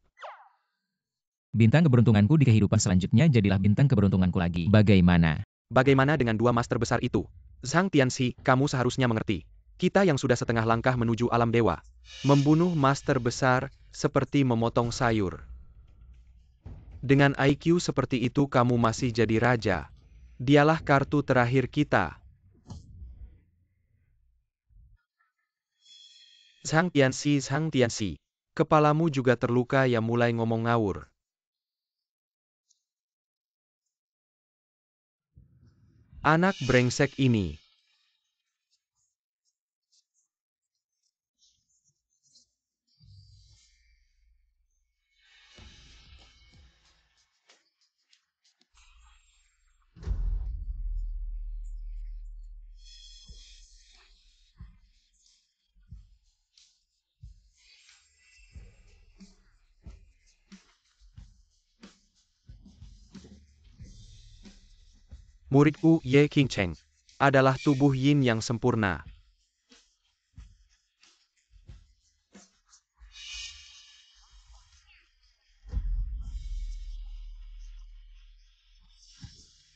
Bintang keberuntunganku di kehidupan selanjutnya jadilah bintang keberuntunganku lagi. Bagaimana? Bagaimana dengan dua master besar itu? Zhang Tianxi, kamu seharusnya mengerti. Kita yang sudah setengah langkah menuju alam dewa. Membunuh master besar seperti memotong sayur. Dengan IQ seperti itu kamu masih jadi raja. Dialah kartu terakhir kita. Zhang Tianxi. Kepalamu juga terluka ya, mulai ngomong ngawur. Anak brengsek ini. Muridku Ye Qingcheng adalah tubuh yin yang sempurna.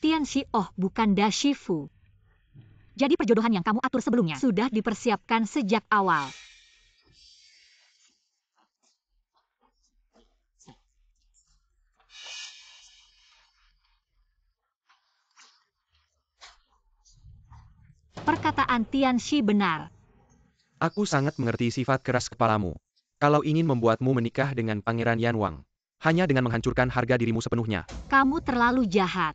Tianxi, oh bukan Da Shifu. Jadi perjodohan yang kamu atur sebelumnya sudah dipersiapkan sejak awal. Perkataan Tianxi benar. Aku sangat mengerti sifat keras kepalamu. Kalau ingin membuatmu menikah dengan Pangeran Yan Wang, hanya dengan menghancurkan harga dirimu sepenuhnya. Kamu terlalu jahat.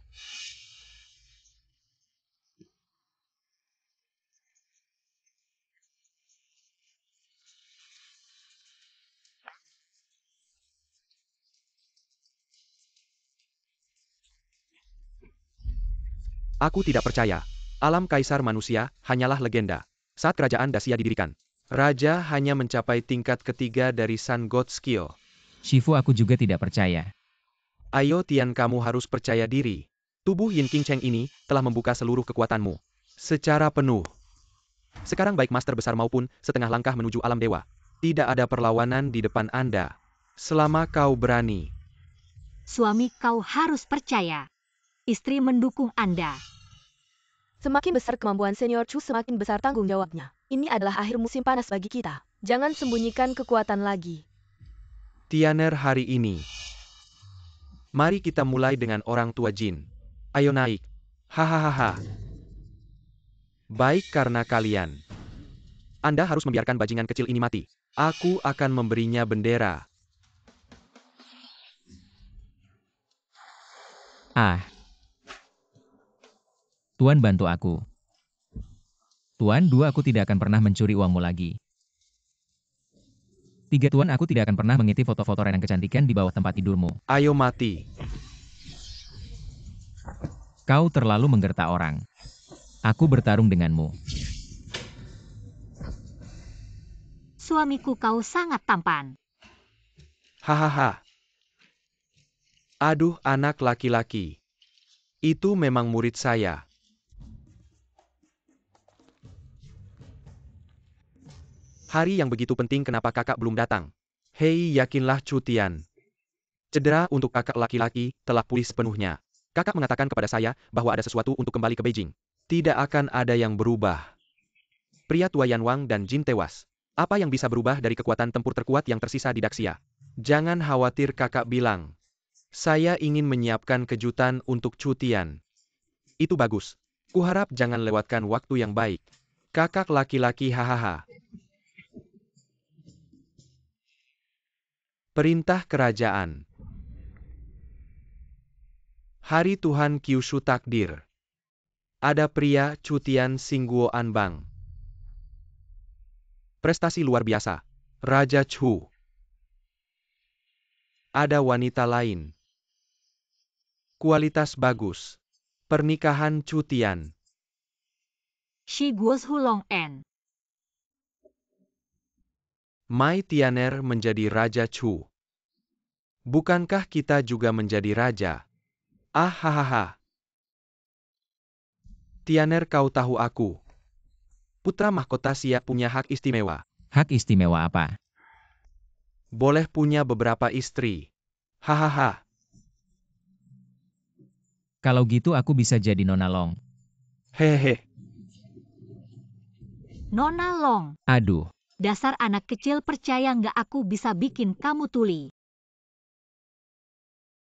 Aku tidak percaya. Alam kaisar manusia hanyalah legenda. Saat kerajaan Dacia didirikan, raja hanya mencapai tingkat ketiga dari Sun God Skill. Shifu, aku juga tidak percaya. Ayo Tian, kamu harus percaya diri. Tubuh Yin King Cheng ini telah membuka seluruh kekuatanmu secara penuh. Sekarang baik master besar maupun setengah langkah menuju alam dewa, tidak ada perlawanan di depan Anda. Selama kau berani. Suami, kau harus percaya. Istri mendukung Anda. Semakin besar kemampuan Senior Chu, semakin besar tanggung jawabnya. Ini adalah akhir musim panas bagi kita. Jangan sembunyikan kekuatan lagi. Tianer, hari ini, mari kita mulai dengan orang tua Jin. Ayo naik. Hahaha. Baik, karena kalian. Anda harus membiarkan bajingan kecil ini mati. Aku akan memberinya bendera. Tuan, bantu aku. Tuan, 2, aku tidak akan pernah mencuri uangmu lagi. 3, Tuan, aku tidak akan pernah mengintip foto-foto renang kecantikan di bawah tempat tidurmu. Ayo mati. Kau terlalu menggerta orang. Aku bertarung denganmu. Suamiku, kau sangat tampan. Hahaha. Aduh, anak laki-laki. Itu memang murid saya. Hari yang begitu penting, kenapa kakak belum datang? Hei, yakinlah Chu Tian. Cedera untuk kakak laki-laki telah pulih sepenuhnya. Kakak mengatakan kepada saya bahwa ada sesuatu untuk kembali ke Beijing. Tidak akan ada yang berubah. Pria tua Yan Wang dan Jin tewas. Apa yang bisa berubah dari kekuatan tempur terkuat yang tersisa di Daxia? Jangan khawatir, kakak bilang. Saya ingin menyiapkan kejutan untuk Chu Tian. Itu bagus. Kuharap jangan lewatkan waktu yang baik. Kakak laki-laki, hahaha. Perintah kerajaan. Hari Tuhan Kyushu takdir. Ada pria Chu Tian Singguo Anbang. Prestasi luar biasa. Raja Chu. Ada wanita lain. Kualitas bagus. Pernikahan Chu Tian. Shi Guos Hulong En. Mai Tianer menjadi Raja Chu. Bukankah kita juga menjadi raja? Hahaha. Tianer, kau tahu aku. Putra mahkota siap punya hak istimewa. Hak istimewa apa? Boleh punya beberapa istri. Hahaha. Kalau gitu aku bisa jadi Nona Long. Hehehe. Nona Long. Aduh. Dasar anak kecil, percaya nggak aku bisa bikin kamu tuli.